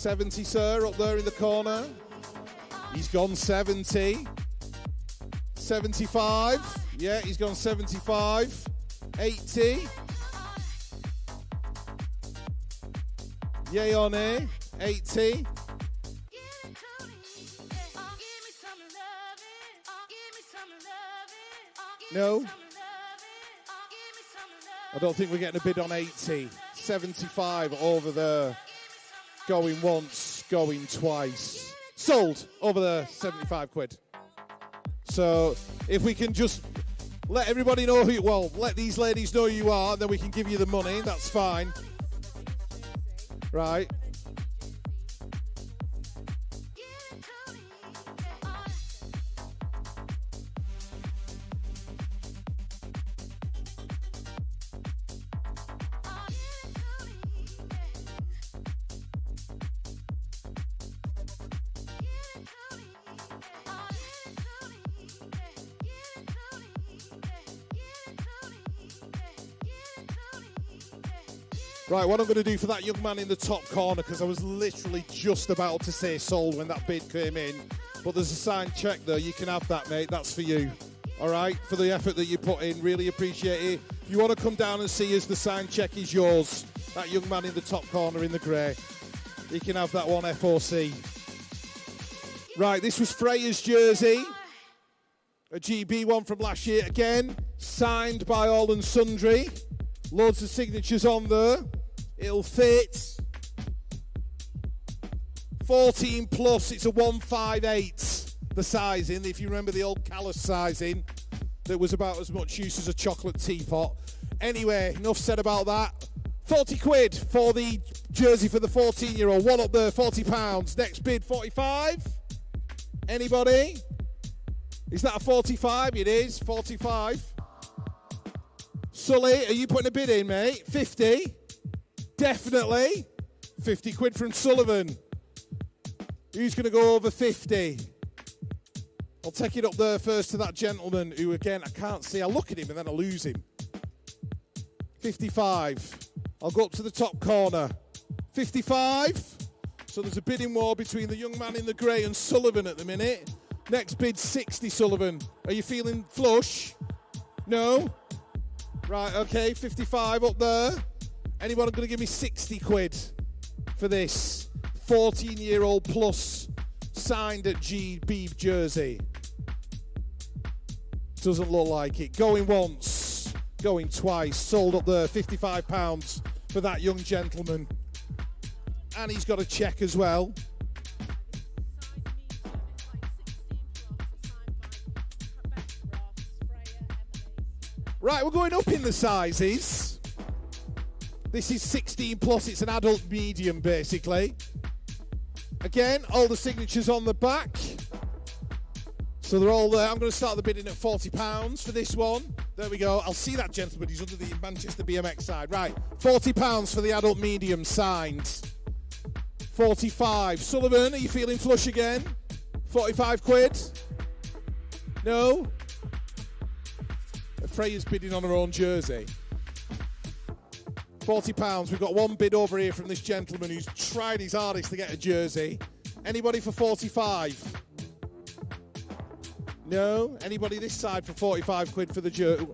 $70, sir, up there in the corner. He's gone 70. 75. Yeah, he's gone 75. 80. Yay on A. 80. No. I don't think we're getting a bid on 80. 75 over there. Going once, going twice. Sold over there, 75 quid. So if we can just let everybody know who, well, let these ladies know who you are, then we can give you the money, that's fine. Right. Right, what I'm going to do for that young man in the top corner, because I was literally just about to say sold when that bid came in, but there's a signed check there. You can have that, mate. That's for you. all right, for the effort that you put in. Really appreciate it. If you want to come down and see us, the sign check is yours. That young man in the top corner in the grey. He can have that one, FOC. Right, this was Freya's jersey. A GB one from last year. Again, signed by all and sundry. Loads of signatures on there. It'll fit. 14 plus, it's a 158, the sizing. If you remember the old Callus sizing, that was about as much use as a chocolate teapot. Anyway, enough said about that. 40 quid for the jersey for the 14-year-old. One up there, £40. Next bid, 45. Anybody? Is that a 45? It is, 45. Sully, are you putting a bid in, mate? 50? Definitely. 50 quid from Sullivan. Who's going to go over 50? I'll take it up there first to that gentleman who, again, I can't see. I'll look at him and then I'll lose him. 55. I'll go up to the top corner. 55. So there's a bidding war between the young man in the grey and Sullivan at the minute. Next bid, 60, Sullivan. Are you feeling flush? No? Right, okay, 55 up there. Anyone going to give me 60 quid for this 14-year-old plus signed at GB jersey? Doesn't look like it. Going once, going twice. Sold up there, £55 for that young gentleman. And he's got a check as well. Right, we're going up in the sizes. This is 16 plus, it's an adult medium basically. Again, all the signatures on the back. So they're all there. I'm going to start the bidding at £40 for this one. There we go. I'll see that gentleman. He's under the Manchester BMX side. Right, £40 for the adult medium signed. 45. Sullivan, are you feeling flush again? 45 quid? No? Freya's bidding on her own jersey. £40. We've got one bid over here from this gentleman who's tried his hardest to get a jersey. Anybody for 45? No? Anybody this side for 45 quid for the jersey?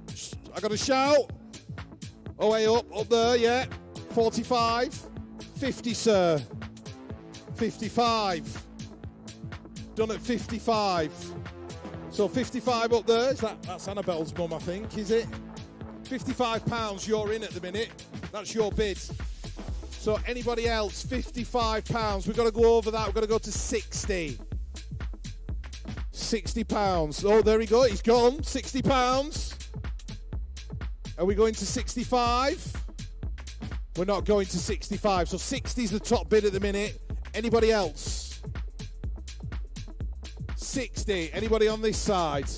I got a shout. Oh, way up there, yeah. 45. 50, sir. 55. Done at 55. So 55 up there. That's Annabelle's mum, I think, is it? £55 you're in at the minute. That's your bid. So anybody else, £55. We've got to go over that. We've got to go to 60. £60. Oh, there we go. He's gone. £60. Are we going to 65? We're not going to 65. So 60 is the top bid at the minute. Anybody else? 60. Anybody on this side?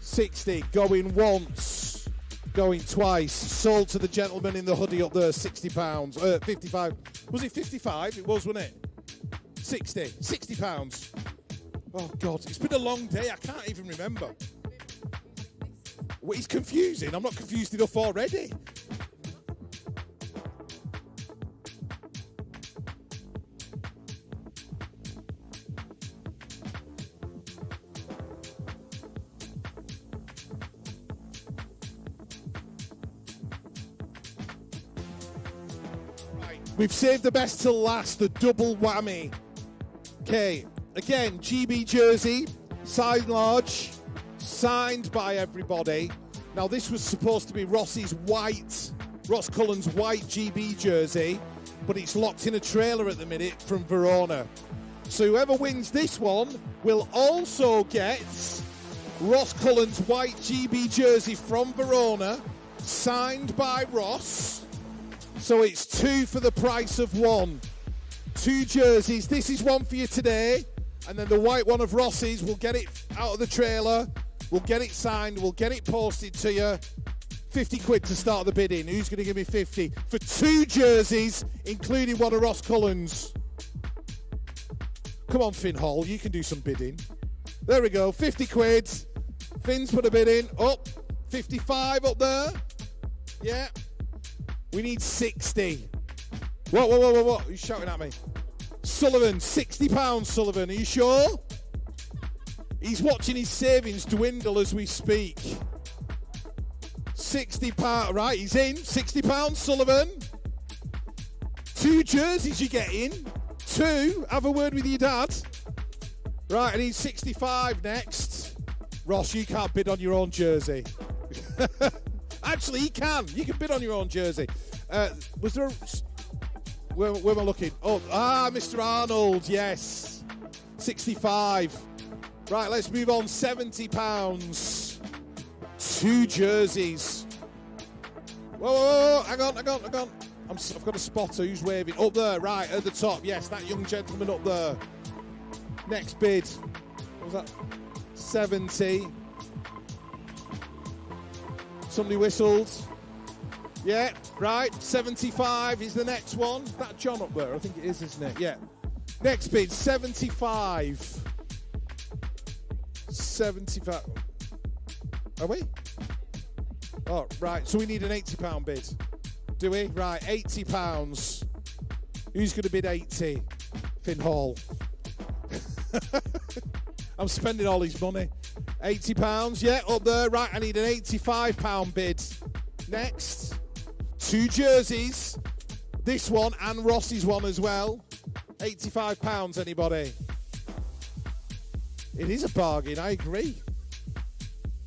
60. Going once. Going twice. Sold to the gentleman in the hoodie up there. £60. 55. Was it 55? It was, wasn't it? 60. £60. Oh, God. It's been a long day. I can't even remember. Well, it's confusing. I'm not confused enough already. We've saved the best till last, the double whammy. Okay, again, GB jersey, size large, signed by everybody. Now this was supposed to be Ross Cullen's white GB jersey, but it's locked in a trailer at the minute from Verona. So whoever wins this one will also get Ross Cullen's white GB jersey from Verona, signed by Ross. So it's two for the price of one. Two jerseys. This is one for you today. And then the white one of Ross's, we'll get it out of the trailer. We'll get it signed. We'll get it posted to you. 50 quid to start the bidding. Who's going to give me 50? For two jerseys, including one of Ross Cullen's. Come on, Finn Hall. You can do some bidding. There we go. 50 quid. Finn's put a bid in. Up. 55 up there. Yeah. We need 60. What? Who's shouting at me? Sullivan, £60, Sullivan. Are you sure? He's watching his savings dwindle as we speak. £60, right, he's in. £60, Sullivan. 2 jerseys you get in. 2, have a word with your dad. Right, and he's 65 next. Ross, you can't bid on your own jersey. Actually, he can. You can bid on your own jersey. Was there a... Where am I looking? Oh, Mr. Arnold, yes. 65. Right, let's move on. £70. 2 jerseys. Whoa, hang on. I've got a spotter who's waving. Up there, right, at the top. Yes, that young gentleman up there. Next bid. What was that? 70. Somebody whistled. Yeah, right. 75 is the next one. That John up there, I think it is, isn't it? Yeah. Next bid, 75. 75. Are we? Oh, right. So we need an £80 bid. Do we? Right, £80. Who's going to bid 80? Finn Hall. I'm spending all his money. £80, yeah, up there. Right, I need an £85 bid. Next. 2 jerseys. This one and Ross's one as well. £85, anybody? It is a bargain, I agree.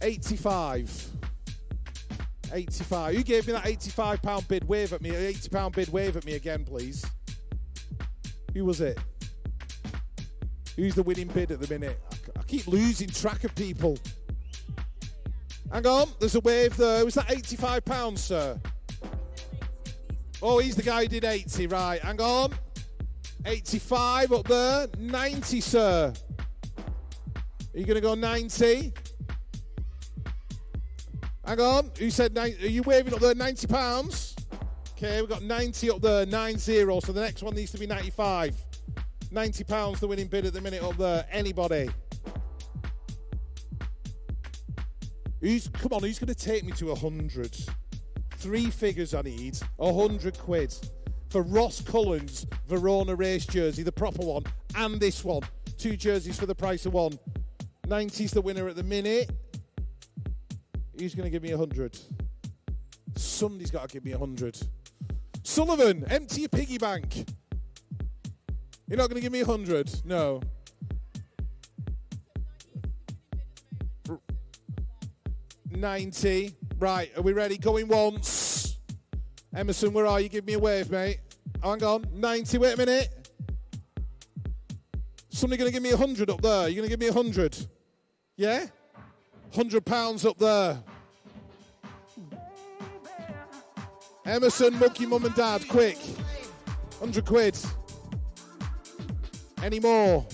85. 85. Who gave me that £85 bid? Wave at me. £80 bid, wave at me again, please. Who was it? Who's the winning bid at the minute? I keep losing track of people. Hang on, there's a wave there. Was that £85, sir? Oh, he's the guy who did 80, right. Hang on. 85 up there. 90, sir. Are you going to go 90? Hang on. Who said 90? Are you waving up there? £90? Okay, we've got 90 up there. 90. So the next one needs to be 95. £90 the winning bid at the minute up there. Anybody? Come on, who's going to take me to 100? 3 figures I need. 100 quid. For Ross Cullen's Verona race jersey, the proper one, and this one. 2 jerseys for the price of 1. 90's the winner at the minute. Who's going to give me 100? Somebody's got to give me 100. Sullivan, empty your piggy bank. You're not going to give me 100? No. $90. Right, are we ready? Going once. Emerson, where are you? Give me a wave, mate. Hang on. 90, wait a minute. Somebody going to give me 100 up there? You're going to give me 100? Yeah? £100 up there. Emerson, Monkey Mum and Dad, quick. 100 quid. Any more?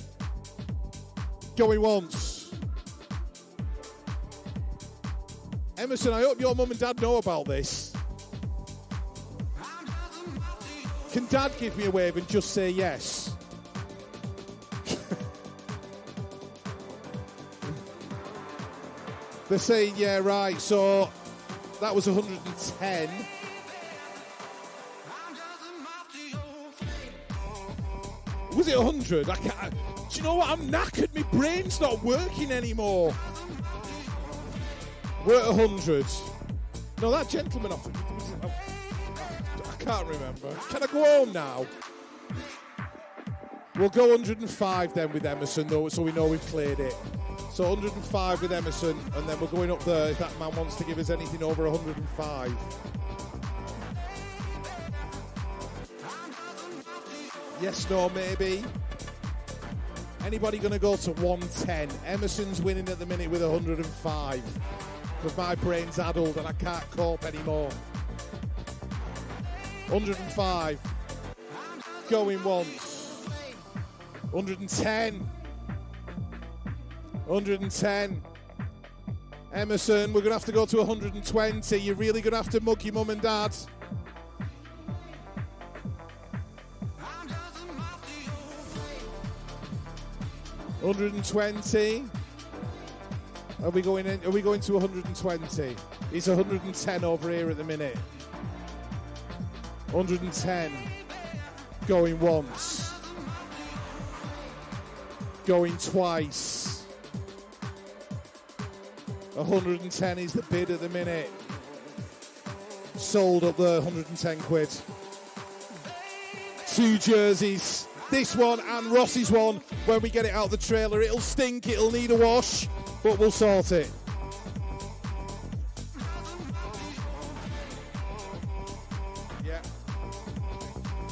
Going once. Emerson, I hope your mum and dad know about this. Can Dad give me a wave and just say yes? They're saying, yeah, right, so that was 110. Was it 100? I can't. Do you know what? I'm knackered. My brain's not working anymore. We're at 100. No, that gentleman offered. I can't remember. Can I go home now? We'll go 105 then with Emerson, though, so we know we've cleared it. So 105 with Emerson, and then we're going up there if that man wants to give us anything over 105. Yes, no, maybe. Anybody going to go to 110? Emerson's winning at the minute with 105. Because my brain's addled and I can't cope anymore. 105. Going once. 110. 110. Emerson, we're going to have to go to 120. You're really going to have to mug your mum and dad. $120. Are we going in? Are we going to 120? It's 110 over here at the minute. 110. Going once. Going twice. 110 is the bid at the minute. Sold up the 110 quid. 2 jerseys. This one and Ross's one. When we get it out the trailer, it'll stink, it'll need a wash, but we'll sort it. Yeah.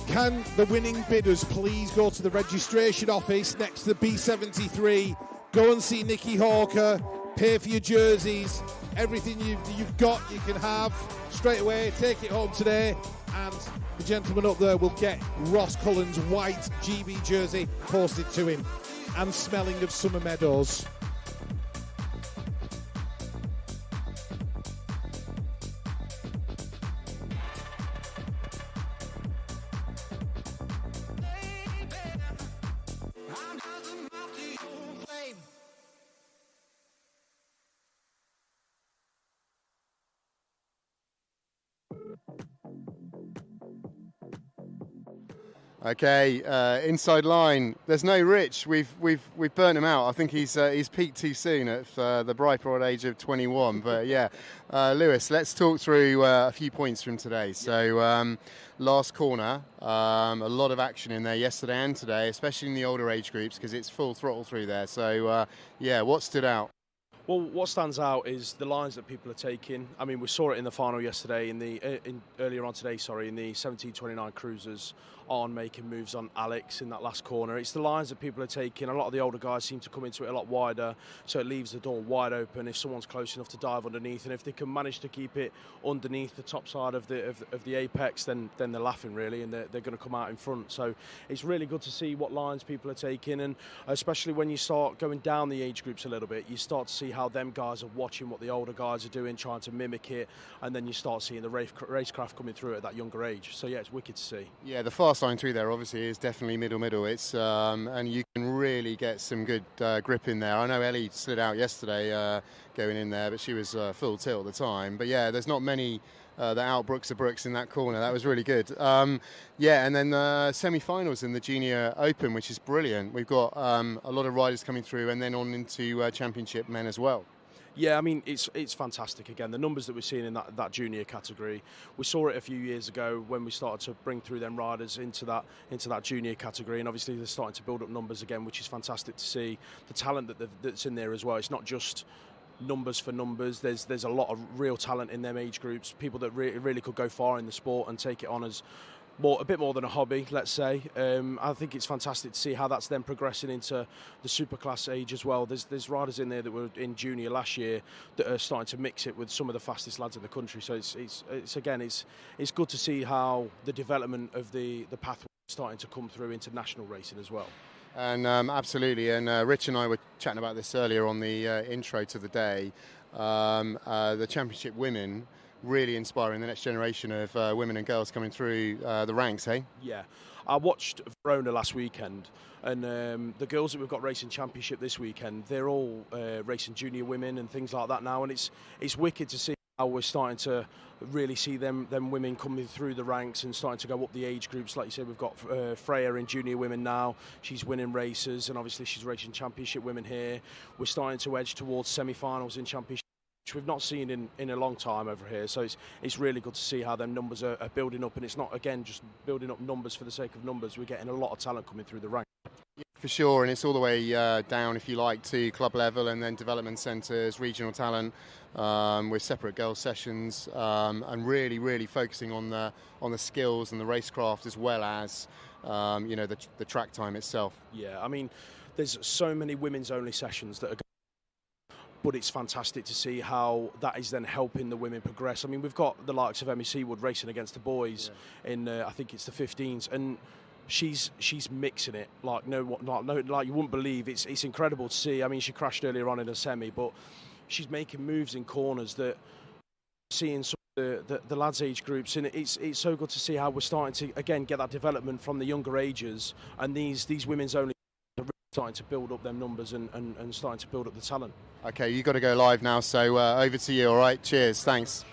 Can the winning bidders please go to the registration office next to the B73, go and see Nikki Hawker, pay for your jerseys, everything you've got you can have straight away, take it home today, and the gentleman up there will get Ross Cullen's white GB jersey posted to him, and smelling of summer meadows. Okay, inside line. There's no Rich. We've burnt him out. I think he's peaked too soon at the ripe old age of 21. But yeah, Lewis, let's talk through a few points from today. So last corner, a lot of action in there yesterday and today, especially in the older age groups because it's full throttle through there. So yeah, what stood out? Well, what stands out is the lines that people are taking. I mean, we saw it in the final yesterday, earlier on today, in the 1729 cruisers on making moves on Alex in that last corner. It's the lines that people are taking. A lot of the older guys seem to come into it a lot wider, so it leaves the door wide open if someone's close enough to dive underneath. And if they can manage to keep it underneath the top side of the apex, then they're laughing really, and they're going to come out in front. So it's really good to see what lines people are taking, and especially when you start going down the age groups a little bit, you start to see how them guys are watching what the older guys are doing, trying to mimic it, and then you start seeing the racecraft coming through at that younger age. So yeah, it's wicked to see. Yeah, the fast line through there obviously is definitely middle. It's and you can really get some good grip in there. I know Ellie slid out yesterday going in there, but she was full tilt at the time. But yeah, there's not many that out Brooks in that corner. That was really good. Yeah, and then the semi-finals in the Junior Open, which is brilliant. We've got a lot of riders coming through, and then on into Championship men as well. Yeah, I mean, it's fantastic. Again, the numbers that we're seeing in that junior category, we saw it a few years ago when we started to bring through them riders into that junior category, and obviously they're starting to build up numbers again, which is fantastic to see. The talent that's in there as well. It's not just numbers for numbers. There's a lot of real talent in them age groups. People that really could go far in the sport and take it on as a bit more than a hobby, let's say. I think it's fantastic to see how that's then progressing into the Superclass age as well. There's riders in there that were in junior last year that are starting to mix it with some of the fastest lads in the country. So it's good to see how the development of the pathway is starting to come through into national racing as well. And absolutely, and Rich and I were chatting about this earlier on the intro to the day. The Championship women really inspiring the next generation of women and girls coming through the ranks, hey? Yeah. I watched Verona last weekend, and the girls that we've got racing Championship this weekend, they're all racing junior women and things like that now, and it's wicked to see how we're starting to really see them women coming through the ranks and starting to go up the age groups. Like you said, we've got Freya in junior women now. She's winning races, and obviously she's racing Championship women here. We're starting to edge towards semi-finals in Championship, which we've not seen in a long time over here. So it's really good to see how them numbers are building up, and it's not, again, just building up numbers for the sake of numbers. We're getting a lot of talent coming through the ranks. Yeah, for sure, and it's all the way down, if you like, to club level, and then development centres, regional talent, with separate girls sessions, and really focusing on the skills and the racecraft, as well as the track time itself. Yeah, I mean, there's so many women's only sessions that are, but it's fantastic to see how that is then helping the women progress. I mean, we've got the likes of Emmy Seawood racing against the boys in I think it's the 15s, and she's mixing it like you wouldn't believe. It's incredible to see. I mean, she crashed earlier on in a semi, but she's making moves in corners that seeing some of the lads age groups, and it's so good to see how we're starting to again get that development from the younger ages, and these women's only are starting to build up them numbers and starting to build up the talent. Okay, you've got to go live now, so over to you. All right, cheers, thanks.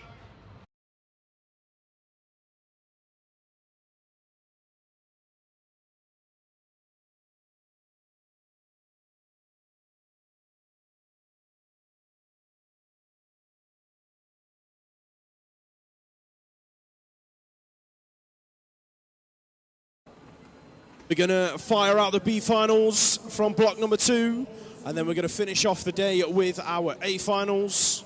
We're going to fire out the B finals from block number 2, and then we're going to finish off the day with our A finals.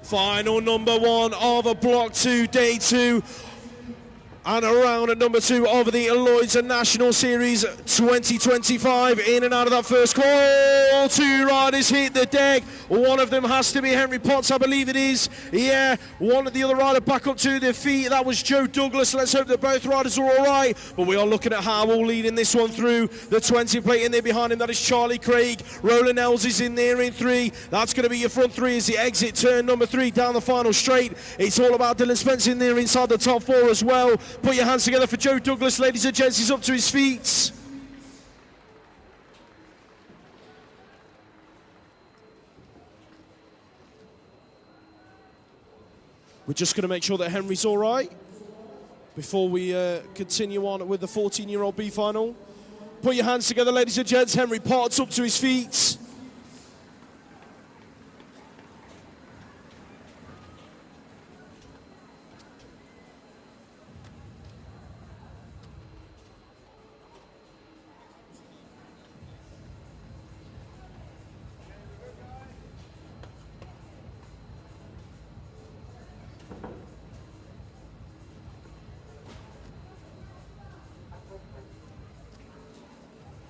Final number 1 of a block 2, day 2. And around at number 2 of the Lloyds National Series 2025. In and out of that first call. 2 riders hit the deck. One of them has to be Henry Potts, I believe it is. Yeah, one of the other rider back up to their feet. That was Joe Douglas. Let's hope that both riders are all right. But we are looking at Howell leading this one through the 20 plate. In there behind him, that is Charlie Craig. Roland Els is in there in 3. That's going to be your front 3 as the exit turn number 3 down the final straight. It's all about Dylan Spence in there inside the top 4 as well. Put your hands together for Joe Douglas, ladies and gents. He's up to his feet. We're just going to make sure that Henry's all right before we continue on with the 14-year-old B final. Put your hands together, ladies and gents. Henry Potts up to his feet.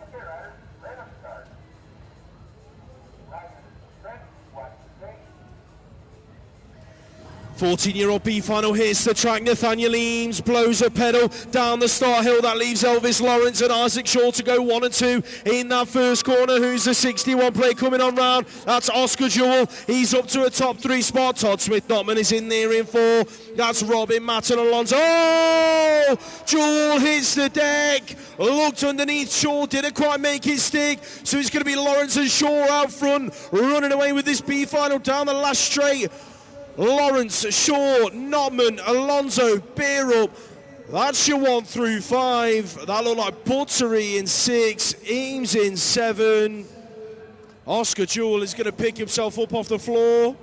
Okay, riders, right up start. Riders, strength, watch the gate. 14-year-old B final hits the track. Nathaniel Eames blows a pedal down the start hill. That leaves Elvis Lawrence and Isaac Shaw to go 1 and 2 in that first corner. Who's the 61 play coming on round? That's Oscar Jewell. He's up to a top 3 spot. Todd Smith-Notman is in there in 4. That's Robin Matt and Alonso. Oh! Jewell hits the deck. Looked underneath. Shaw didn't quite make his stick. So it's going to be Lawrence and Shaw out front, running away with this B final down the last straight. Lawrence, Shaw, Notman, Alonso, Beer up. That's your 1 through 5. That looked like Buttery in 6, Eames in 7. Oscar Jewell is going to pick himself up off the floor.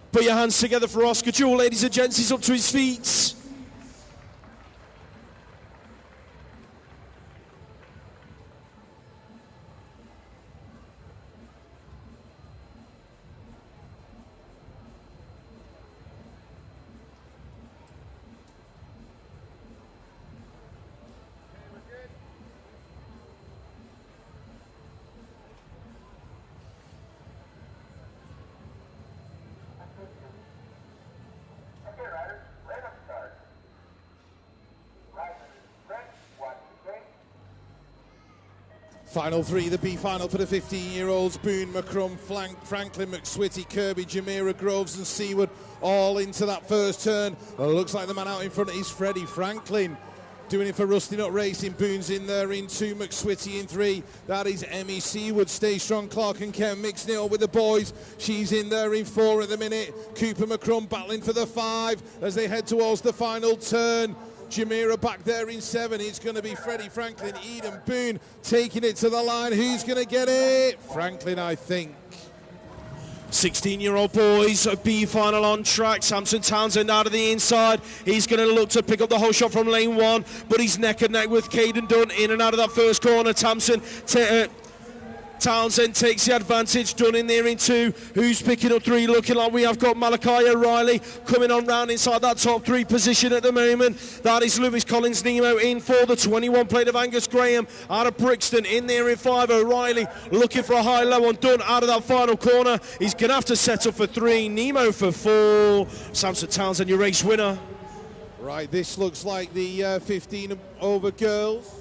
Put your hands together for Oscar Jewell, ladies and gents. He's up to his feet. Okay, riders, right up start. Riders, strength, watch the gate. Final 3, the B final for the 15-year-olds. Boone, McCrum, Franklin, McSwitty, Kirby, Jamira, Groves and Seaward all into that first turn. Looks like the man out in front is Freddie Franklin. Doing it for Rusty Nut Racing. Boone's in there in 2, McSwitty in 3. That is Emmy Seaward. Stay strong, Clark and Ken mixing it up with the boys. She's in there in 4 at the minute. Cooper McCrum battling for the 5 as they head towards the final turn. Jamira back there in 7. It's going to be Freddie Franklin, Eden Boone taking it to the line. Who's going to get it? Franklin, I think. 16-year-old boys, a B final on track. Samson Townsend out of the inside. He's going to look to pick up the whole shot from lane 1, but he's neck and neck with Caden Dunn in and out of that first corner. Townsend takes the advantage. Dunn in there in 2. Who's picking up 3? Looking like we have got Malachi O'Reilly coming on round inside that top 3 position at the moment. That is Lewis Collins Nemo in 4. The 21 plate of Angus Graham out of Brixton in there in 5. O'Reilly looking for a high low on Dunn out of that final corner. He's going to have to set up for 3. Nemo for 4. Samson Townsend, your race winner. Right, this looks like the 15 over girls.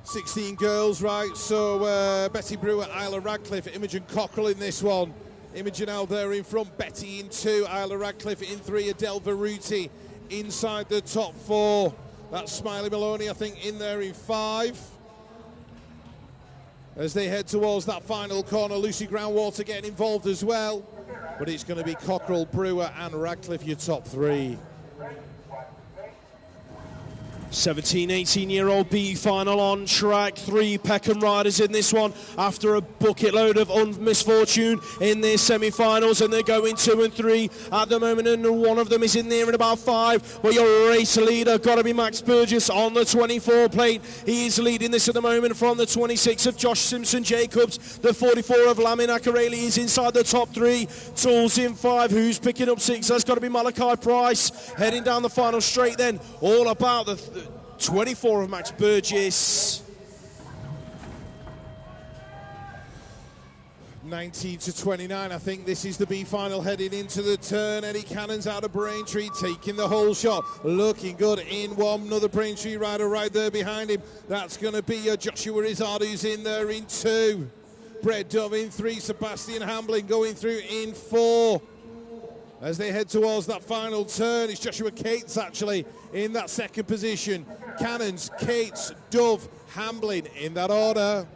16 girls, right, so Betty Brewer, Isla Radcliffe, Imogen Cockrell in this one. Imogen out there in front, Betty in 2, Isla Radcliffe in 3, Adele Veruti inside the top 4. That's Smiley Maloney, I think, in there in 5. as they head towards that final corner. Lucy Groundwater getting involved as well, but it's going to be Cockerell, Brewer and Radcliffe, your top three. 17, 18-year-old B final on track. 3 Peckham riders in this one after a bucket load of misfortune in their semi-finals, and they're going 2 and 3 at the moment, and one of them is in there in about 5. But your race leader got to be Max Burgess on the 24 plate. He is leading this at the moment from the 26 of Josh Simpson-Jacobs. The 44 of Lamin Akareli is inside the top 3. Tools in 5. Who's picking up 6? That's got to be Malachi Price. Heading down the final straight then. All about the 24 of Max Burgess. 19 to 29, I think this is the B final heading into the turn. Eddie Cannon's out of Braintree, taking the whole shot, looking good in one. Another Braintree rider right there behind him. That's going to be Joshua Izzard, who's in there in 2. Brett Dove in 3, Sebastian Hamblin going through in 4. As they head towards that final turn, it's Joshua Cates actually in that second position. Cannons, Cates, Dove, Hamblin in that order.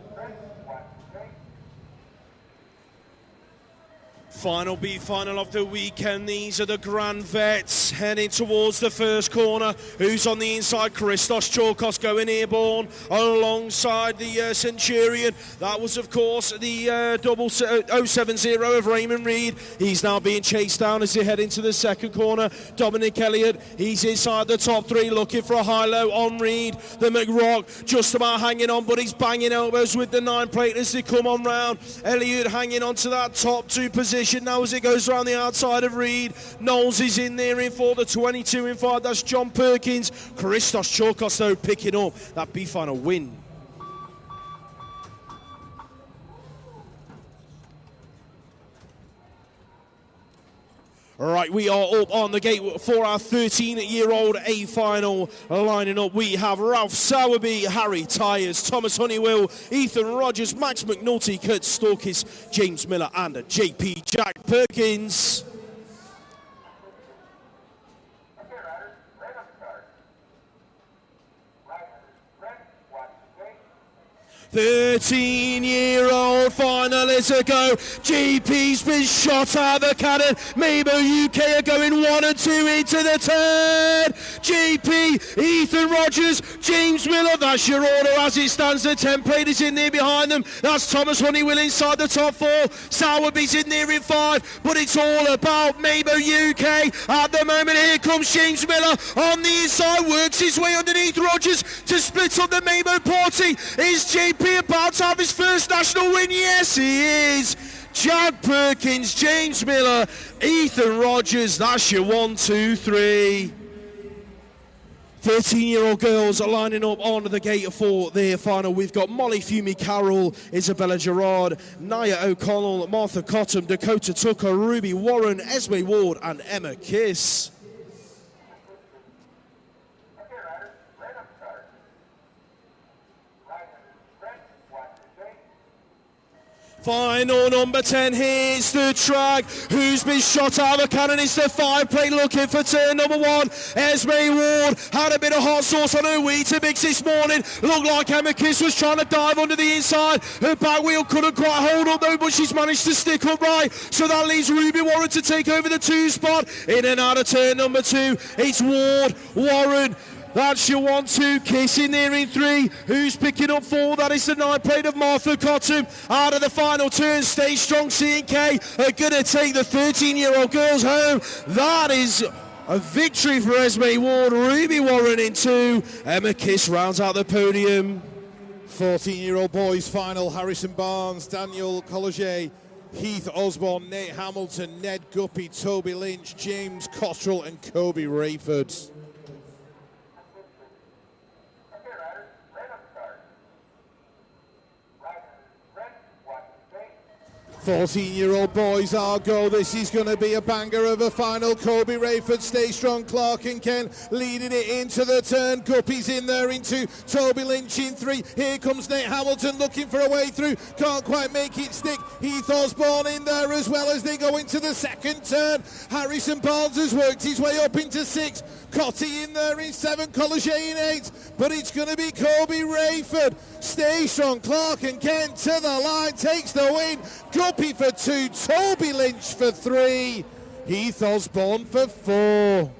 Final B final of the weekend. These are the Grand Vets heading towards the first corner. Who's on the inside? Christos Chorkos going airborne alongside the Centurion. That was, of course, the 070 of Raymond Reed. He's now being chased down as they head into the second corner. Dominic Elliott, he's inside the top 3 looking for a high-low on Reed. The McRock just about hanging on, but he's banging elbows with the 9 plate as they come on round. Elliott hanging on to that top 2 position now as it goes around the outside of Reed. Knowles is in there in for the 22 in 5. That's John Perkins. Christos Chorkos, though, picking up that B final win. All right, we are up on the gate for our 13-year-old A final. Lining up, we have Ralph Sowerby, Harry Tyers, Thomas Honeywell, Ethan Rogers, Max McNulty, Kurt Storkis, James Miller and JP Jack Perkins. 13-year-old finalists ago. GP's been shot out of the cannon. Mabel UK are going 1 and 2 into the turn. GP, Ethan Rogers, James Miller. That's your order as it stands. The 10 plate is in there behind them. That's Thomas Honeywell inside the top 4. Sowerby's in there in 5. But it's all about Mabel UK at the moment. Here comes James Miller on the inside. Works his way underneath Rogers to split up the Mabel party. Is JP about to have his first national win? Yes, he is. Jack Perkins, James Miller, Ethan Rogers. That's your 1, 2, 3. 13-year-old girls are lining up on the gate for their final. We've got Molly Fumi Carroll, Isabella Gerard, Naya O'Connell, Martha Cottam, Dakota Tucker, Ruby Warren, Esme Ward and Emma Kiss. Final number 10, here's the track. Who's been shot out of the cannon? It's the 5 plate looking for turn number 1. Esme Ward had a bit of hot sauce on her Weetabix this morning. Looked like Emma Kiss was trying to dive under the inside. Her back wheel couldn't quite hold up though, but she's managed to stick upright. So that leaves Ruby Warren to take over the 2 spot. In and out of turn number 2, it's Ward, Warren. That's your 1, 2, Kiss in there in 3. Who's picking up 4? That is the 9 plate of Martha Cottam. Out of the final turn, Stay Strong C&K are going to take the 13-year-old girls home. That is a victory for Esme Ward. Ruby Warren in 2. Emma Kiss rounds out the podium. 14-year-old boys final. Harrison Barnes, Daniel Collier, Heath Osborne, Nate Hamilton, Ned Guppy, Toby Lynch, James Cottrell and Kobe Rayford. 14-year-old boys are go. This is going to be a banger of a final. Kobe Rayford, Stay Strong, Clark and Ken leading it into the turn. Guppy's in there into Toby Lynch in 3. Here comes Nate Hamilton looking for a way through. Can't quite make it stick. Heath Osborne in there as well as they go into the second turn. Harrison Barnes has worked his way up into 6. Cotty in there in 7. Collier in 8. But it's going to be Kobe Rayford. Stay Strong, Clark and Ken to the line. Takes the win. Guppy for 2, Toby Lynch for 3, Heath Osborne for 4.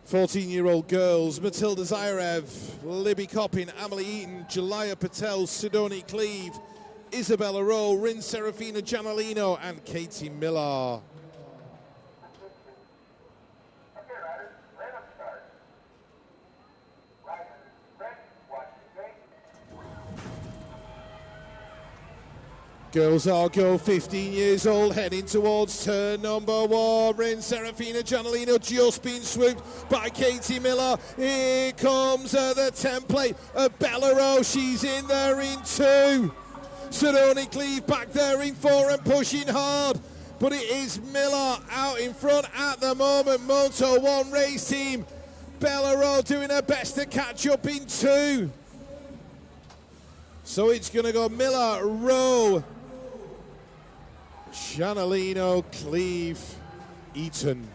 14-year-old girls, Matilda Zayarev, Libby Coppin, Amelie Eaton, Jalaya Patel, Sidoni Cleve, Isabella Rowe, Rin Serafina Gianolino and Katie Miller. Girls are go, 15 years old, heading towards turn number 1. Rin Serafina Gianolino just been swooped by Katie Miller. Here comes the template of Bellaro. She's in there in 2. Sidoni Cleve back there in 4 and pushing hard. But it is Miller out in front at the moment. Moto 1 race team. Bellaro doing her best to catch up in 2. So it's going to go Miller, Rowe, Gianolino, Cleve, Eaton.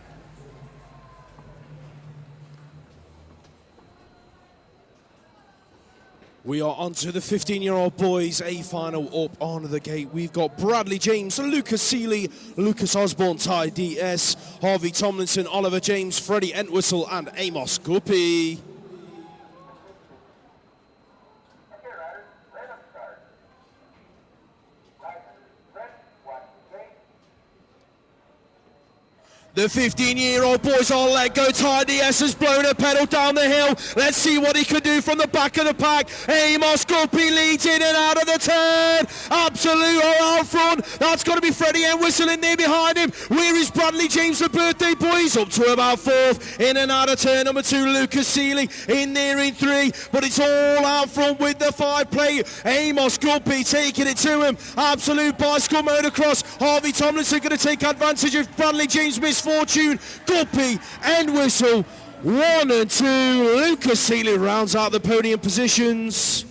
We are on to the 15-year-old boys A final up on the gate. We've got Bradley James, Lucas Seeley, Lucas Osborne, Ty DS, Harvey Tomlinson, Oliver James, Freddie Entwistle and Amos Guppy. The 15-year-old boys are let go. Ty DS has blown a pedal down the hill. Let's see what he can do from the back of the pack. Amos Guppy leads in and out of the turn. Absolute out front. That's got to be Freddie Entwistle in there behind him. Where is Bradley James, the birthday boy? He's up to about 4th. In and out of turn number 2. Lucas Seeley in there in 3. But it's all out front with the 5 plate. Amos Guppy taking it to him. Absolute bicycle motocross. Harvey Tomlinson going to take advantage of Bradley James' misfortune. Guppy, Entwistle, 1 and 2. Lucas Seeley rounds out the podium positions.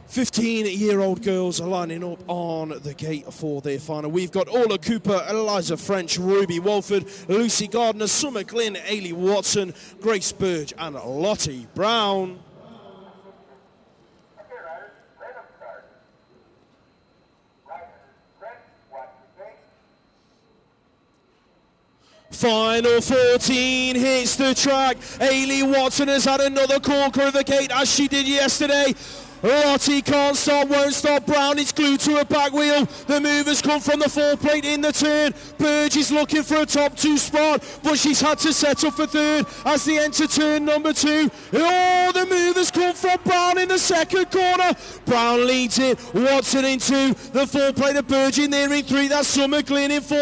15-year-old girls are lining up on the gate for their final. We've got Orla Cooper, Eliza French, Ruby Walford, Lucy Gardner, Summer Glynn, Ailey Watson, Grace Burge and Lottie Brown. Final 14 hits the track. Ailey Watson has had another corker of the gate as she did yesterday. Lottie can't stop, won't stop. Brown is glued to her back wheel. The movers come from the 4 plate in the turn. Burge is looking for a top 2 spot, but she's had to settle for 3rd as they enter turn number 2. Oh, the movers come from Brown in the second corner. Brown leads it. Watson in 2. The 4 plate of Burge in there in 3. That's Summer Glynn in 4.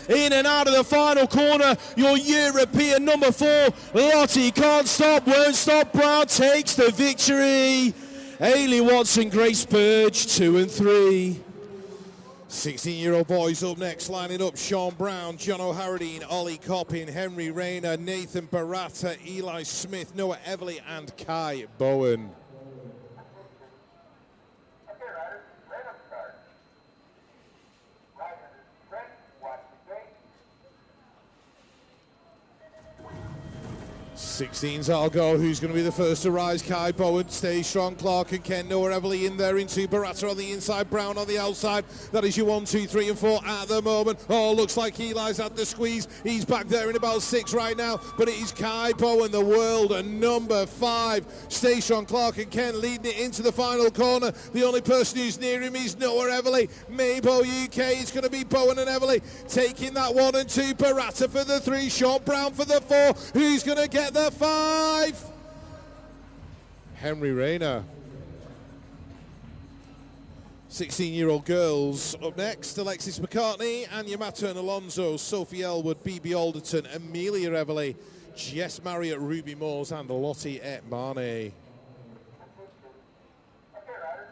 In and out of the final corner, your European number 4. Lottie can't stop, won't stop. Brown takes the victory. Ailey Watson, Grace Burge, 2 and 3. 16-year-old boys up next, lining up Sean Brown, John O'Haradine, Ollie Coppin, Henry Rayner, Nathan Baratta, Eli Smith, Noah Everly and Kai Bowen. Okay, riders, ready to start. Riders, ready, watch the gate. 16s I'll go. Who's going to be the first to rise? Kai Bowen, Stay Strong, Clark and Ken, Noah Everly in there into Baratta on the inside, Brown on the outside. That is your 1, 2, 3 and 4 at the moment. Oh, looks like Eli's at the squeeze. He's back there in about 6 right now, but it is Kai Bowen, the world number 5. Stay Strong, Clark and Ken leading it into the final corner. The only person who's near him is Noah Everly. Maybo UK, it's going to be Bowen and Everly taking that 1 and 2. Baratta for the 3, Sean Brown for the 4. Who's going to get the 5? Henry Rayner. 16-year-old girls up next. Alexis McCartney, Anya Mattern, Alonso, Sophie Elwood, BB Alderton, Amelia Everly, Jess Marriott, Ruby Moores and Lottie Etmani. Okay, riders,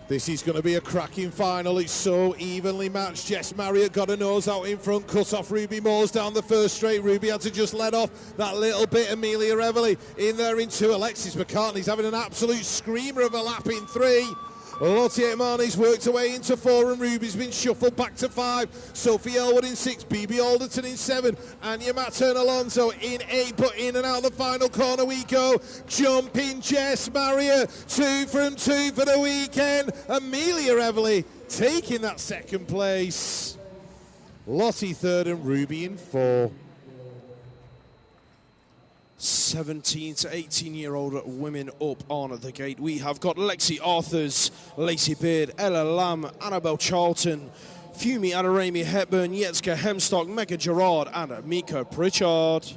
This is going to be a cracking final. It's so evenly matched. Jess Marriott got a nose out in front, cut off Ruby Moores down the first straight. Ruby had to just let off that little bit. Amelia Reveley in there in two. Alexis McCartney's having an absolute screamer of a lap in three. Lottie Emani's worked her way into four, and Ruby's been shuffled back to five. Sophie Elwood in six, BB Alderton in seven, Anya Mattern Alonso in eight, but in and out the final corner we go. Jumping Jess Marriott, 2 from 2 for the weekend. Amelia Reveley taking that second place. Lottie third and Ruby in four. 17 to 18-year-old women up on the gate. We have got Lexi Arthurs, Lacey Beard, Ella Lamb, Annabelle Charlton, Fumi Adarami Hepburn, Yetska Hemstock, Mega Gerard, and Mika Pritchard.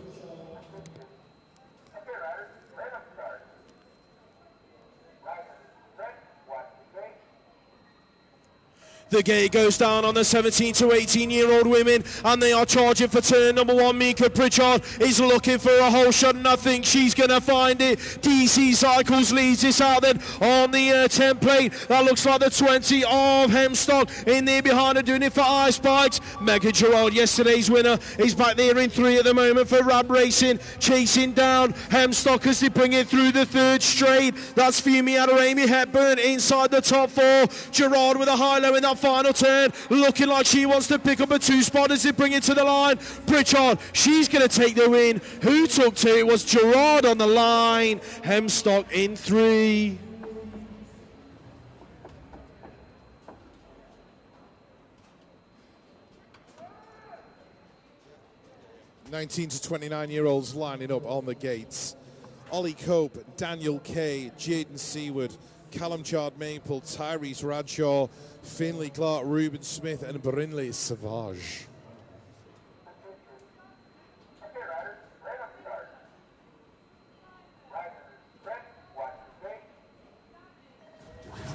The gate goes down on the 17 to 18-year-old women, and they are charging for turn number one. Mika Pritchard is looking for a whole shot, and I think she's going to find it. DC Cycles leads this out then on the template. That looks like the 20 of Hemstock in there behind her, doing it for Ice Bikes. Mega Gerard, yesterday's winner, is back there in three at the moment for Rab Racing, chasing down Hemstock as they bring it through the third straight. That's Fumi Adarami Hepburn inside the top four. Gerard with a high-low in that final turn, looking like she wants to pick up a two spot as they bring it to the line. Pritchard, she's going to take the win. Who took two? It was Gerard on the line. Hemstock in three. (19 to 29-year-olds lining up on the gates. Ollie Cope, Daniel Kay, Jaden Seaward, Callum Chard Maple, Tyrese Bradshaw, Finley Clark, Ruben Smith, and Brinley Savage.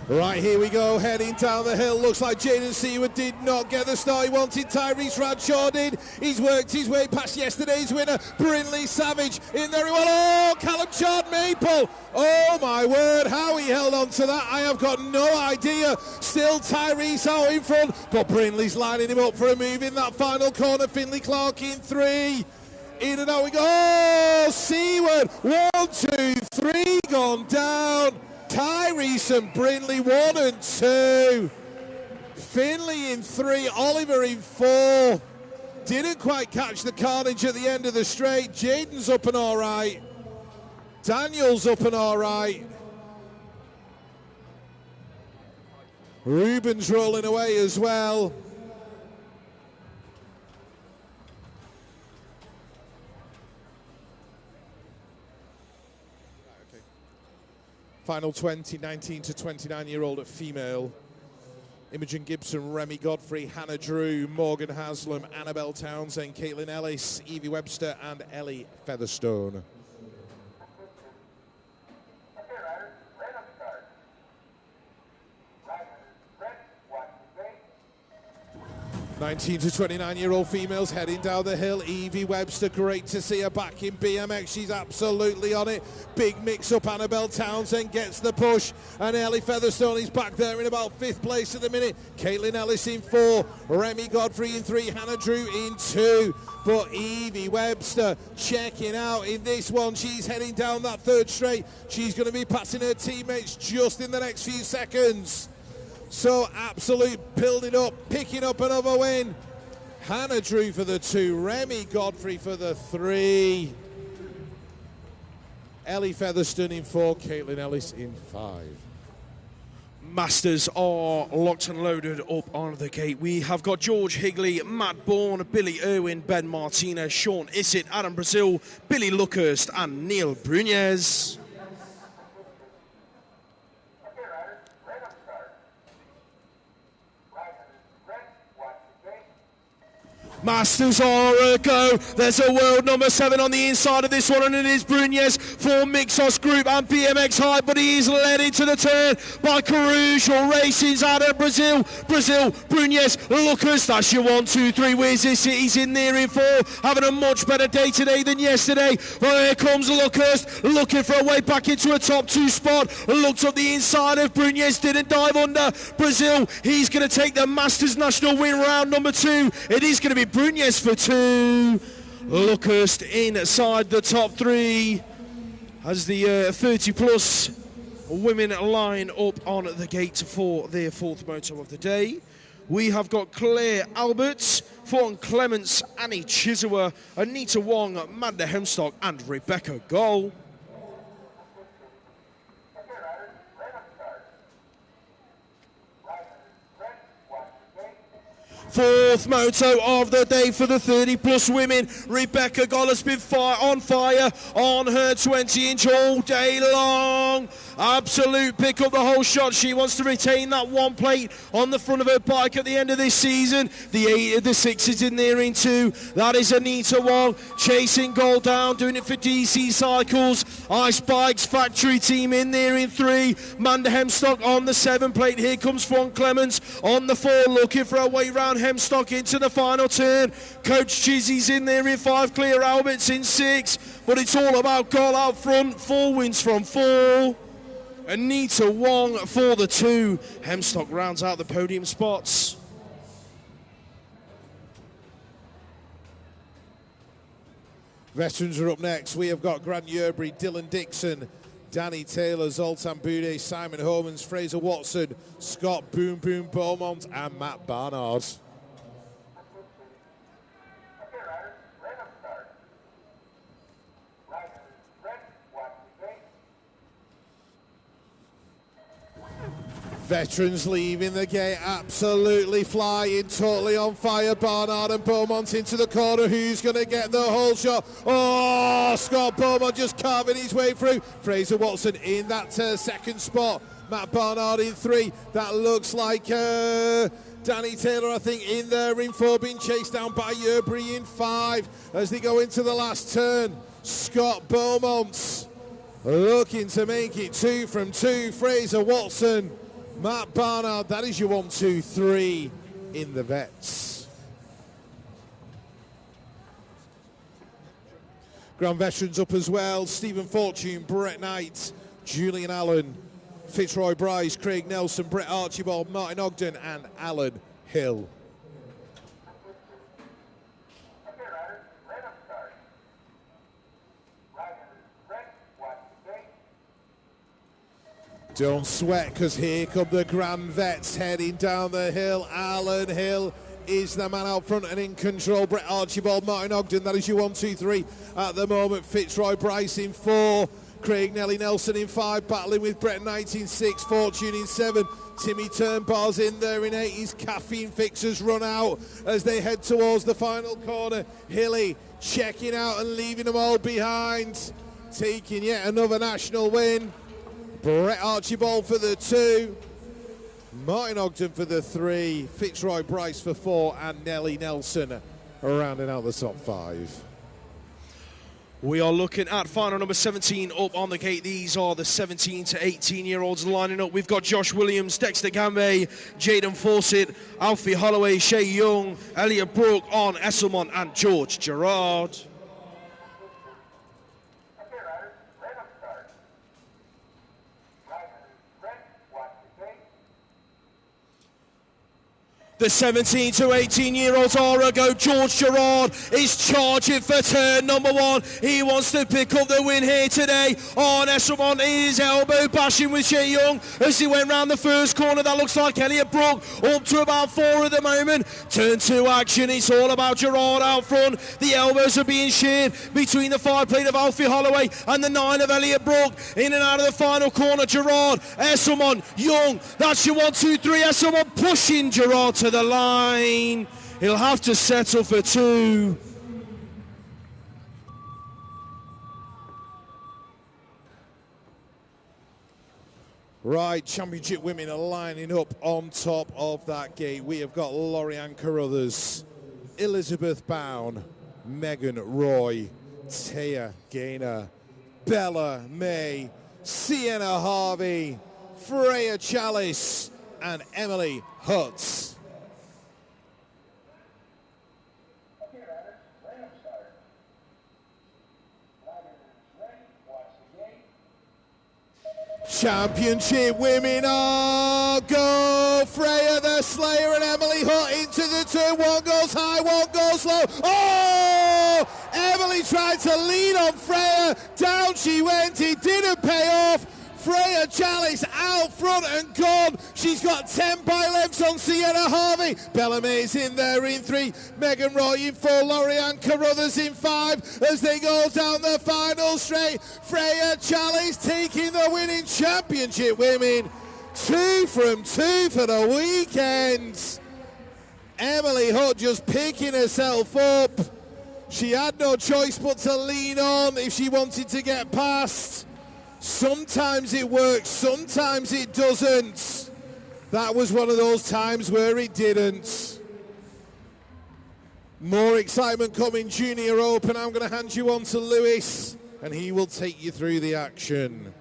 Right, here we go, heading down the hill. Looks like Jaden Seaward did not get the start he wanted. Tyrese Bradshaw did. He's worked his way past yesterday's winner, Brinley Savage, in there. Oh, Callum Chard Maple. Oh, my word, how he held on to that, I have got no idea. Still Tyrese out in front, but Brinley's lining him up for a move in that final corner. Finley Clark in three. In and out we go. Oh, Seaward. 1, 2, 3, gone down. Tyrese and Brinley 1 and 2. Finley in 3, Oliver in 4. Didn't quite catch the carnage at the end of the straight. Jaden's up and all right. Daniel's up and all right. Ruben's rolling away as well. Final 20, 19 to 29-year-old female. Imogen Gibson, Remy Godfrey, Hannah Drew, Morgan Haslam, Annabelle Townsend, Caitlin Ellis, Evie Webster, and Ellie Featherstone. 19 to 29-year-old females heading down the hill. Evie Webster, great to see her back in BMX. She's absolutely on it. Big mix-up. Annabelle Townsend gets the push, and Ellie Featherstone is back there in about 5th place at the minute. Caitlin Ellis in 4, Remy Godfrey in 3, Hannah Drew in 2. But Evie Webster checking out in this one. She's heading down that 3rd straight. She's going to be passing her teammates just in the next few seconds. So absolute building up, picking up another win. Hannah Drew for the 2, Remy Godfrey for the 3. Ellie Featherstone in 4, Caitlin Ellis in 5. Masters are locked and loaded up on the gate. We have got George Higley, Matt Bourne, Billy Irwin, Ben Martinez, Sean Issett, Adam Brazil, Billy Luckhurst, and Neil Brunez. Masters are a go. There's a world number 7 on the inside of this one, and it is Brunez for Mixos Group and BMX High, but he is led into the turn by Caruso Racing's out of Brazil. Brunez, Lucas, that's your 1, 2, 3. Where's this? He's in there in 4, having a much better day today than yesterday. Well, here comes Lucas, looking for a way back into a top 2 spot. Looked up the inside of Brunez, didn't dive under. Brazil, he's going to take the Masters National win round number 2. It is going to be Brunez for 2. Lucas inside the top 3 as the 30 plus women line up on the gate for their 4th moto of the day. We have got Claire Alberts, Thornton Clements, Annie Chisua, Anita Wong, Amanda Hemstock and Rebecca Goll. Fourth moto of the day for the 30 plus women. Rebecca Goll has been on fire on her 20-inch all day long. Absolute pick up the whole shot. She wants to retain that 1 plate on the front of her bike at the end of this season. The 6 is in there in 2. That is Anita Wong chasing Goll down, doing it for DC Cycles. Ice Bikes factory team in there in 3. Amanda Hemstock on the 7 plate. Here comes Fawn Clements on the 4, looking for a way round Hemstock into the final turn. Coach Chizzy's in there in 5. Claire Alberts in 6. But it's all about Goll out front. 4 wins from 4. Anita Wong for the 2. Hemstock rounds out the podium spots. Veterans are up next. We have got Grant Yerbury, Dylan Dixon, Danny Taylor, Zoltan Bude, Simon Homans, Fraser Watson, Scott Boom Boom Beaumont and Matt Barnard. Veterans leaving the gate, absolutely flying, totally on fire. Barnard and Beaumont into the corner. Who's going to get the whole shot? Oh, Scott Beaumont just carving his way through. Fraser Watson in that 2nd spot. Matt Barnard in 3. That looks like Danny Taylor, I think, in there in 4, being chased down by Yerbury in 5 as they go into the last turn. Scott Beaumont looking to make it 2 from 2. Fraser Watson, Matt Barnard, that is your 1, 2, 3 in the vets. Grand Veterans up as well. Stephen Fortune, Brett Knight, Julian Allen, Fitzroy Bryce, Craig Nelson, Brett Archibald, Martin Ogden and Alan Hill. Don't sweat, because here come the Grand Vets heading down the hill. Alan Hill is the man out front and in control. Brett Archibald, Martin Ogden, that is your 1, 2, 3 at the moment. Fitzroy Bryce in 4. Craig Nelly Nelson in 5, battling with Brett Knight in 6. Fortune in 7. Timmy Turnbar's in there in 8. His caffeine fixers run out as they head towards the final corner. Hilly checking out and leaving them all behind. Taking yet another national win. Brett Archibald for the 2, Martin Ogden for the 3, Fitzroy Bryce for 4, and Nelly Nelson rounding out the top 5. We are looking at final number 17 up on the gate. These are the 17 to 18-year-olds lining up. We've got Josh Williams, Dexter Gambe, Jaden Fawcett, Alfie Holloway, Shay Young, Elliot Brooke, Arne Esselmont, and George Gerard. The 17 to 18-year-olds are a go. George Gerard is charging for turn number 1. He wants to pick up the win here today. Arne Esselmont is elbow bashing with Shay Young as he went round the first corner. That looks like Elliot Brooke up to about 4 at the moment. Turn 2 action. It's all about Gerard out front. The elbows are being shared between the 5 plate of Alfie Holloway and the 9 of Elliot Brooke. In and out of the final corner, Gerard, Esselmont, Young. That's your 1, 2, 3. Esselmont pushing Gerard to the line. He'll have to settle for 2. Right, championship women are lining up on top of that gate. We have got Lorianne Carruthers, Elizabeth Bown, Megan Roy, Taya Gaynor, Bella May, Sienna Harvey, Freya Chalice, and Emily Hutz. Championship women are go. Freya the Slayer and Emily Hutt into the turn. One goes high, one goes low. Oh! Emily tried to lean on Freya. Down she went. It didn't pay off. Freya Chalice out front and gone. She's got 10 by lengths on Sienna Harvey. Bella May's in there in 3. Megan Roy in 4. Lorianne Carruthers in 5 as they go down the final straight. Freya Chalice taking the winning championship women. 2 from 2 for the weekend. Emily Hutt just picking herself up. She had no choice but to lean on if she wanted to get past. Sometimes it works, sometimes it doesn't. That was one of those times where it didn't. More excitement coming, Junior Open. I'm going to hand you on to Lewis, and he will take you through the action.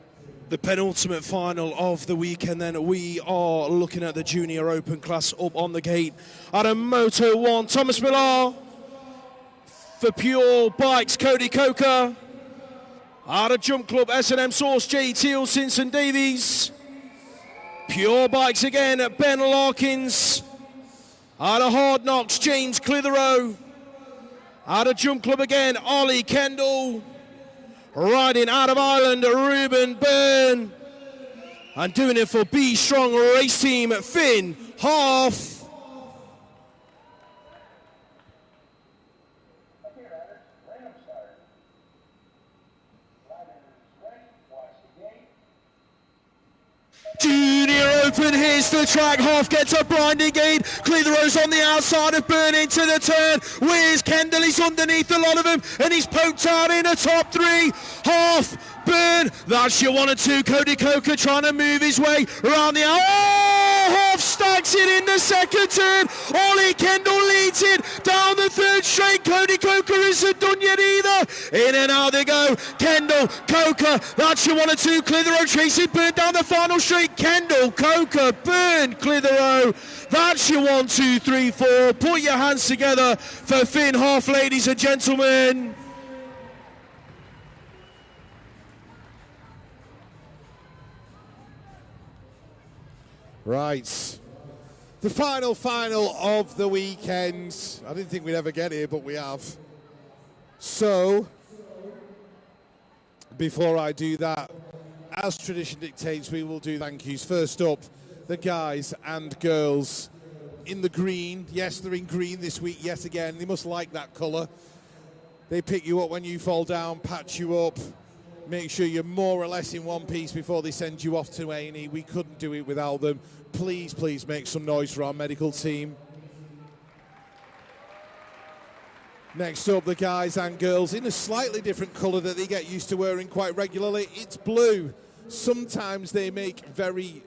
The penultimate final of the weekend, then we are looking at the Junior Open class up on the gate. Out of Moto 1, Thomas Millar. For Pure Bikes, Cody Coker. Out of Jump Club, S&M Source, J. Teal, Simpson Davies. Pure Bikes again, Ben Larkins. Out of Hard Knocks, James Clitheroe. Out of Jump Club again, Ollie Kendall. Riding out of Ireland, Ruben Byrne. And doing it for B Strong Race Team, Finn Half. Junior Open, here's the track. Half gets a blinding gate. Clitheroe's on the outside of Byrne into the turn. Where's Kendall? He's underneath a lot of them, and he's poked out in the top 3. Half, Byrne, that's your 1 and 2. Cody Coker trying to move his way around the... Oh! Half stacks it in the second turn. Ollie Kendall leads it down the 3rd straight. Cody Coker isn't done yet either. In and out they go. Kendall, Coker, that's your 1 and 2. Clitheroe chasing Byrne down the final straight. Kendall, Coker, Byrne, Clitheroe. That's your 1, 2, 3, 4. Put your hands together for Finn Half, ladies and gentlemen. Right, the final of the weekend. I didn't think we'd ever get here, but we have. So, before I do that, as tradition dictates, we will do thank yous. First up, the guys and girls in the green. Yes, they're in green this week yet again. They must like that colour. They pick you up when you fall down, patch you up, make sure you're more or less in one piece before they send you off to A&E. We couldn't do it without them. Please, please make some noise for our medical team. Next up, the guys and girls in a slightly different colour that they get used to wearing quite regularly. It's blue. Sometimes they make very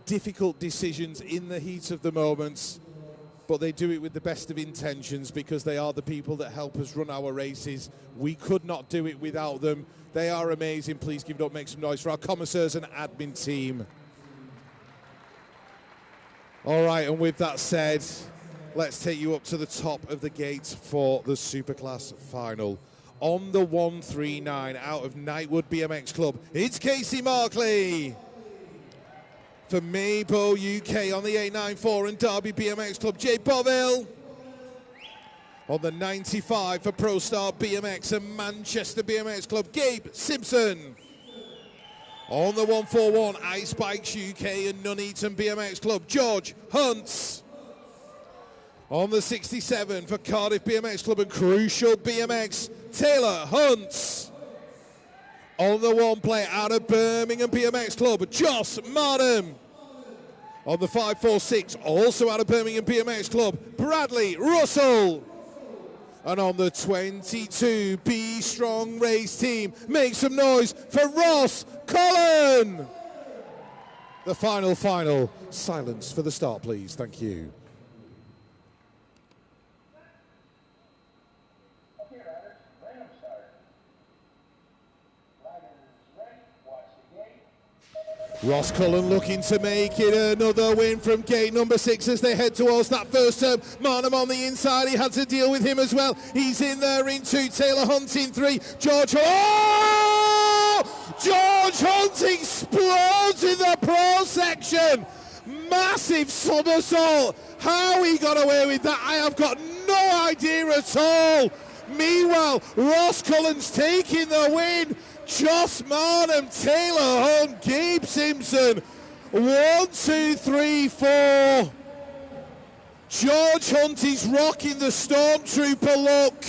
difficult decisions in the heat of the moments, but they do it with the best of intentions because they are the people that help us run our races. We could not do it without them. They are amazing. Please give it up, make some noise for our commissaires and admin team. All right, and with that said, let's take you up to the top of the gate for the Superclass final. On the 139 out of Knightwood BMX Club, it's Casey Markley. For Maybo UK on the 894 and Derby BMX Club, Jay Boville. On the 95 for ProStar BMX and Manchester BMX Club, Gabe Simpson. On the 141, Ice Bikes UK and Nuneaton BMX Club, George Hunt. On the 67 for Cardiff BMX Club and Crucial BMX, Taylor Hunt. On the one play out of Birmingham BMX Club, Joss Marden. On the 546, also out of Birmingham BMX Club, Bradley Russell. And on the 22, Be Strong Race Team, make some noise for Ross Cullen. The final, silence for the start, please. Thank you. clear, Alex. Random start. Riders ready. Watch the gate. Ross Cullen looking to make it another win from gate number 6 as they head towards that first turn. Marnham on the inside, he had to deal with him as well. He's in there in 2, Taylor Hunt in 3, George George Hunt explodes in the pro section. Massive somersault. How he got away with that, I have got no idea at all. Meanwhile, Ross Cullen's taking the win. Joss Marnham, Taylor Hunt, Gabe Simpson. 1, 2, 3, 4. George Hunt is rocking the Stormtrooper look.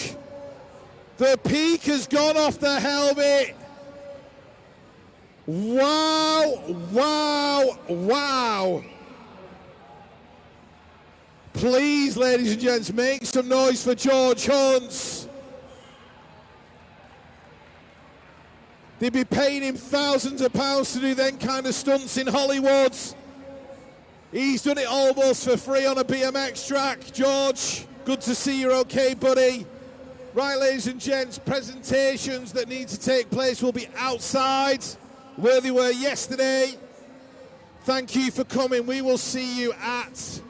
The peak has gone off the helmet. Wow, wow, wow. Please, ladies and gents, make some noise for George Hunt. They'd be paying him thousands of pounds to do them kind of stunts in Hollywood. He's done it almost for free on a BMX track. George, good to see you're okay, buddy. Right, ladies and gents, presentations that need to take place will be outside where they were yesterday. Thank you for coming. We will see you at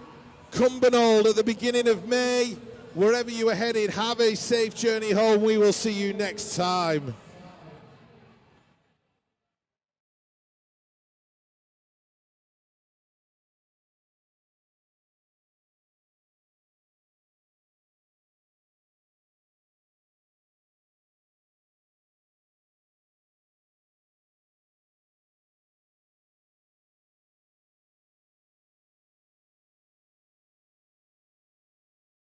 Cumbernauld at the beginning of May. Wherever you are headed, have a safe journey home. We will see you next time.